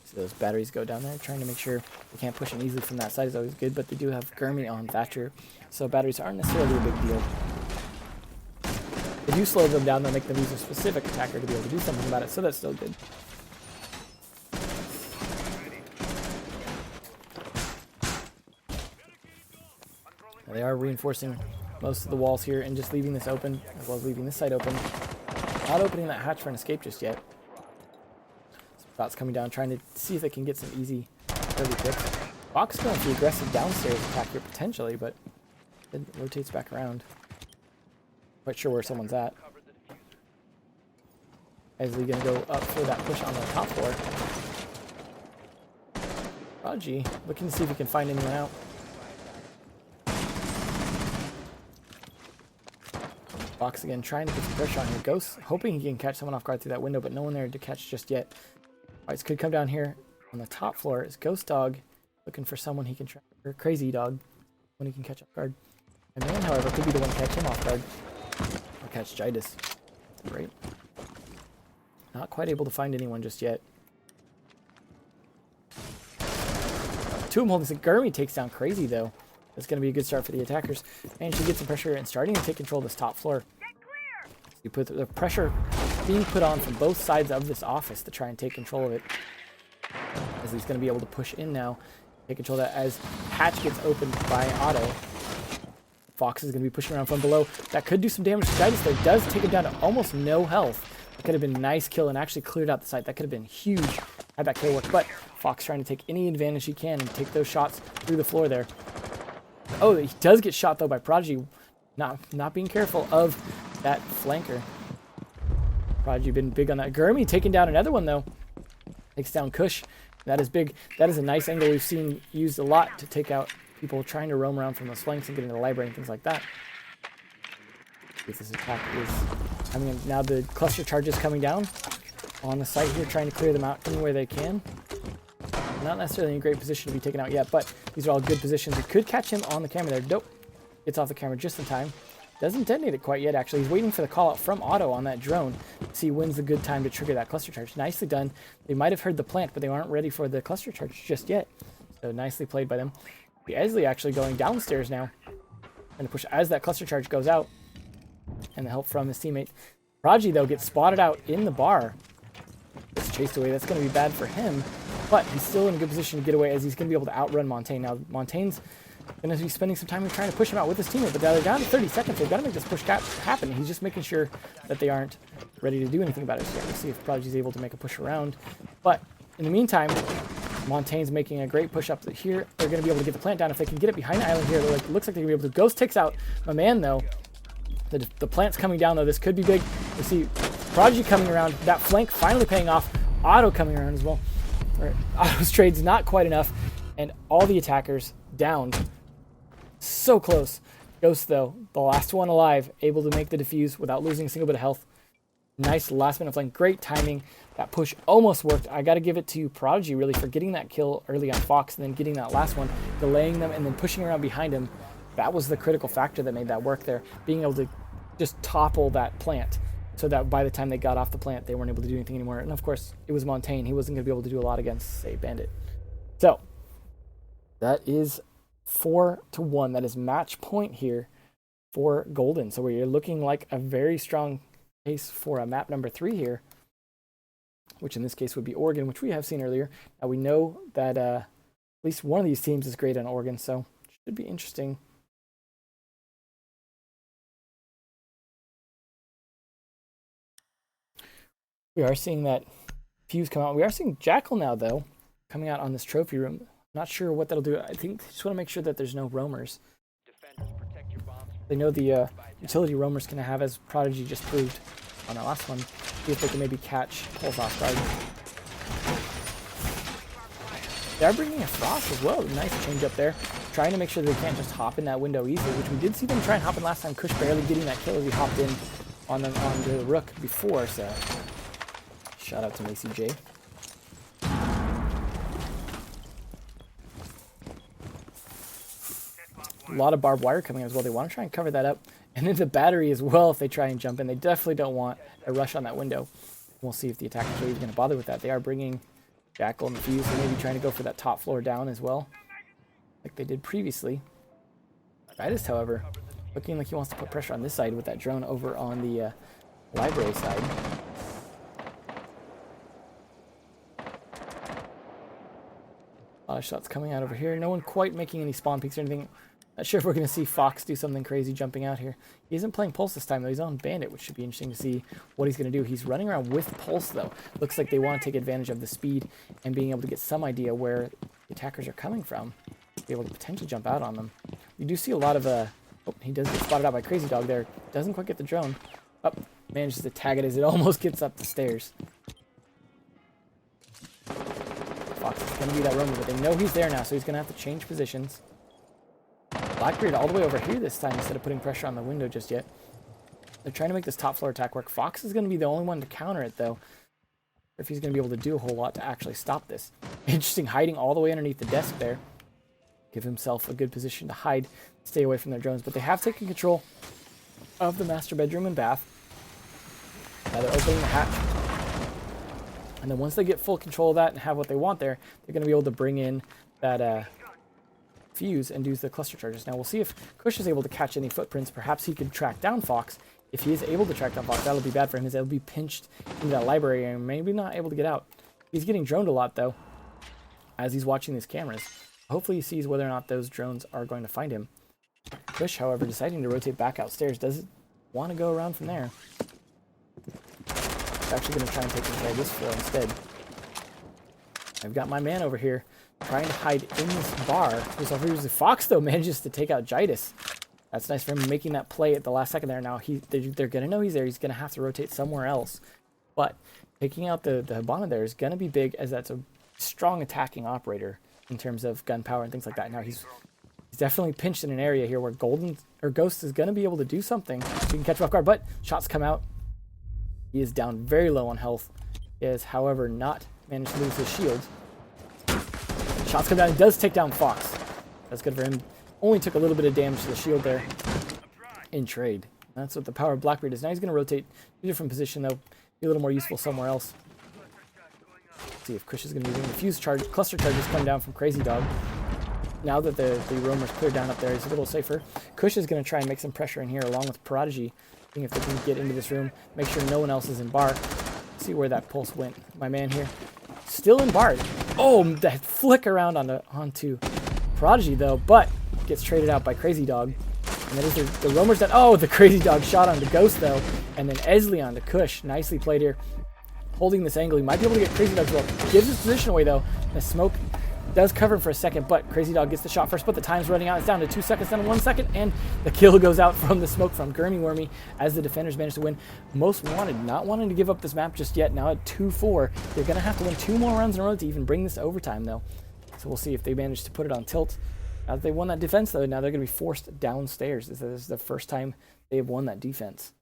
So those batteries go down there, trying to make sure they can't push in easily from that side is always good, but they do have Gurmy on Thatcher, so batteries aren't necessarily a big deal. They do slow them down, they'll make them use a specific attacker to be able to do something about it, so that's still good. They are reinforcing most of the walls here and just leaving this open, as well as leaving this side open. Not opening that hatch for an escape just yet. Shots coming down, trying to see if they can get some easy early picks. Fox going for the aggressive downstairs attack here potentially, but it rotates back around. Quite sure where someone's at. Esley going to go up for that push on the top floor. Prodigy looking to see if he can find anyone out. Fox again trying to get some pressure on here. Ghost hoping he can catch someone off guard through that window, but no one there to catch just yet. Alright, could come down here on the top floor. Is Ghost Dog looking for someone he can try, or Crazy Dog, when he can catch off guard. And man, however, could be the one to catch him off guard. Or catch Jidus. Great. Not quite able to find anyone just yet. 2 of them holding. Gurmy takes down Crazy though. That's going to be a good start for the attackers. And she gets some pressure and starting to take control of this top floor. You put the pressure being put on from both sides of this office to try and take control of it. As he's going to be able to push in now, take control of that as hatch gets opened by Otto. Fox is going to be pushing around from below. That could do some damage to Guidance there. Does take him down to almost no health. That could have been a nice kill and actually cleared out the site. That could have been huge had that kill worked. But Fox trying to take any advantage he can and take those shots through the floor there. Oh, he does get shot though by Prodigy. Not being careful of that flanker. Prodigy been big on that. Gurmy taking down another one though. Takes down Kush. That is big. That is a nice angle we've seen used a lot to take out people trying to roam around from those flanks and get into the library and things like that. If this attack is coming in. Now the cluster charges coming down on the site here, trying to clear them out anywhere they can. Not necessarily in a great position to be taken out yet, but these are all good positions. We could catch him on the camera there. Nope. Gets off the camera just in time. Doesn't detonate it quite yet, actually. He's waiting for the call out from Otto on that drone to see when's the good time to trigger that cluster charge. Nicely done. They might have heard the plant, but they aren't ready for the cluster charge just yet. So nicely played by them. The Esley actually going downstairs now. And push as that cluster charge goes out. And the help from his teammate. Prodigy, though, gets spotted out in the bar. Gets chased away. That's going to be bad for him. But he's still in a good position to get away as he's going to be able to outrun Montaigne. Now, Montaigne's going to be spending some time trying to push him out with his teammate. But now they're down to 30 seconds. They've got to make this push happen. He's just making sure that they aren't ready to do anything about it yet. We'll see if Prodigy's able to make a push around. But in the meantime, Montaigne's making a great push up here. They're going to be able to get the plant down. If they can get it behind the island here, looks like they're going to be able to. Ghost takes out my man, though. The plant's coming down, though. This could be big. You see Prodigy coming around. That flank finally paying off. Otto coming around as well. Otto's trade's not quite enough. And all the attackers down. So close. Ghost, though, the last one alive, able to make the defuse without losing a single bit of health. Nice last minute flank. Great timing. That push almost worked. I got to give it to Prodigy, really, for getting that kill early on Fox and then getting that last one, delaying them, and then pushing around behind him. That was the critical factor that made that work there. Being able to just topple that plant so that by the time they got off the plant, they weren't able to do anything anymore. And, of course, it was Montaigne. He wasn't going to be able to do a lot against, say, Bandit. So, that is 4-1. That is match point here for Golden. So we're looking like a very strong case for a map number 3 here, which in this case would be Oregon, which we have seen earlier. Now we know that at least one of these teams is great on Oregon, so it should be interesting. We are seeing that Fuse come out. We are seeing Jackal now, though, coming out on this trophy room. Not sure what that'll do. I think they just want to make sure that there's no roamers. They know the utility roamers can have, as Prodigy just proved on that last one. See if they can maybe catch Pulse off guard. They're bringing a Frost as well. Nice change up there. Trying to make sure they can't just hop in that window easily, which we did see them try and hop in last time. Kush barely getting that kill as he hopped in on the Rook before, so shout out to Macy J. A lot of barbed wire coming in as well. They want to try and cover that up. And then the battery as well, if they try and jump in. They definitely don't want a rush on that window. We'll see if the attackers are even going to bother with that. They are bringing Jackal and Fuse. They may be trying to go for that top floor down as well, like they did previously. Titus, however, looking like he wants to put pressure on this side with that drone over on the library side. A lot of shots coming out over here. No one quite making any spawn peeks or anything. Not sure if we're going to see Fox do something crazy jumping out here. He isn't playing Pulse this time, though. He's on Bandit, which should be interesting to see what he's going to do. He's running around with Pulse, though. Looks like they want to take advantage of the speed and being able to get some idea where the attackers are coming from. Be able to potentially jump out on them. You do see a lot of... Oh, he does get spotted out by Crazy Dog there. Doesn't quite get the drone. Up. Manages to tag it as it almost gets up the stairs. Fox is going to be that roamer, but they know he's there now, so he's going to have to change positions. Blackbeard all the way over here this time instead of putting pressure on the window just yet. They're trying to make this top floor attack work. Fox is going to be the only one to counter it, though. If he's going to be able to do a whole lot to actually stop this. Interesting, hiding all the way underneath the desk there. Give himself a good position to hide, stay away from their drones. But they have taken control of the master bedroom and bath. Now they're opening the hatch. And then once they get full control of that and have what they want there, they're going to be able to bring in that Fuse and do the cluster charges. Now we'll see if Kush is able to catch any footprints. Perhaps he could track down Fox If he is able to track down Fox, that'll be bad for him, as he'll be pinched into that library and maybe not able to get out. He's getting droned a lot, though, as he's watching these cameras. Hopefully he sees whether or not those drones are going to find him. Kush, however, deciding to rotate back outstairs, doesn't want to go around from there. He's actually going to try and take control of this floor instead. I've got my man over here trying to hide in this bar. Fox, though, manages to take out Jidus. That's nice for him making that play at the last second there. Now they're going to know he's there. He's going to have to rotate somewhere else. But taking out the Hibana there is going to be big, as that's a strong attacking operator in terms of gun power and things like that. Now he's definitely pinched in an area here where Ghost is going to be able to do something. He can catch him off guard, but shots come out. He is down very low on health. He has, however, not managed to lose his shield. Shots come down. He does take down Fox. That's good for him. Only took a little bit of damage to the shield there in trade. That's what the power of Blackbeard is. Now he's going to rotate to a different position, though. Be a little more useful somewhere else. Let's see if Kush is going to be doing the fuse charge. Cluster charges come down from Crazy Dog. Now that the roamer's cleared down up there, he's a little safer. Kush is going to try and make some pressure in here, along with Prodigy, seeing if they can get into this room. Make sure no one else is in bar. See where that pulse went. My man here, still in bar. Oh, that flick around onto Prodigy, though, but gets traded out by Crazy Dog. And that is the roamer's dead. Oh, the Crazy Dog shot onto Ghost, though. And then Esley onto Kush. Nicely played here. Holding this angle. He might be able to get Crazy Dog as well. Gives his position away, though. The smoke does cover him for a second, but Crazy Dog gets the shot first, but the time's running out. It's down to 2 seconds, down to 1 second, and the kill goes out from the smoke from Gurmy Wormy as the defenders manage to win. Most Wanted not wanting to give up this map just yet. Now at 2-4, they're going to have to win 2 more runs in a row to even bring this to overtime, though. So we'll see if they manage to put it on tilt. Now that they won that defense, though, now they're going to be forced downstairs. This is the first time they've won that defense.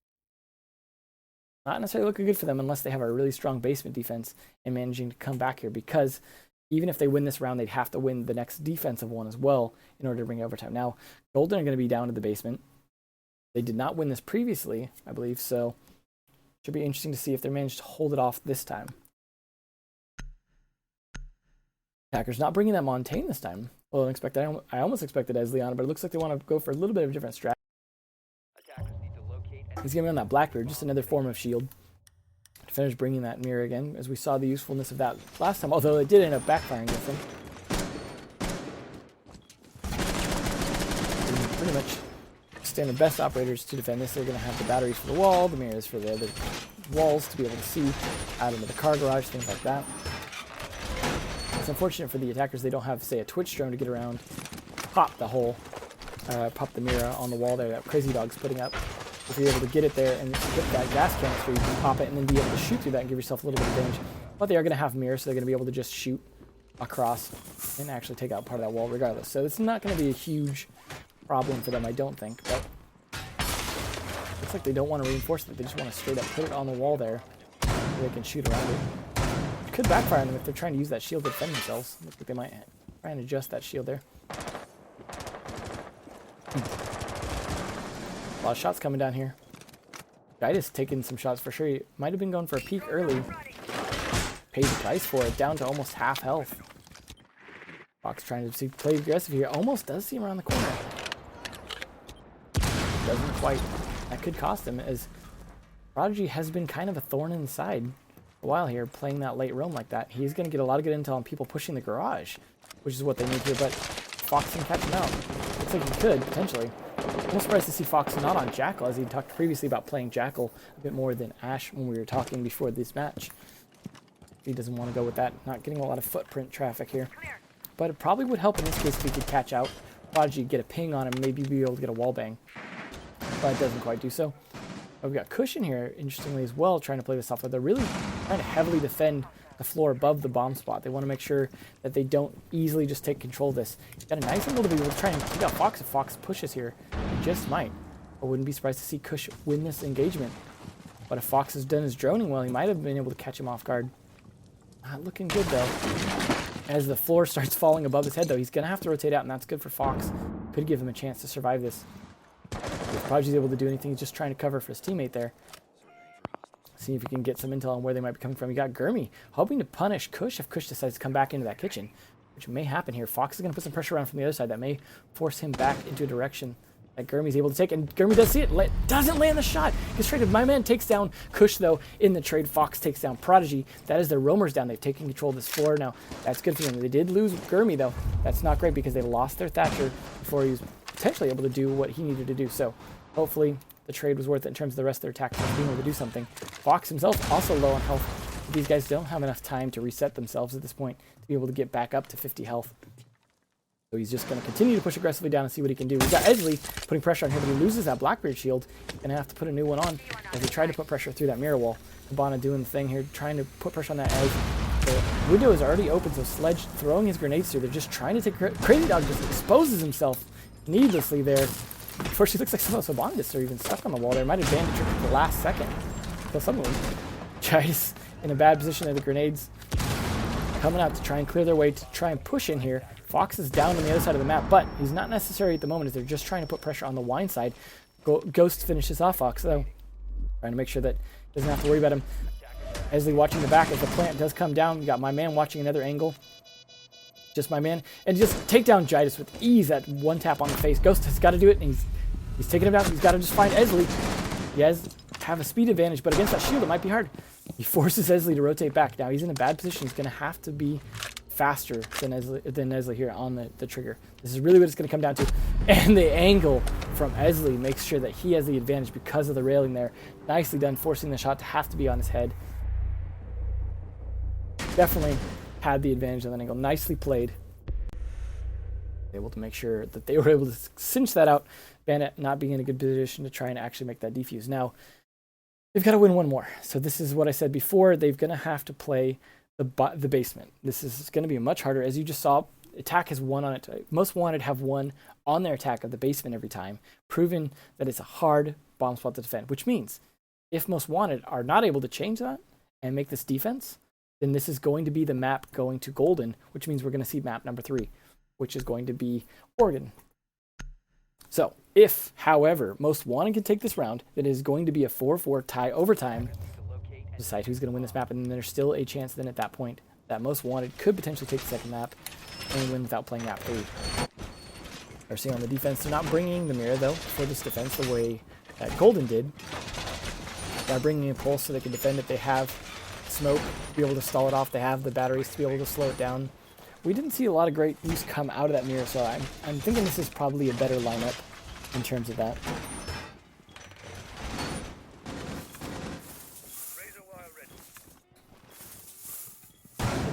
Not necessarily looking good for them unless they have a really strong basement defense and managing to come back here, because even if they win this round, they'd have to win the next defensive one as well in order to bring it overtime. Now, Golden are going to be down to the basement. They did not win this previously, I believe, so it should be interesting to see if they manage to hold it off this time. Attackers not bringing that Montaigne this time. Well, I almost expected Esley on it, but it looks like they want to go for a little bit of a different strat. He's going to be on that Blackbeard, just another form of shield. Defenders bringing that mirror again, as we saw the usefulness of that last time, although it did end up backfiring with them. Pretty much standard best operators to defend this. They're going to have the batteries for the wall, the mirrors for the other walls to be able to see out into the car garage, things like that. It's unfortunate for the attackers they don't have, say, a Twitch drone to get around, pop the mirror on the wall there that Crazy Dog's putting up. If you're able to get it there and get that gas canister, you can pop it and then be able to shoot through that and give yourself a little bit of damage. But they are going to have mirrors, so they're going to be able to just shoot across and actually take out part of that wall regardless. So it's not going to be a huge problem for them, I don't think. But looks like they don't want to reinforce it. They just want to straight up put it on the wall there so they can shoot around it. It could backfire on them if they're trying to use that shield to defend themselves. Looks like they might try and adjust that shield there. A lot of shots coming down here. Jidus taking some shots for sure. He might have been going for a peek early. Paid the price for it, down to almost half health. Fox trying to play aggressive here. Almost does see him around the corner. Doesn't quite. That could cost him, as Prodigy has been kind of a thorn in the side a while here, playing that late roam like that. He's going to get a lot of good intel on people pushing the garage, which is what they need here, but Fox can catch him out. Looks like he could, potentially. I'm surprised to see Fox not on Jackal, as he talked previously about playing Jackal a bit more than Ash when we were talking before this match. He doesn't want to go with that. Not getting a lot of footprint traffic here. But it probably would help in this case if he could catch out Prodigy, get a ping on him, maybe be able to get a wall bang. But it doesn't quite do so. We've got Cushion here, interestingly as well, trying to play this off. They're really trying to heavily defend the floor above the bomb spot. They want to make sure that they don't easily just take control of this. Got a nice angle to be able to try and take out Fox if Fox pushes here. He just might. I wouldn't be surprised to see Kush win this engagement. But if Fox has done his droning well, he might have been able to catch him off guard. Not looking good, though. As the floor starts falling above his head, though, he's going to have to rotate out, and that's good for Fox. Could give him a chance to survive this. If Prodigy's able to do anything, he's just trying to cover for his teammate there. See if he can get some intel on where they might be coming from. You got Gurmy hoping to punish Kush if Kush decides to come back into that kitchen, which may happen here. Fox is going to put some pressure around from the other side. That may force him back into a direction that Gurmy's able to take, and Gurmy does see it, doesn't land the shot, gets traded. My man takes down Kush, though, in the trade. Fox takes down Prodigy. That is their roamers down. They've taken control of this floor now. That's good for them. They did lose Gurmy, though. That's not great because they lost their Thatcher before he was potentially able to do what he needed to do. So hopefully the trade was worth it in terms of the rest of their tactics being able to do something. Fox himself also low on health. These guys don't have enough time to reset themselves at this point to be able to get back up to 50 health. So he's just going to continue to push aggressively down and see what he can do. We've got Edgley putting pressure on him, but he loses that Blackbeard shield. Going to have to put a new one on as he tried to put pressure through that mirror wall. Cabana doing the thing here, trying to put pressure on that as the window is already open, so Sledge throwing his grenades through. They're just trying to take... Crazy Dog just exposes himself needlessly there. Unfortunately, looks like some of those Sabondists are even stuck on the wall there. Might have banned the trick at the last second. Kill someone. Chais in a bad position there. The grenades coming out to try and clear their way to try and push in here. Fox is down on the other side of the map, but he's not necessary at the moment as they're just trying to put pressure on the wine side. Ghost finishes off Fox, though. Trying to make sure that he doesn't have to worry about him. Esley watching the back as the plant does come down. You got my man watching another angle. Just my man. And just take down Jidus with ease at one tap on the face. Ghost has got to do it, and he's taking him down. He's got to just find Esley. He has have a speed advantage, but against that shield, it might be hard. He forces Esley to rotate back. Now he's in a bad position. He's going to have to be faster than Esley here on the trigger. This is really what it's going to come down to. And the angle from Esley makes sure that he has the advantage because of the railing there. Nicely done, forcing the shot to have to be on his head. Definitely had the advantage on that angle. Nicely played. Able to make sure that they were able to cinch that out. Bandit not being in a good position to try and actually make that defuse. Now, they've got to win one more. So this is what I said before. They're going to have to play the basement. This is going to be much harder. As you just saw, attack has won on it. Most Wanted have won on their attack of the basement every time, proving that it's a hard bomb spot to defend, which means if Most Wanted are not able to change that and make this defense, then this is going to be the map going to Golden, which means we're going to see map number 3, which is going to be Oregon. So if, however, Most Wanted can take this round, then it is going to be a 4-4 tie overtime. Decide who's going to win this map, and then there's still a chance then at that point that Most Wanted could potentially take the second map and win without playing map 3. They're seeing on the defense, they're not bringing the mirror though for this defense the way that Golden did. They're bringing a pulse so they can defend it. They have smoke to be able to stall it off. They have the batteries to be able to slow it down. We didn't see a lot of great use come out of that mirror, so I'm thinking this is probably a better lineup in terms of that.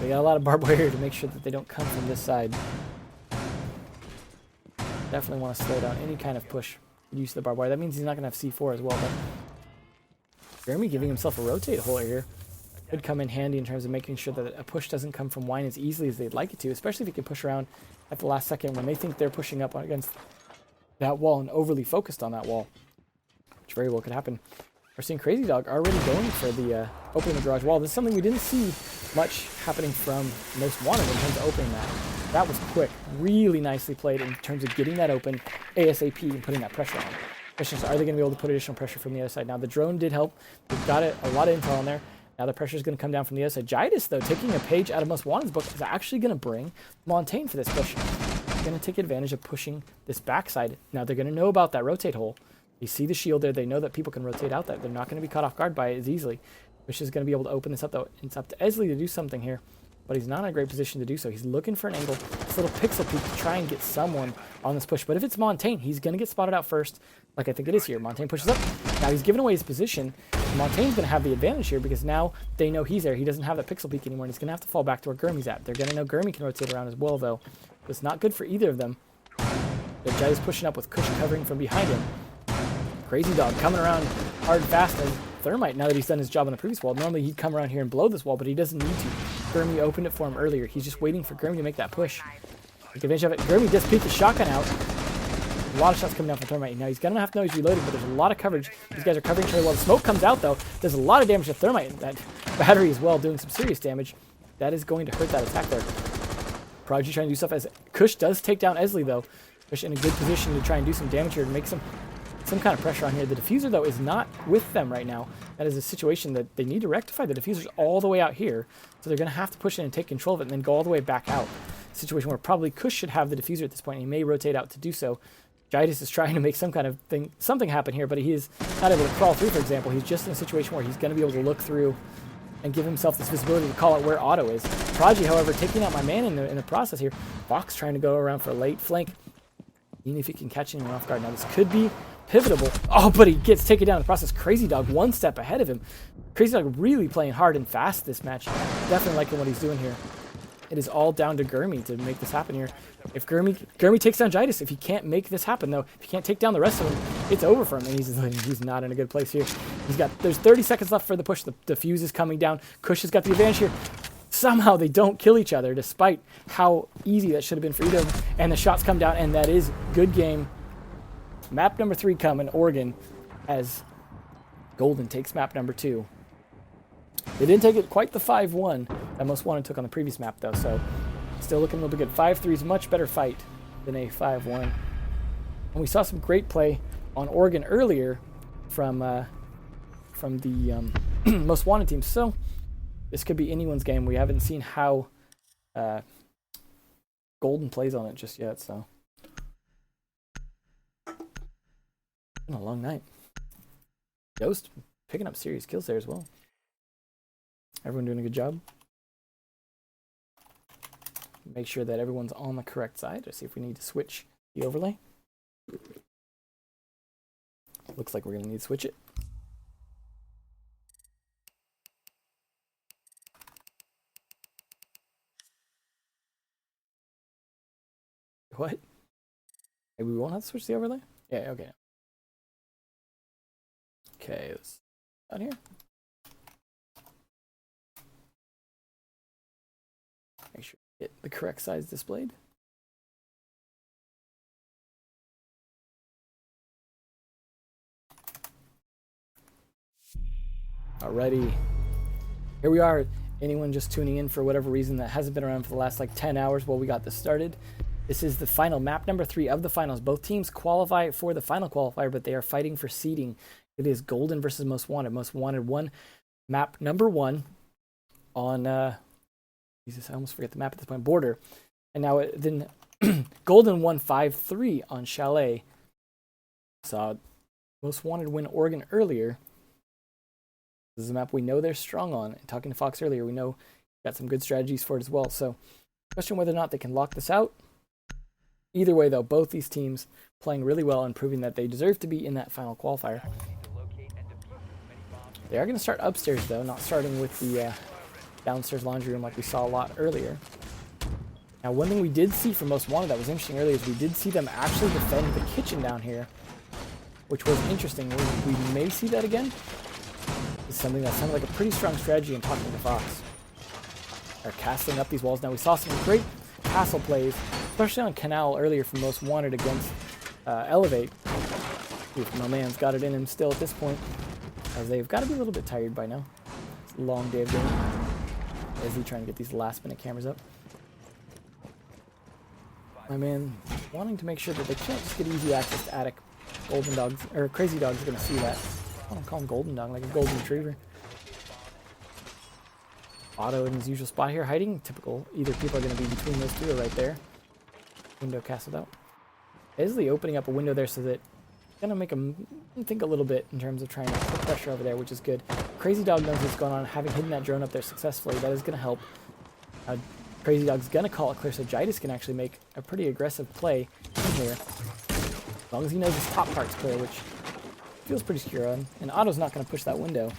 They got a lot of barbed wire to make sure that they don't come from this side. Definitely want to slow down any kind of push use of the barbed wire. That means he's not going to have C4 as well, but Jeremy giving himself a rotate hole here could come in handy in terms of making sure that a push doesn't come from wine as easily as they'd like it to, especially if he can push around at the last second when they think they're pushing up against that wall and overly focused on that wall, which very well could happen. We're seeing Crazy Dog already going for the opening the garage wall. This is something we didn't see much happening from Most Wanted in terms of opening that. That was quick, really nicely played in terms of getting that open ASAP and putting that pressure on. Questions, are they going to be able to put additional pressure from the other side? Now the drone did help. We've got a lot of intel on there. Now the pressure is going to come down from the other side. Jidus, though, taking a page out of Most Wanted's book, is actually going to bring Montaigne for this push. They're going to take advantage of pushing this backside. Now they're going to know about that rotate hole. They see the shield there. They know that people can rotate out that. They're not going to be caught off guard by it as easily. Fish is going to be able to open this up, though. It's up to Esley to do something here, but he's not in a great position to do so. He's looking for an angle, this little pixel peek to try and get someone on this push. But if it's Montaigne, he's going to get spotted out first, like I think it is here. Montaigne pushes up. Now he's giving away his position. Montaigne's going to have the advantage here because now they know he's there. He doesn't have that pixel peek anymore, and he's going to have to fall back to where Gurmy's at. They're going to know Gurmy can rotate around as well, though. It's not good for either of them. But Jai is pushing up with Kush covering from behind him. Crazy Dog coming around hard and fast as Thermite, now that he's done his job on the previous wall. Normally he'd come around here and blow this wall, but he doesn't need to. Gurmy opened it for him earlier. He's just waiting for Gurmy to make that push. Take advantage of it. Gurmy just peeked the shotgun out. A lot of shots coming down from Thermite. Now he's going to have to know he's reloading, but there's a lot of coverage. These guys are covering each other well. The smoke comes out, though. There's a lot of damage to Thermite. That battery as well doing some serious damage. That is going to hurt that attack there. Prodigy trying to do stuff as Kush does take down Esley, though. Kush in a good position to try and do some damage here and make some kind of pressure on here. The diffuser, though, is not with them right now. That is a situation that they need to rectify. The diffuser's all the way out here, so they're going to have to push in and take control of it and then go all the way back out. A situation where probably Kush should have the diffuser at this point, and he may rotate out to do so. Jidus is trying to make something happen here, but he is not able to crawl through, for example. He's just in a situation where he's going to be able to look through and give himself this visibility to call out where Otto is. Prodigy, however, taking out my man in the process here. Fox trying to go around for a late flank. Even if he can catch anyone off guard. Now, this could be pivotable. Oh, but he gets taken down in the process. Crazy Dog one step ahead of him. Crazy Dog really playing hard and fast this match. Definitely liking what he's doing here. It is all down to Gurmy to make this happen here. If Gurmy takes down Jidus, if he can't make this happen, though, if he can't take down the rest of them, it's over for him. And he's not in a good place here. There's 30 seconds left for the push. The fuse is coming down. Kush has got the advantage here. Somehow they don't kill each other, despite how easy that should have been for either of them. And the shots come down, and that is good game. Map number 3 coming, Oregon, as Golden takes map number 2. They didn't take it quite the 5-1 that Most Wanted took on the previous map, though, so still looking a little bit good. 5-3 is a much better fight than a 5-1. And we saw some great play on Oregon earlier from the Most Wanted team, so this could be anyone's game. We haven't seen how Golden plays on it just yet, so been a long night. Ghost picking up serious kills there as well. Everyone doing a good job. Make sure that everyone's on the correct side. Let's see if we need to switch the overlay. Looks like we're going to need to switch it. What? Maybe we won't have to switch the overlay? Yeah, okay. Okay, let's out here. Make sure we get the correct size displayed. Alrighty. Here we are. Anyone just tuning in for whatever reason that hasn't been around for the last like 10 hours while we got this started. This is the final map number 3 of the finals. Both teams qualify for the final qualifier, but they are fighting for seeding. It is Golden versus Most Wanted. Most Wanted won map number 1 on Jesus, I almost forget the map at this point. Border. And now then Golden won 5-3 on Chalet. Saw Most Wanted win Oregon earlier. This is a map we know they're strong on. And talking to Fox earlier, we know got some good strategies for it as well. So question whether or not they can lock this out. Either way, though, both these teams playing really well and proving that they deserve to be in that final qualifier. They are going to start upstairs, though, not starting with the downstairs laundry room like we saw a lot earlier. Now, one thing we did see from Most Wanted that was interesting earlier is we did see them actually defend the kitchen down here, which was interesting. We may see that again. It's something that sounded like a pretty strong strategy in talking to Fox. They're castling up these walls. Now, we saw some great castle plays, especially on Canal earlier from Most Wanted against Elevate. My man's got it in him still at this point, as they've got to be a little bit tired by now. It's a long day of game. Is he trying to get these last minute cameras up? My man wanting to make sure that they can't just get easy access to attic. Golden Dogs, or Crazy Dog's gonna see that. I don't call him Golden Dog, like a golden retriever. Otto in his usual spot here, hiding. Typical. Either people are gonna be between those two or right there. Window castled out. Isley opening up a window there so that gonna make him think a little bit in terms of trying to put pressure over there, which is good. Crazy Dog knows what's going on, having hidden that drone up there successfully. That is gonna help. Crazy Dog's gonna call it clear, so Jidus can actually make a pretty aggressive play in here. As long as he knows his top part's clear, which feels pretty secure on. And Otto's not gonna push that window.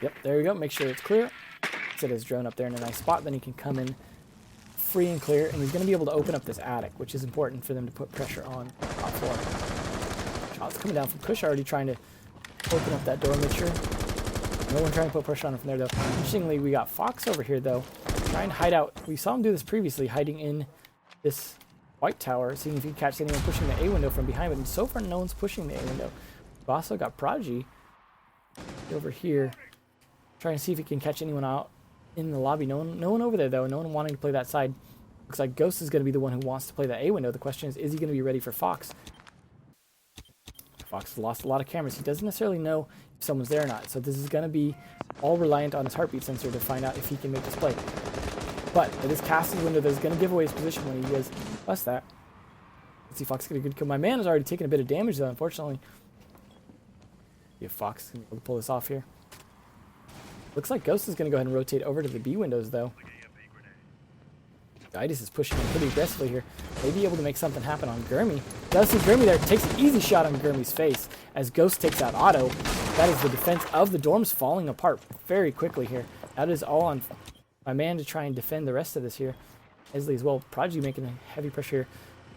Yep, there we go. Make sure it's clear. Set his drone up there in a nice spot, then he can come in free and clear, and he's going to be able to open up this attic, which is important for them to put pressure on top floor. Shots coming down from Kush, already trying to open up that door, make sure. No one trying to put pressure on him from there, though. Interestingly, we got Fox over here, though, trying to hide out. We saw him do this previously, hiding in this white tower, seeing if he can catch anyone pushing the A window from behind, but so far no one's pushing the A window. We've also got Prodigy over here, trying to see if he can catch anyone out in the lobby. No one over there, though. No one wanting to play that side. Looks like Ghost is going to be the one who wants to play that A window. The question is he going to be ready for Fox? Fox has lost a lot of cameras. He doesn't necessarily know if someone's there or not. So this is going to be all reliant on his heartbeat sensor to find out if he can make this play. But it is Cass's window that is going to give away his position when he does bust that. See Fox get a good kill. My man has already taken a bit of damage though, unfortunately. See if Fox can be able to pull this off here. Looks like Ghost is going to go ahead and rotate over to the B windows though. Gitis is pushing him pretty aggressively here. Maybe able to make something happen on Gurmy. Does see Gurmy there. Takes an easy shot on Gurmy's face as Ghost takes out Otto. That is the defense of the dorms falling apart very quickly here. That is all on my man to try and defend the rest of this here. Esley as well. Prodigy making a heavy pressure here.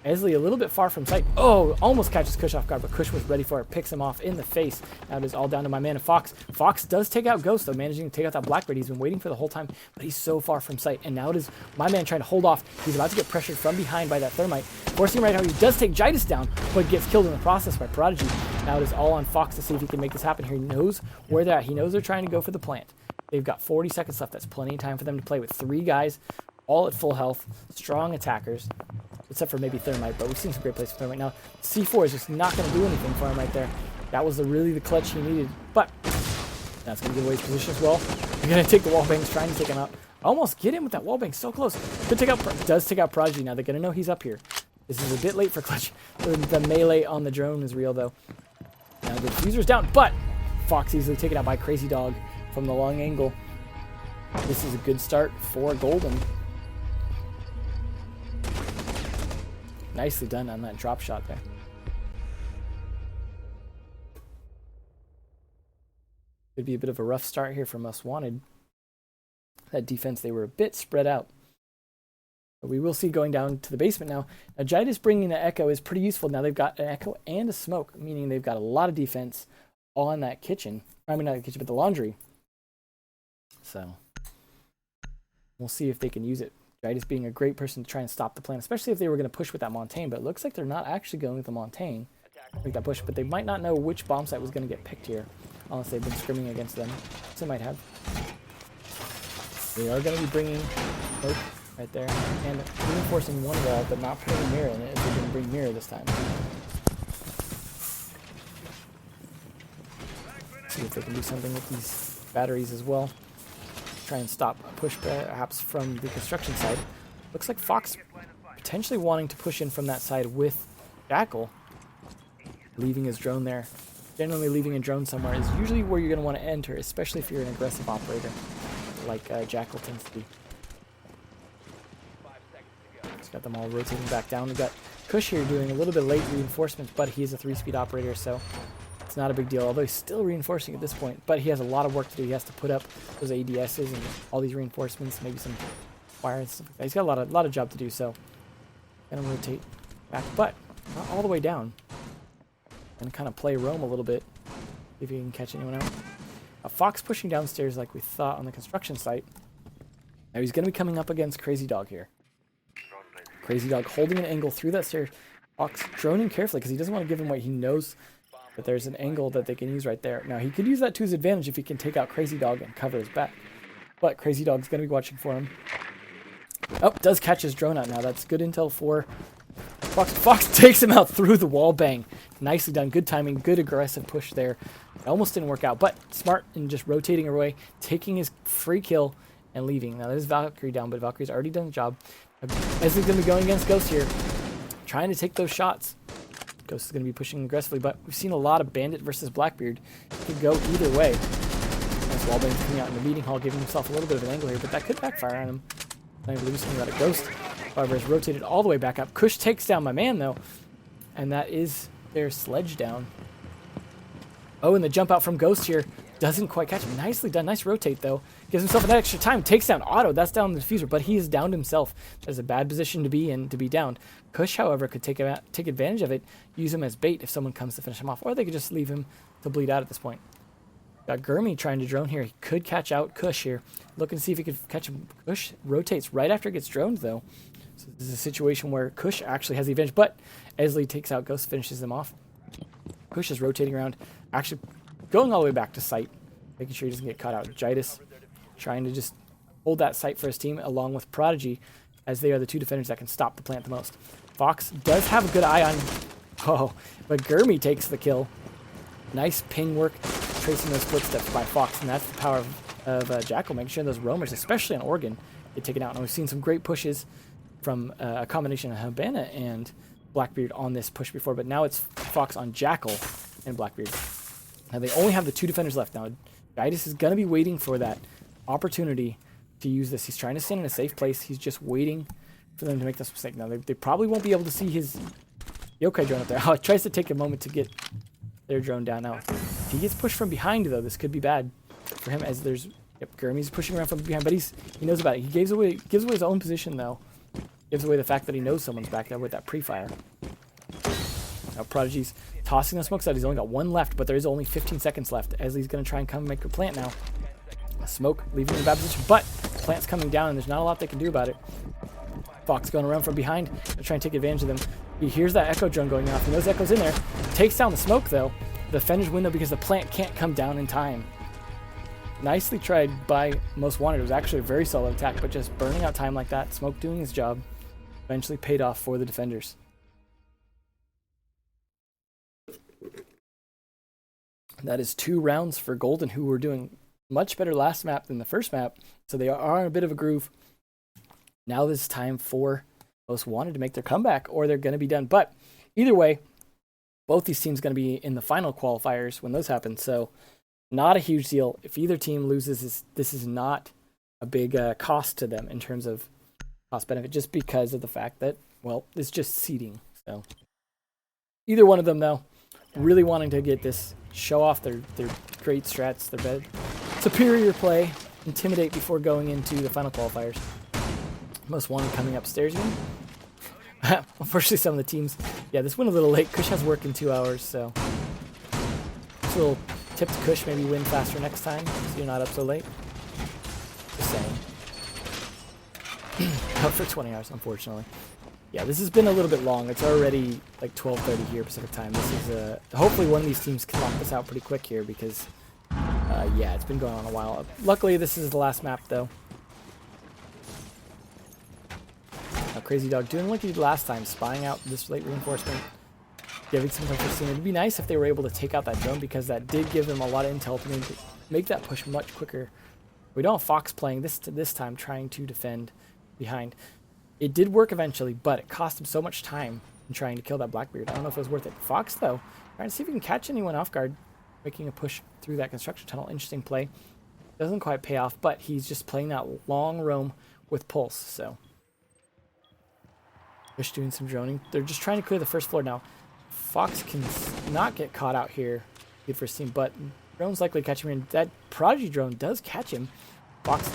Esley a little bit far from sight. Oh, almost catches Kush off guard, but Kush was ready for it. Picks him off in the face. Now it is all down to my man and Fox. Fox does take out Ghost, though, managing to take out that Blackbird. He's been waiting for the whole time, but he's so far from sight. And now it is my man trying to hold off. He's about to get pressured from behind by that Thermite. Forcing him right now. He does take Gitis down, but gets killed in the process by Prodigy. Now it is all on Fox to see if he can make this happen here. He knows where they're at. He knows they're trying to go for the plant. They've got 40 seconds left. That's plenty of time for them to play with 3 guys, all at full health, strong attackers. Except for maybe Thermite, but we've seen some great plays for Thermite. Now, C4 is just not going to do anything for him right there. That was really the clutch he needed, but that's going to give away his position as well. They're going to take the wallbangs, trying to take him out. Almost get him with that wallbang, so close. Could take out, does take out Prodigy. Now they're going to know he's up here. This is a bit late for clutch. The melee on the drone is real, though. Now the diffuser's down, but Fox easily taken out by Crazy Dog from the long angle. This is a good start for Golden. Nicely done on that drop shot there. Could be a bit of a rough start here for Most Wanted. That defense, they were a bit spread out. But we will see going down to the basement now. Now, Gitis bringing the Echo is pretty useful. Now they've got an Echo and a Smoke, meaning they've got a lot of defense on that kitchen. I mean, not the kitchen, but the laundry. So, we'll see if they can use it. Gitis being a great person to try and stop the plan, especially if they were going to push with that Montaigne, but it looks like they're not actually going with the Montaigne. Make that push, but they might not know which bomb site was going to get picked here, unless they've been scrimming against them. So they might have. They are going to be bringing Smoke right there, and reinforcing one wall, but not putting a mirror in it if they're going to bring mirror this time. See if they can do something with these batteries as well. Try and stop a push perhaps from the construction side. Looks like Fox potentially wanting to push in from that side with Jackal, leaving his drone there. Generally leaving a drone somewhere is usually where you're going to want to enter, especially if you're an aggressive operator like Jackal tends to be. Just got them all rotating back down. We've got Kush here doing a little bit late reinforcements, but he is a 3-speed operator, so it's not a big deal, although he's still reinforcing at this point. But he has a lot of work to do. He has to put up those ADSs and all these reinforcements, maybe some wire and stuff like that. He's got a lot of job to do, so gonna rotate back, but not all the way down. And kind of play roam a little bit, see if he can catch anyone out. A Fox pushing downstairs like we thought on the construction site. Now he's gonna be coming up against Crazy Dog here. Crazy Dog holding an angle through that stair. Fox droning carefully because he doesn't want to give him away. He knows but there's an angle that they can use right there. Now, he could use that to his advantage if he can take out Crazy Dog and cover his back. But Crazy Dog's going to be watching for him. Oh, does catch his drone out now. That's good intel for Fox. Fox takes him out through the wall bang. Nicely done. Good timing. Good aggressive push there. It almost didn't work out, but smart in just rotating away, taking his free kill, and leaving. Now, there's Valkyrie down, but Valkyrie's already done the job. As he's going to be going against Ghost here, trying to take those shots. Ghost is going to be pushing aggressively, but we've seen a lot of Bandit versus Blackbeard. It could go either way. Nice wallbang coming out in the meeting hall, giving himself a little bit of an angle here, but that could backfire on him. Not even losing about a Ghost. However, is rotated all the way back up. Kush takes down my man, though, and that is their sledge down. Oh, and the jump out from Ghost here doesn't quite catch him. Nicely done. Nice rotate, though. Gives himself an extra time. Takes down Otto. That's down the diffuser, but he is downed himself. That's a bad position to be in, to be downed. Kush, however, could take advantage of it, use him as bait if someone comes to finish him off, or they could just leave him to bleed out at this point. Got Gurmy trying to drone here. He could catch out Kush here. Looking to see if he could catch him. Kush rotates right after it gets droned, though. So this is a situation where Kush actually has the advantage, but Esley takes out Ghost, finishes them off. Kush is rotating around, actually going all the way back to site, making sure he doesn't get caught out. Gitis trying to just hold that site for his team, along with Prodigy, as they are the two defenders that can stop the plant the most. Fox does have a good eye on... Oh, but Gurmy takes the kill. Nice ping work, tracing those footsteps by Fox, and that's the power of Jackal, making sure those roamers, especially on Organ, get taken out. And we've seen some great pushes from a combination of Habana and Blackbeard on this push before, but now it's Fox on Jackal and Blackbeard. Now they only have the 2 defenders left. Now Gidas is going to be waiting for that opportunity to use this. He's trying to stand in a safe place. He's just waiting for them to make this mistake. Now they probably won't be able to see his yokai drone up there. Oh, it tries to take a moment to get their drone down. Now if he gets pushed from behind, though, this could be bad for him, as there's Gurmy's pushing around from behind, but he knows about it. He gives away his own position, though. Gives away the fact that he knows someone's back there with that pre-fire. Now Prodigy's tossing the smokes out. He's only got 1 left, but there is only 15 seconds left, as he's going to try and come and make a plant now. Smoke leaving in a bad position, but plant's coming down, and there's not a lot they can do about it. Fox going around from behind to try and take advantage of them. He hears that echo drone going off. He knows Echo's in there. Takes down the smoke, though. The defender's window, because the plant can't come down in time. Nicely tried by Most Wanted. It was actually a very solid attack, but just burning out time like that, Smoke doing his job, eventually paid off for the defenders. That is 2 rounds for Golden, who were doing much better last map than the first map, so they are in a bit of a groove. Now this is time for Most Wanted to make their comeback, or they're going to be done. But either way, both these teams are going to be in the final qualifiers when those happen, so not a huge deal. If either team loses, this is not a big cost to them in terms of cost-benefit, just because of the fact that, well, it's just seeding. So either one of them, though, really wanting to get this, show off their great strats, their superior play, intimidate before going into the final qualifiers. Most Wanted coming upstairs again. Unfortunately, some of the teams, yeah, this went a little late. Kush has work in 2 hours, so it's a little tip to Kush, maybe win faster next time, so you're not up so late. Just saying. Out for 20 hours, unfortunately. Yeah, this has been a little bit long. It's already like 12:30 here Pacific time. This is hopefully one of these teams can lock this out pretty quick here, because yeah, it's been going on a while. Luckily, this is the last map, though. Now, Crazy Dog doing like he did last time, spying out this late reinforcement, giving some unforeseen. It'd be nice if they were able to take out that drone, because that did give them a lot of intel to make that push much quicker. We don't have Fox playing this time, trying to defend behind. It did work eventually, but it cost him so much time in trying to kill that Blackbeard. I don't know if it was worth it. Fox, though, trying to see if he can catch anyone off guard, making a push through that construction tunnel. Interesting play. Doesn't quite pay off, but he's just playing that long roam with Pulse, so. Just doing some droning. They're just trying to clear the first floor now. Fox can not get caught out here, good for his team, but drone's likely to catch him, and that Prodigy drone does catch him. Fox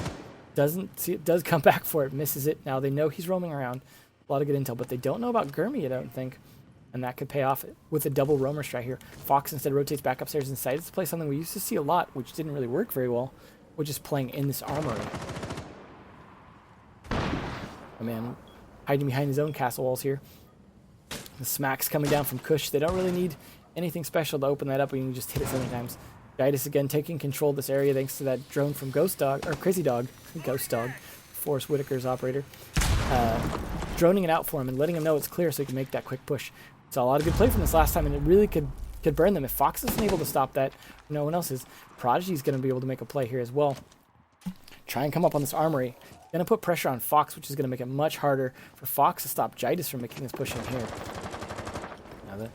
doesn't see it, does come back for it, misses it. Now they know he's roaming around. A lot of good intel, but they don't know about Gurmy, I don't think. And that could pay off with a double roamer strat here. Fox instead rotates back upstairs and decides to play something we used to see a lot, which didn't really work very well, which is playing in this armory. Oh man, hiding behind his own castle walls here. The smacks coming down from Kush. They don't really need anything special to open that up, but you can just hit it so many times. Gidas again taking control of this area thanks to that drone from Ghost Dog, or Crazy Dog, Ghost Dog, Forrest Whitaker's operator. Droning it out for him and letting him know it's clear so he can make that quick push. Saw a lot of good play from this last time, and it really could burn them. If Fox isn't able to stop that, no one else is. Prodigy's going to be able to make a play here as well. Try and come up on this armory. Going to put pressure on Fox, which is going to make it much harder for Fox to stop Gidas from making this push in here. Now the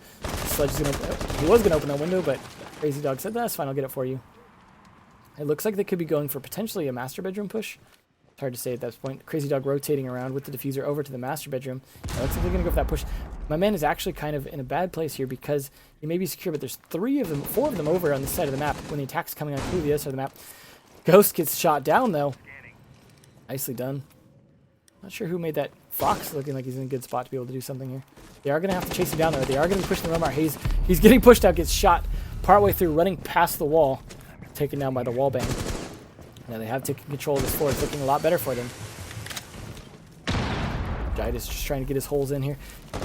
Sledge is going to... he was going to open that window, but Crazy Dog said, that's fine, I'll get it for you. It looks like they could be going for potentially a master bedroom push. It's hard to say at this point. Crazy Dog rotating around with the diffuser over to the master bedroom. It looks like they're going to go for that push. My man is actually kind of in a bad place here because he may be secure, but there's 4 of them over on this side of the map when the attack's coming on through the other side of the map. Ghost gets shot down, though. Nicely done. Not sure who made that. Fox looking like he's in a good spot to be able to do something here. They are going to have to chase him down, though. They are going to be pushing the roam out. He's getting pushed out, gets shot partway through, running past the wall. Taken down by the wall bang. Now they have taken control of this floor. It's looking a lot better for them. Gidas just trying to get his holes in here.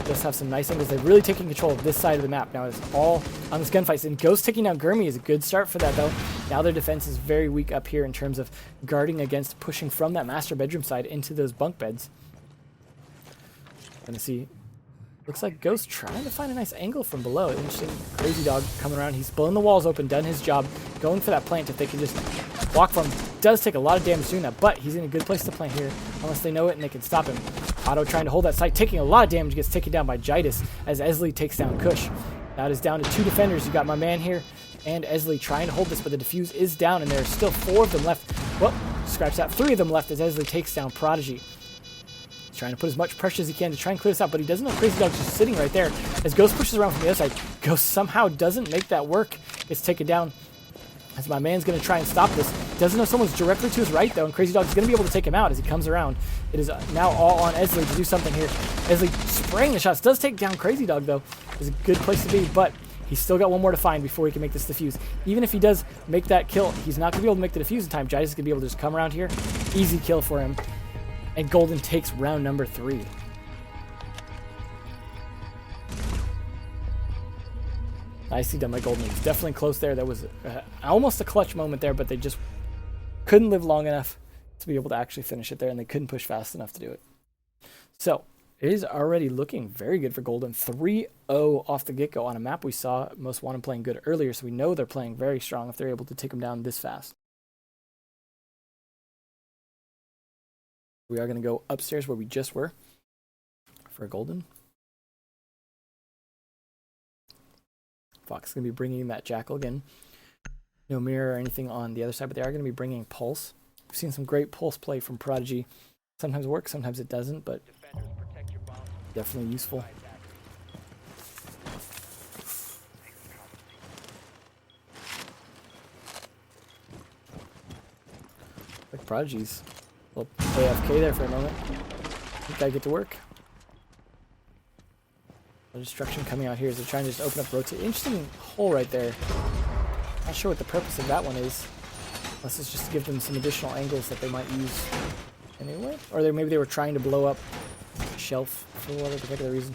Does have some nice angles. They're really taking control of this side of the map. Now it's all on this gunfight. And Ghost taking down Gurmy is a good start for that, though. Now their defense is very weak up here in terms of guarding against pushing from that master bedroom side into those bunk beds. Gonna see. Looks like Ghost trying to find a nice angle from below. Interesting. Crazy Dog coming around. He's blowing the walls open, done his job. Going for that plant if they can just walk from him. Does take a lot of damage doing that, but he's in a good place to plant here unless they know it and they can stop him. Otto trying to hold that site, taking a lot of damage, gets taken down by Jidus as Esley takes down Kush. That is down to 2 defenders. You got my man here and Esley trying to hold this, but the defuse is down, and there are still 4 of them left. Well, scratch that, 3 of them left as Esley takes down Prodigy. He's trying to put as much pressure as he can to try and clear this out, but he doesn't know Crazy Dog's just sitting right there. As Ghost pushes around from the other side, Ghost somehow doesn't make that work. Gets taken down as my man's going to try and stop this. Doesn't know someone's directly to his right, though, and Crazy Dog's going to be able to take him out as he comes around. It is now all on Esley to do something here. Esley spraying the shots. Does take down Crazy Dog, though. Is a good place to be, but he's still got one more to find before he can make this defuse. Even if he does make that kill, he's not going to be able to make the defuse in time. Jidus is going to be able to just come around here. Easy kill for him. And Golden takes round number 3. Nicely done by Golden. It was definitely close there. That was almost a clutch moment there, but they just couldn't live long enough to be able to actually finish it there, and they couldn't push fast enough to do it. So it is already looking very good for Golden. 3-0 off the get-go on a map we saw Most Wanted playing good earlier, so we know they're playing very strong if they're able to take them down this fast. We are going to go upstairs where we just were for Golden. Fox is going to be bringing that Jackal again. No mirror or anything on the other side, but they are going to be bringing Pulse. We've seen some great Pulse play from Prodigy. Sometimes it works, sometimes it doesn't, but definitely useful. Like Prodigy's a little AFK there for a moment. Gotta get to work. The destruction coming out here as they're trying to just open up rotate. Interesting hole right there. Not sure what the purpose of that one is. Unless it's just to give them some additional angles that they might use anyway. Or maybe they were trying to blow up a shelf for whatever particular reason.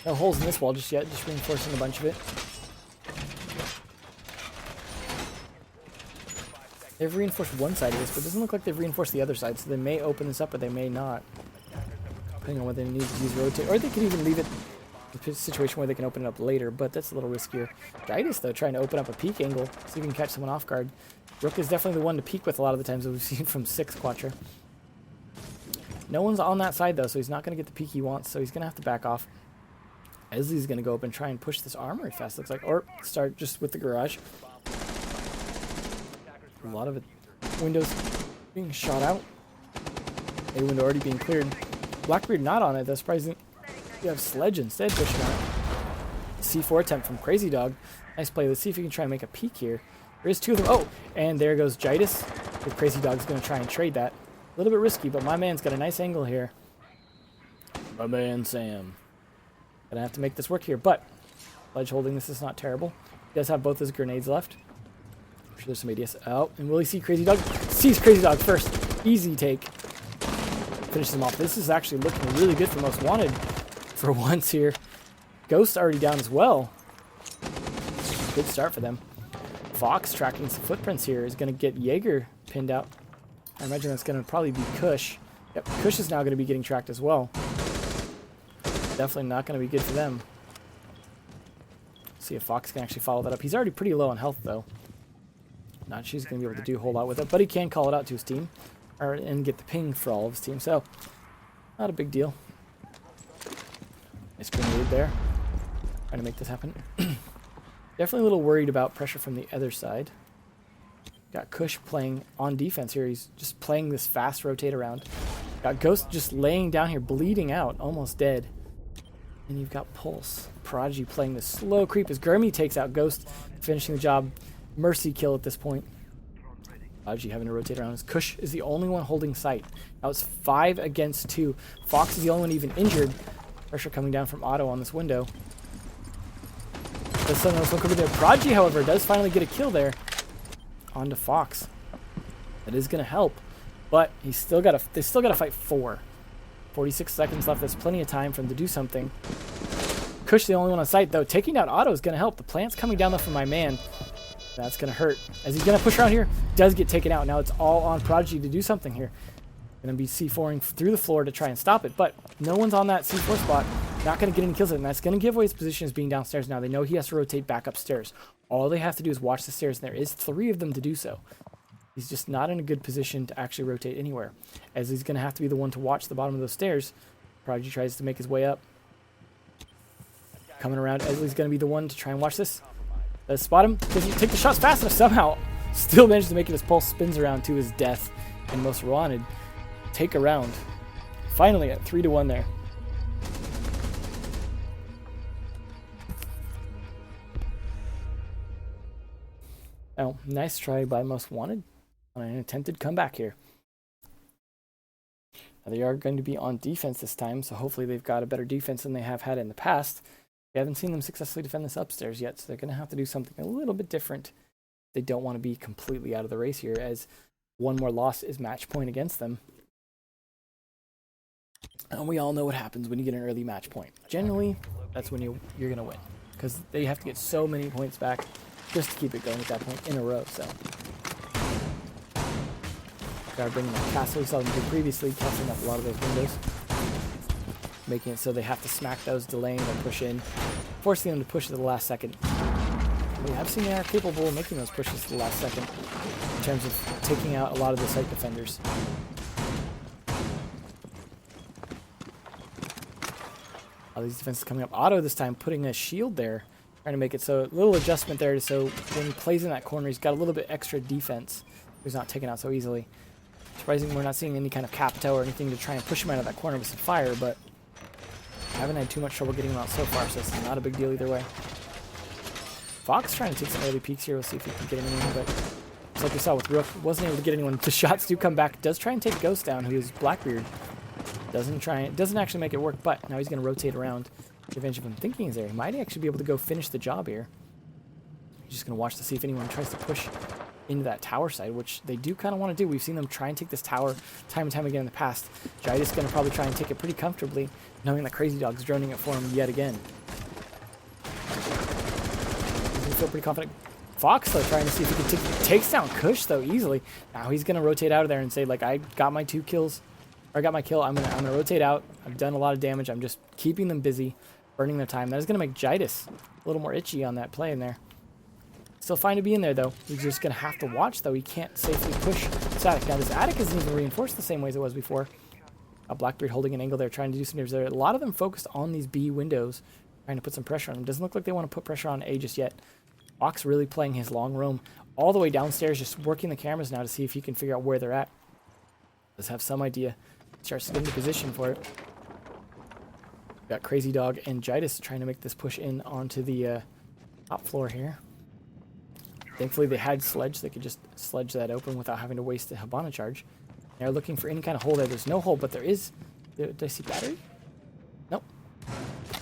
No holes in this wall just yet, just reinforcing a bunch of it. They've reinforced one side of this, but it doesn't look like they've reinforced the other side, so they may open this up or they may not. Depending on whether they need to use rotate, or they can even leave it in a situation where they can open it up later, but that's a little riskier. Jidus, though, trying to open up a peek angle, so you can catch someone off guard. Rook is definitely the one to peek with a lot of the times that we've seen from 6 Quattro. No one's on that side, though, so he's not going to get the peek he wants, so he's going to have to back off. Esley's going to go up and try and push this armory fast, looks like, or start just with the garage. A lot of it, windows being shot out. A window already being cleared. Blackbeard not on it, that's surprising. You have Sledge instead pushing on it. C4 attempt from Crazy Dog. Nice play. Let's see if we can try and make a peek here. There is 2 of them. Oh, and there goes Jidus. The Crazy Dog's going to try and trade that. A little bit risky, but my man's got a nice angle here. My man Sam. Gonna have to make this work here, but Sledge holding this is not terrible. He does have both his grenades left. I'm sure there's some ADS. Oh, and will he see Crazy Dog? Sees Crazy Dog first. Easy take. Finishes him off. This is actually looking really good for Most Wanted for once here. Ghost already down as well. Good start for them. Fox tracking some footprints here is going to get Jaeger pinned out. I imagine that's going to probably be Kush. Yep, Kush is now going to be getting tracked as well. Definitely not going to be good for them. See if Fox can actually follow that up. He's already pretty low on health, though. Not sure he's going to be able to do a whole lot with it, but he can call it out to his team. And get the ping for all of his team, so not a big deal. Nice grenade there. Trying to make this happen. Definitely a little worried about pressure from the other side. Got Kush playing on defense here. He's just playing this fast rotate around. Got Ghost just laying down here, bleeding out, almost dead. And you've got Pulse. Prodigy playing the slow creep as Gurmy takes out Ghost, finishing the job. Mercy kill at this point. Prodigy having to rotate around. Kush is the only one holding sight. Now it's 5 against 2. Fox is the only one even injured. Pressure coming down from Otto on this window. Does someone else look over there? Prodigy, however, does finally get a kill there. On to Fox. That is going to help, but they still got to fight 4. 46 seconds left. There's plenty of time for them to do something. Kush the only one on sight, though. Taking out Otto is going to help. The plant's coming down, though, from my man. That's going to hurt. As he's going to push around here, does get taken out. Now it's all on Prodigy to do something here. Going to be C4ing through the floor to try and stop it, but no one's on that C4 spot. Not going to get any kills, and that's going to give away his position as being downstairs now. They know he has to rotate back upstairs. All they have to do is watch the stairs, and there is 3 of them to do so. He's just not in a good position to actually rotate anywhere, as he's going to have to be the one to watch the bottom of those stairs. Prodigy tries to make his way up. Coming around, Esley's going to be the one to try and watch this. Does spot him, doesn't take the shots fast enough, somehow still managed to make it. His pulse spins around to his death, and Most Wanted take a round. Finally at 3-1 there. Oh, nice try by Most Wanted on an attempted comeback here. Now they are going to be on defense this time, so hopefully they've got a better defense than they have had in the past. We haven't seen them successfully defend this upstairs yet, so they're going to have to do something a little bit different. They don't want to be completely out of the race here, as one more loss is match point against them. And we all know what happens when you get an early match point. Generally, that's when you're going to win, because they have to get so many points back just to keep it going at that point in a row. So, gotta bring in that castle. We saw them do previously, casting up a lot of those windows, making it so they have to smack those, delaying their push in, forcing them to push at the last second. We have seen they are capable of making those pushes to the last second in terms of taking out a lot of the site defenders. All these defenses coming up. Otto this time putting a shield there, trying to make it so a little adjustment there, so when he plays in that corner, he's got a little bit extra defense. He's not taken out so easily. Surprising we're not seeing any kind of capito or anything to try and push him out of that corner with some fire, but I haven't had too much trouble getting him out so far, so it's not a big deal either way. Fox trying to take some early peeks here. We'll see if he can get anyone, but just like we saw with Rook, wasn't able to get anyone. The shots do come back. Does try and take Ghost down, who is Blackbeard. Doesn't actually make it work, but now he's going to rotate around. The advantage of him thinking is there. He might actually be able to go finish the job here. He's just going to watch to see if anyone tries to push into that tower side, which they do kind of want to do. We've seen them try and take this tower time and time again in the past. Jaida's going to probably try and take it pretty comfortably, knowing that Crazy Dog's droning it for him yet again. Doesn't feel pretty confident. Fox, though, trying to see if he can takes down Kush, though, easily. Now he's going to rotate out of there and say, like, I got my 2 kills. Or I got my kill. I'm gonna rotate out. I've done a lot of damage. I'm just keeping them busy, burning their time. That is gonna make Jaitis a little more itchy on that play in there. Still fine to be in there though. He's just gonna have to watch though. He can't safely push this attic. Now this attic isn't even reinforced the same way as it was before. Blackbeard holding an angle there, trying to do some damage there. A lot of them focused on these B windows, trying to put some pressure on them. Doesn't look like they want to put pressure on A just yet. Fox really playing his long roam all the way downstairs, just working the cameras now to see if he can figure out where they're at. Does have some idea. Starts to get into position for it. Got Crazy Dog and Jaitis trying to make this push in onto the top floor here. Thankfully they had Sledge. They could just sledge that open without having to waste a Hibana charge. They're looking for any kind of hole there. There's no hole, but there is... Did I see battery? Nope.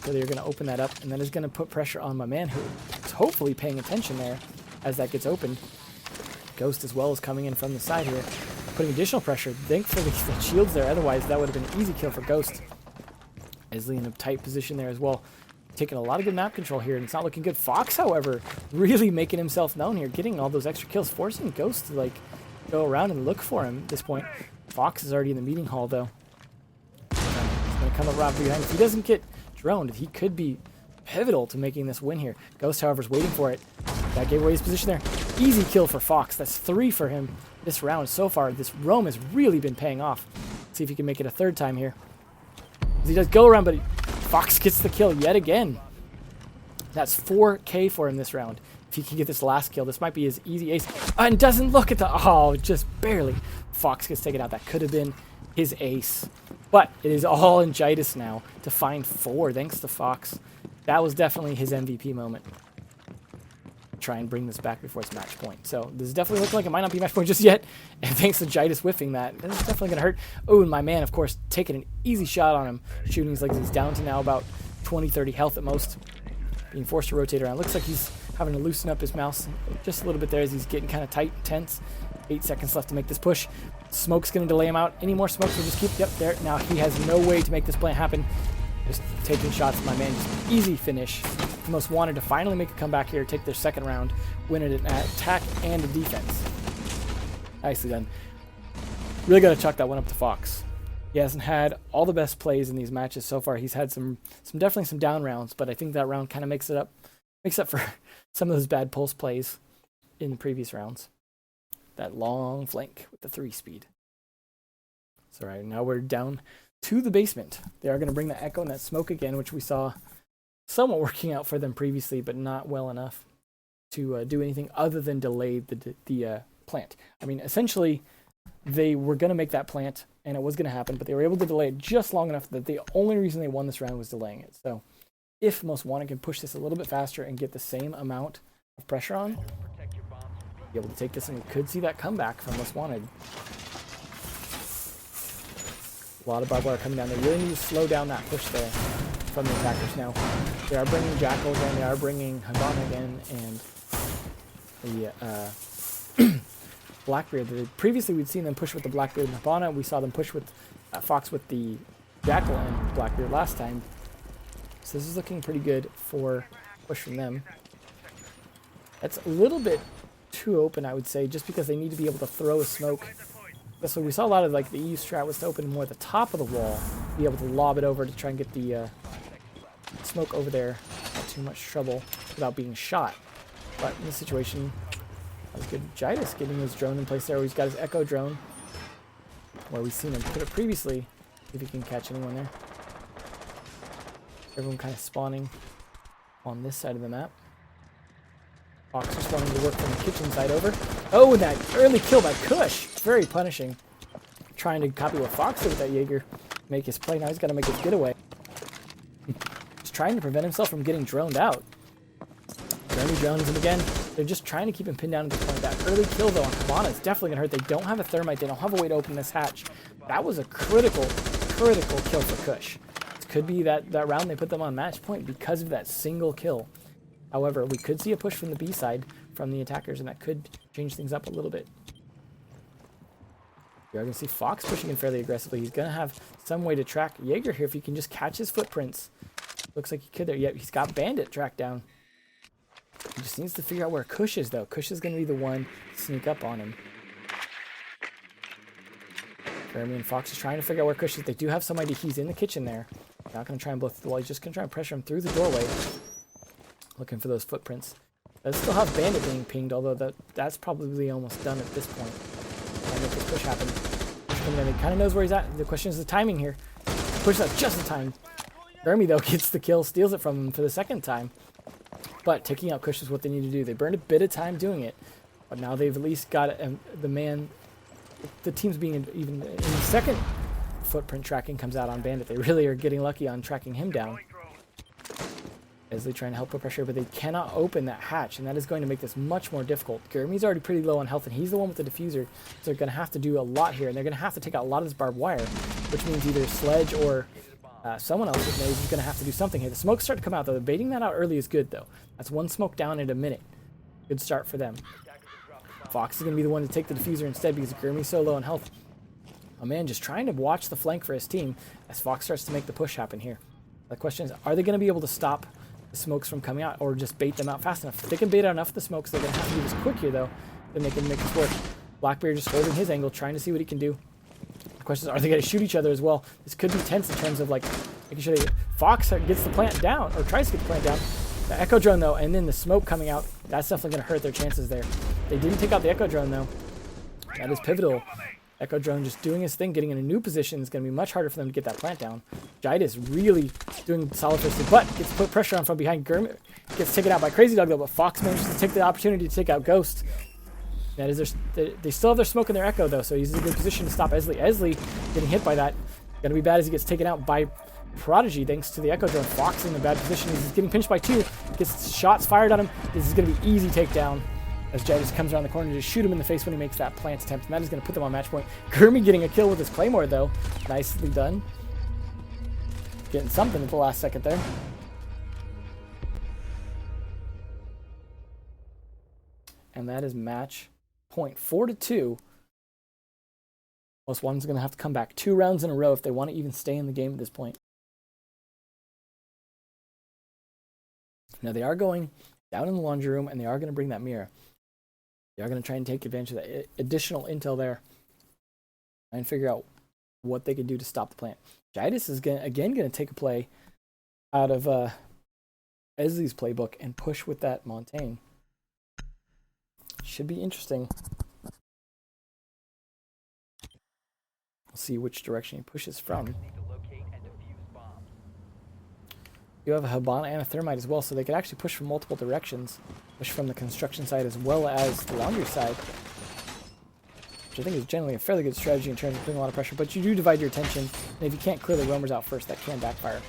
So they're going to open that up, and that is going to put pressure on my man, who is hopefully paying attention there as that gets opened. Ghost as well is coming in from the side here, putting additional pressure. Thankfully the shield's there, otherwise that would have been an easy kill for Ghost. Esley in a tight position there as well. Taking a lot of good map control here, and it's not looking good. Fox, however, really making himself known here, getting all those extra kills, forcing Ghost to like go around and look for him at this point. Fox is already in the meeting hall though. He's going to come up right behind. If he doesn't get droned, he could be pivotal to making this win here. Ghost, however, is waiting for it. That gave away his position there. Easy kill for Fox. That's 3 for him this round so far. This roam has really been paying off. Let's see if he can make it a third time here. He does go around, but Fox gets the kill yet again. That's 4K for him this round. If he can get this last kill, this might be his easy ace. And doesn't look at the... Oh, just barely. Fox gets taken out. That could have been his ace. But it is all in Jaitis now to find 4, thanks to Fox. That was definitely his MVP moment. Try and bring this back before it's match point. So this is definitely looking like it might not be match point just yet. And thanks to Jaitis whiffing that, this is definitely going to hurt. Oh, and my man, of course, taking an easy shot on him. Shooting his legs. He's down to now about 20, 30 health at most. Being forced to rotate around. Looks like he's having to loosen up his mouse just a little bit there as he's getting kind of tight and tense. 8 seconds left to make this push. Smoke's going to delay him out. Any more smoke will just keep... Yep, there. Now he has no way to make this plan happen. Just taking shots, my man. Just easy finish. The Most Wanted to finally make a comeback here, take their second round, win it at attack and a defense. Nicely done. Really got to chalk that one up to Fox. He hasn't had all the best plays in these matches so far. He's had some definitely some down rounds, but I think that round kind of makes up for some of those bad pulse plays in the previous rounds. that long flank with the 3-speed. So right now we're down to the basement. They are going to bring the Echo and that smoke again, which we saw somewhat working out for them previously, but not well enough to do anything other than delay the plant. I mean, essentially, they were going to make that plant, and it was going to happen, but they were able to delay it just long enough that the only reason they won this round was delaying it. So if Most Wanted can push this a little bit faster and get the same amount of pressure on, be able to take this, and we could see that comeback from Most Wanted. A lot of barbed wire coming down. They really need to slow down that push there from the attackers. Now, they are bringing Jackal again, they are bringing Habana again, and the Blackbeard. Previously, we'd seen them push with the Blackbeard and Habana. We saw them push with Fox with the Jackal and Blackbeard last time. So this is looking pretty good for push from them. That's a little bit too open, I would say, just because they need to be able to throw a smoke. So we saw a lot of like the EU strat was to open more at the top of the wall, be able to lob it over to try and get the smoke over there. Not too much trouble without being shot. But in this situation, that was good. Jidus getting his drone in place there. He's got his Echo drone, where we've seen him put it previously. See if he can catch anyone there. Everyone kind of spawning on this side of the map. Fox just wanting to work from the kitchen side over. Oh, that early kill by Kush. Very punishing. Trying to copy what Fox did with that Jaeger. Make his play. Now he's got to make his getaway. He's trying to prevent himself from getting droned out. Jeremy drones him again. They're just trying to keep him pinned down at this point. That early kill, though, on Cabana is definitely going to hurt. They don't have a thermite. They don't have a way to open this hatch. That was a critical kill for Kush. It could be that round they put them on match point because of that single kill. However, we could see a push from the B side from the attackers, and that could change things up a little bit. You're going to see Fox pushing in fairly aggressively. He's going to have some way to track Jaeger here if he can just catch his footprints. Looks like he could there. Yep, he's got Bandit tracked down. He just needs to figure out where Kush is, though. Kush is going to be the one to sneak up on him. Jeremy and Fox is trying to figure out where Kush is. They do have some idea he's in the kitchen there. Not going to try and blow through the wall. He's just going to try and pressure him through the doorway. Looking for those footprints. They still have Bandit being pinged, although that's probably almost done at this point. Trying to make this push happen. He kind of knows where he's at. The question is the timing here. Pushes out just in time. Jeremy, though, gets the kill, steals it from him for the second time. But taking out Kush is what they need to do. They burned a bit of time doing it, but now they've at least got the man. The team's being even in the second footprint tracking comes out on Bandit. They really are getting lucky on tracking him down. As they try and help put pressure, but they cannot open that hatch, and that is going to make this much more difficult. Jeremy's already pretty low on health, and he's the one with the diffuser, so they're going to have to do a lot here, and they're going to have to take out a lot of this barbed wire, which means either Sledge or someone else is going to have to do something here. The smokes start to come out, though. Baiting that out early is good, though. That's one smoke down in a minute. Good start for them. Fox is going to be the one to take the diffuser instead because Jeremy's so low on health. Oh, man, just trying to watch the flank for his team as Fox starts to make the push happen here. The question is, are they going to be able to stop the smokes from coming out or just bait them out fast enough? If they can bait out enough of the smokes, they're going to have to do this quick here, though. Then they can make this work. Blackbeard just holding his angle, trying to see what he can do. The question is, are they going to shoot each other as well? This could be tense in terms of, like, making sure Fox gets the plant down, or tries to get the plant down. The Echo drone, though, and then the smoke coming out, that's definitely going to hurt their chances there. They didn't take out the Echo drone, though. That is pivotal. Echo drone just doing his thing, getting in a new position is going to be much harder for them to get that plant down. Jidus really doing solid fisted, but gets put pressure on from behind. Gurmit gets taken out by Crazy Dog, though, but Fox manages to take the opportunity to take out Ghost. That is they still have their smoke and their Echo, though, so he's in a good position to stop Esley. Esley getting hit by that. Going to be bad as he gets taken out by Prodigy, thanks to the Echo drone. Fox in a bad position. He's getting pinched by 2. Gets shots fired at him. This is going to be easy takedown. As Jidus comes around the corner to shoot him in the face when he makes that plant attempt, and that is going to put them on match point. Gurmy getting a kill with his Claymore, though. Nicely done. Getting something at the last second there. And that is match point 4-2. Most Wanted is going to have to come back 2 rounds in a row if they want to even stay in the game at this point. Now they are going down in the laundry room, and they are going to bring that mirror. They are going to try and take advantage of that additional intel there and figure out what they can do to stop the plant. Jidus is again going to take a play out of Esley's playbook and push with that Montaigne. Should be interesting. see which direction he pushes from. You have a Habana and a Thermite as well, so they could actually push from multiple directions. Push from the construction side as well as the laundry side, which I think is generally a fairly good strategy in terms of putting a lot of pressure. But you do divide your attention, and if you can't clear the roamers out first, that can backfire.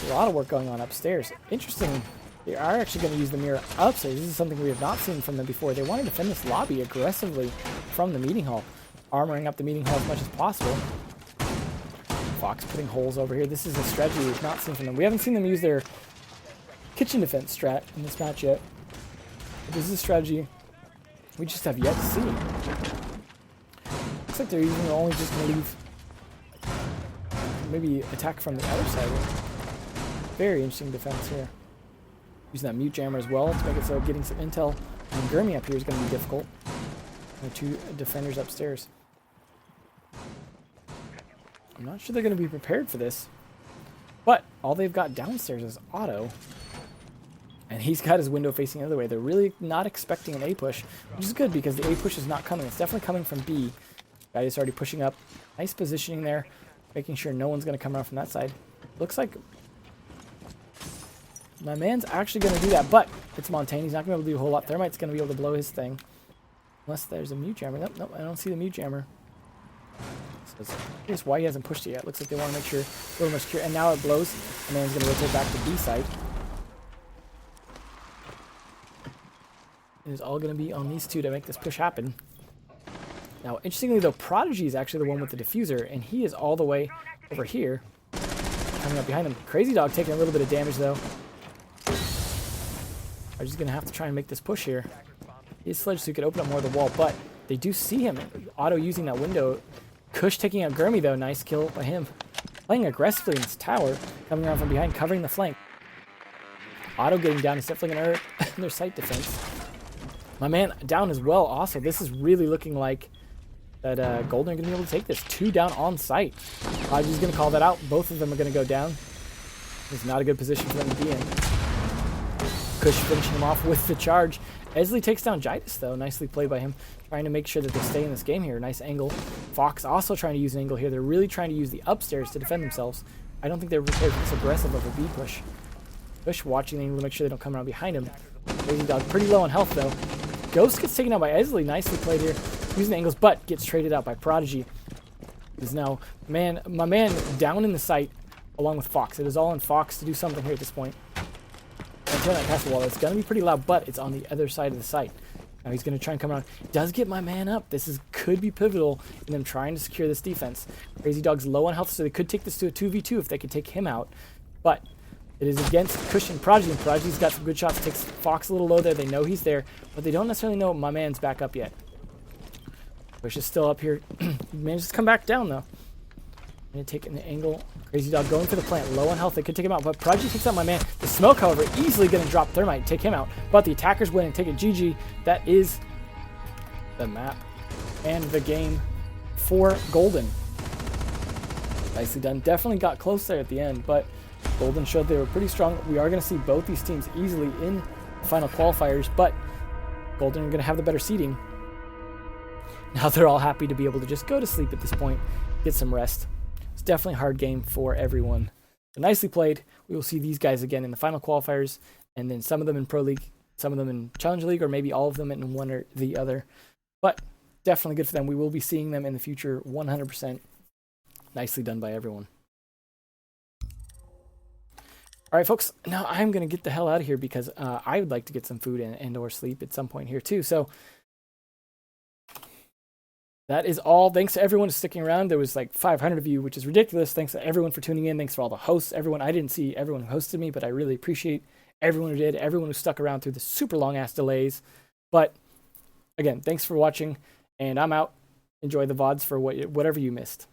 A lot of work going on upstairs. Interesting, they are actually going to use the mirror upstairs. This is something we have not seen from them before. They want to defend this lobby aggressively from the meeting hall, armoring up the meeting hall as much as possible. Fox putting holes over here. This is a strategy we've not seen from them. We haven't seen them use their kitchen defense strat in this match yet. But this is a strategy we just have yet to see. Looks like they're even only just going to leave, maybe attack from the other side. Very interesting defense here. Using that mute jammer as well to make it so getting some intel on Gurmy up here is going to be difficult. And the two defenders upstairs. I'm not sure they're going to be prepared for this. But all they've got downstairs is Otto. And he's got his window facing the other way. They're really not expecting an A push, which is good because the A push is not coming. It's definitely coming from B. Guy is already pushing up. Nice positioning there. Making sure no one's going to come around from that side. Looks like my man's actually going to do that, but it's Montaigne. He's not going to be able to do a whole lot. Thermite's going to be able to blow his thing. Unless there's a mute jammer. Nope, I don't see the mute jammer. So here's why he hasn't pushed it yet. Looks like they want to make sure a little more secure. And now it blows. The man's going to rotate back to B side. It is all going to be on these two to make this push happen. Now, interestingly though, Prodigy is actually the one with the diffuser, and he is all the way over here. Coming up behind him. Crazy Dog taking a little bit of damage though. I'm just going to have to try and make this push here. He's sledged so he could open up more of the wall, but they do see him. Otto using that window. Kush taking out Gurmy though. Nice kill by him. Playing aggressively in this tower. Coming around from behind, covering the flank. Otto getting down. He's definitely going to hurt their site defense. My man down as well. Also, this is really looking like that Golden are going to be able to take this. 2 down on site. Prodigy's going to call that out. Both of them are going to go down. It's not a good position for them to be in. Kush finishing him off with the charge. Esley takes down Jidus though. Nicely played by him. Trying to make sure that they stay in this game here. Nice angle. Fox also trying to use an angle here. They're really trying to use the upstairs to defend themselves. I don't think they're prepared for this aggressive of a B push. Kush watching the angle to make sure they don't come around behind him. Crazy Dog pretty low on health though. Ghost gets taken out by Esley. Nicely played here. Using the angles, but gets traded out by Prodigy. Is now my man down in the site along with Fox. It is all on Fox to do something here at this point. And turn that castle wall. It's going to be pretty loud, but it's on the other side of the site. Now he's going to try and come around. Does get my man up. This could be pivotal in them trying to secure this defense. Crazy Dog's low on health, so they could take this to a 2v2 if they could take him out. But it is against Kush and Prodigy, and Prodigy's got some good shots. Takes Fox a little low there. They know he's there, but they don't necessarily know my man's back up yet. Kush is still up here. He manages to come back down, though. And taking the angle. Crazy Dog going for the plant. Low on health. They could take him out, but Prodigy takes out my man. The smoke, however, easily going to drop Thermite and take him out. But the attackers win and take it GG. That is the map and the game for Golden. Nicely done. Definitely got close there at the end, but Golden showed they were pretty strong. We are going to see both these teams easily in the final qualifiers, but Golden are going to have the better seeding. Now they're all happy to be able to just go to sleep at this point, get some rest. It's definitely a hard game for everyone. But nicely played. We will see these guys again in the final qualifiers, and then some of them in Pro League, some of them in Challenge League, or maybe all of them in one or the other. But definitely good for them. We will be seeing them in the future 100%. Nicely done by everyone. All right, folks. Now I'm going to get the hell out of here because I would like to get some food and or sleep at some point here too. So that is all. Thanks to everyone for sticking around. There was like 500 of you, which is ridiculous. Thanks to everyone for tuning in. Thanks for all the hosts. Everyone, I didn't see everyone who hosted me, but I really appreciate everyone who did. Everyone who stuck around through the super long ass delays. But again, thanks for watching, and I'm out. Enjoy the VODs for whatever you missed.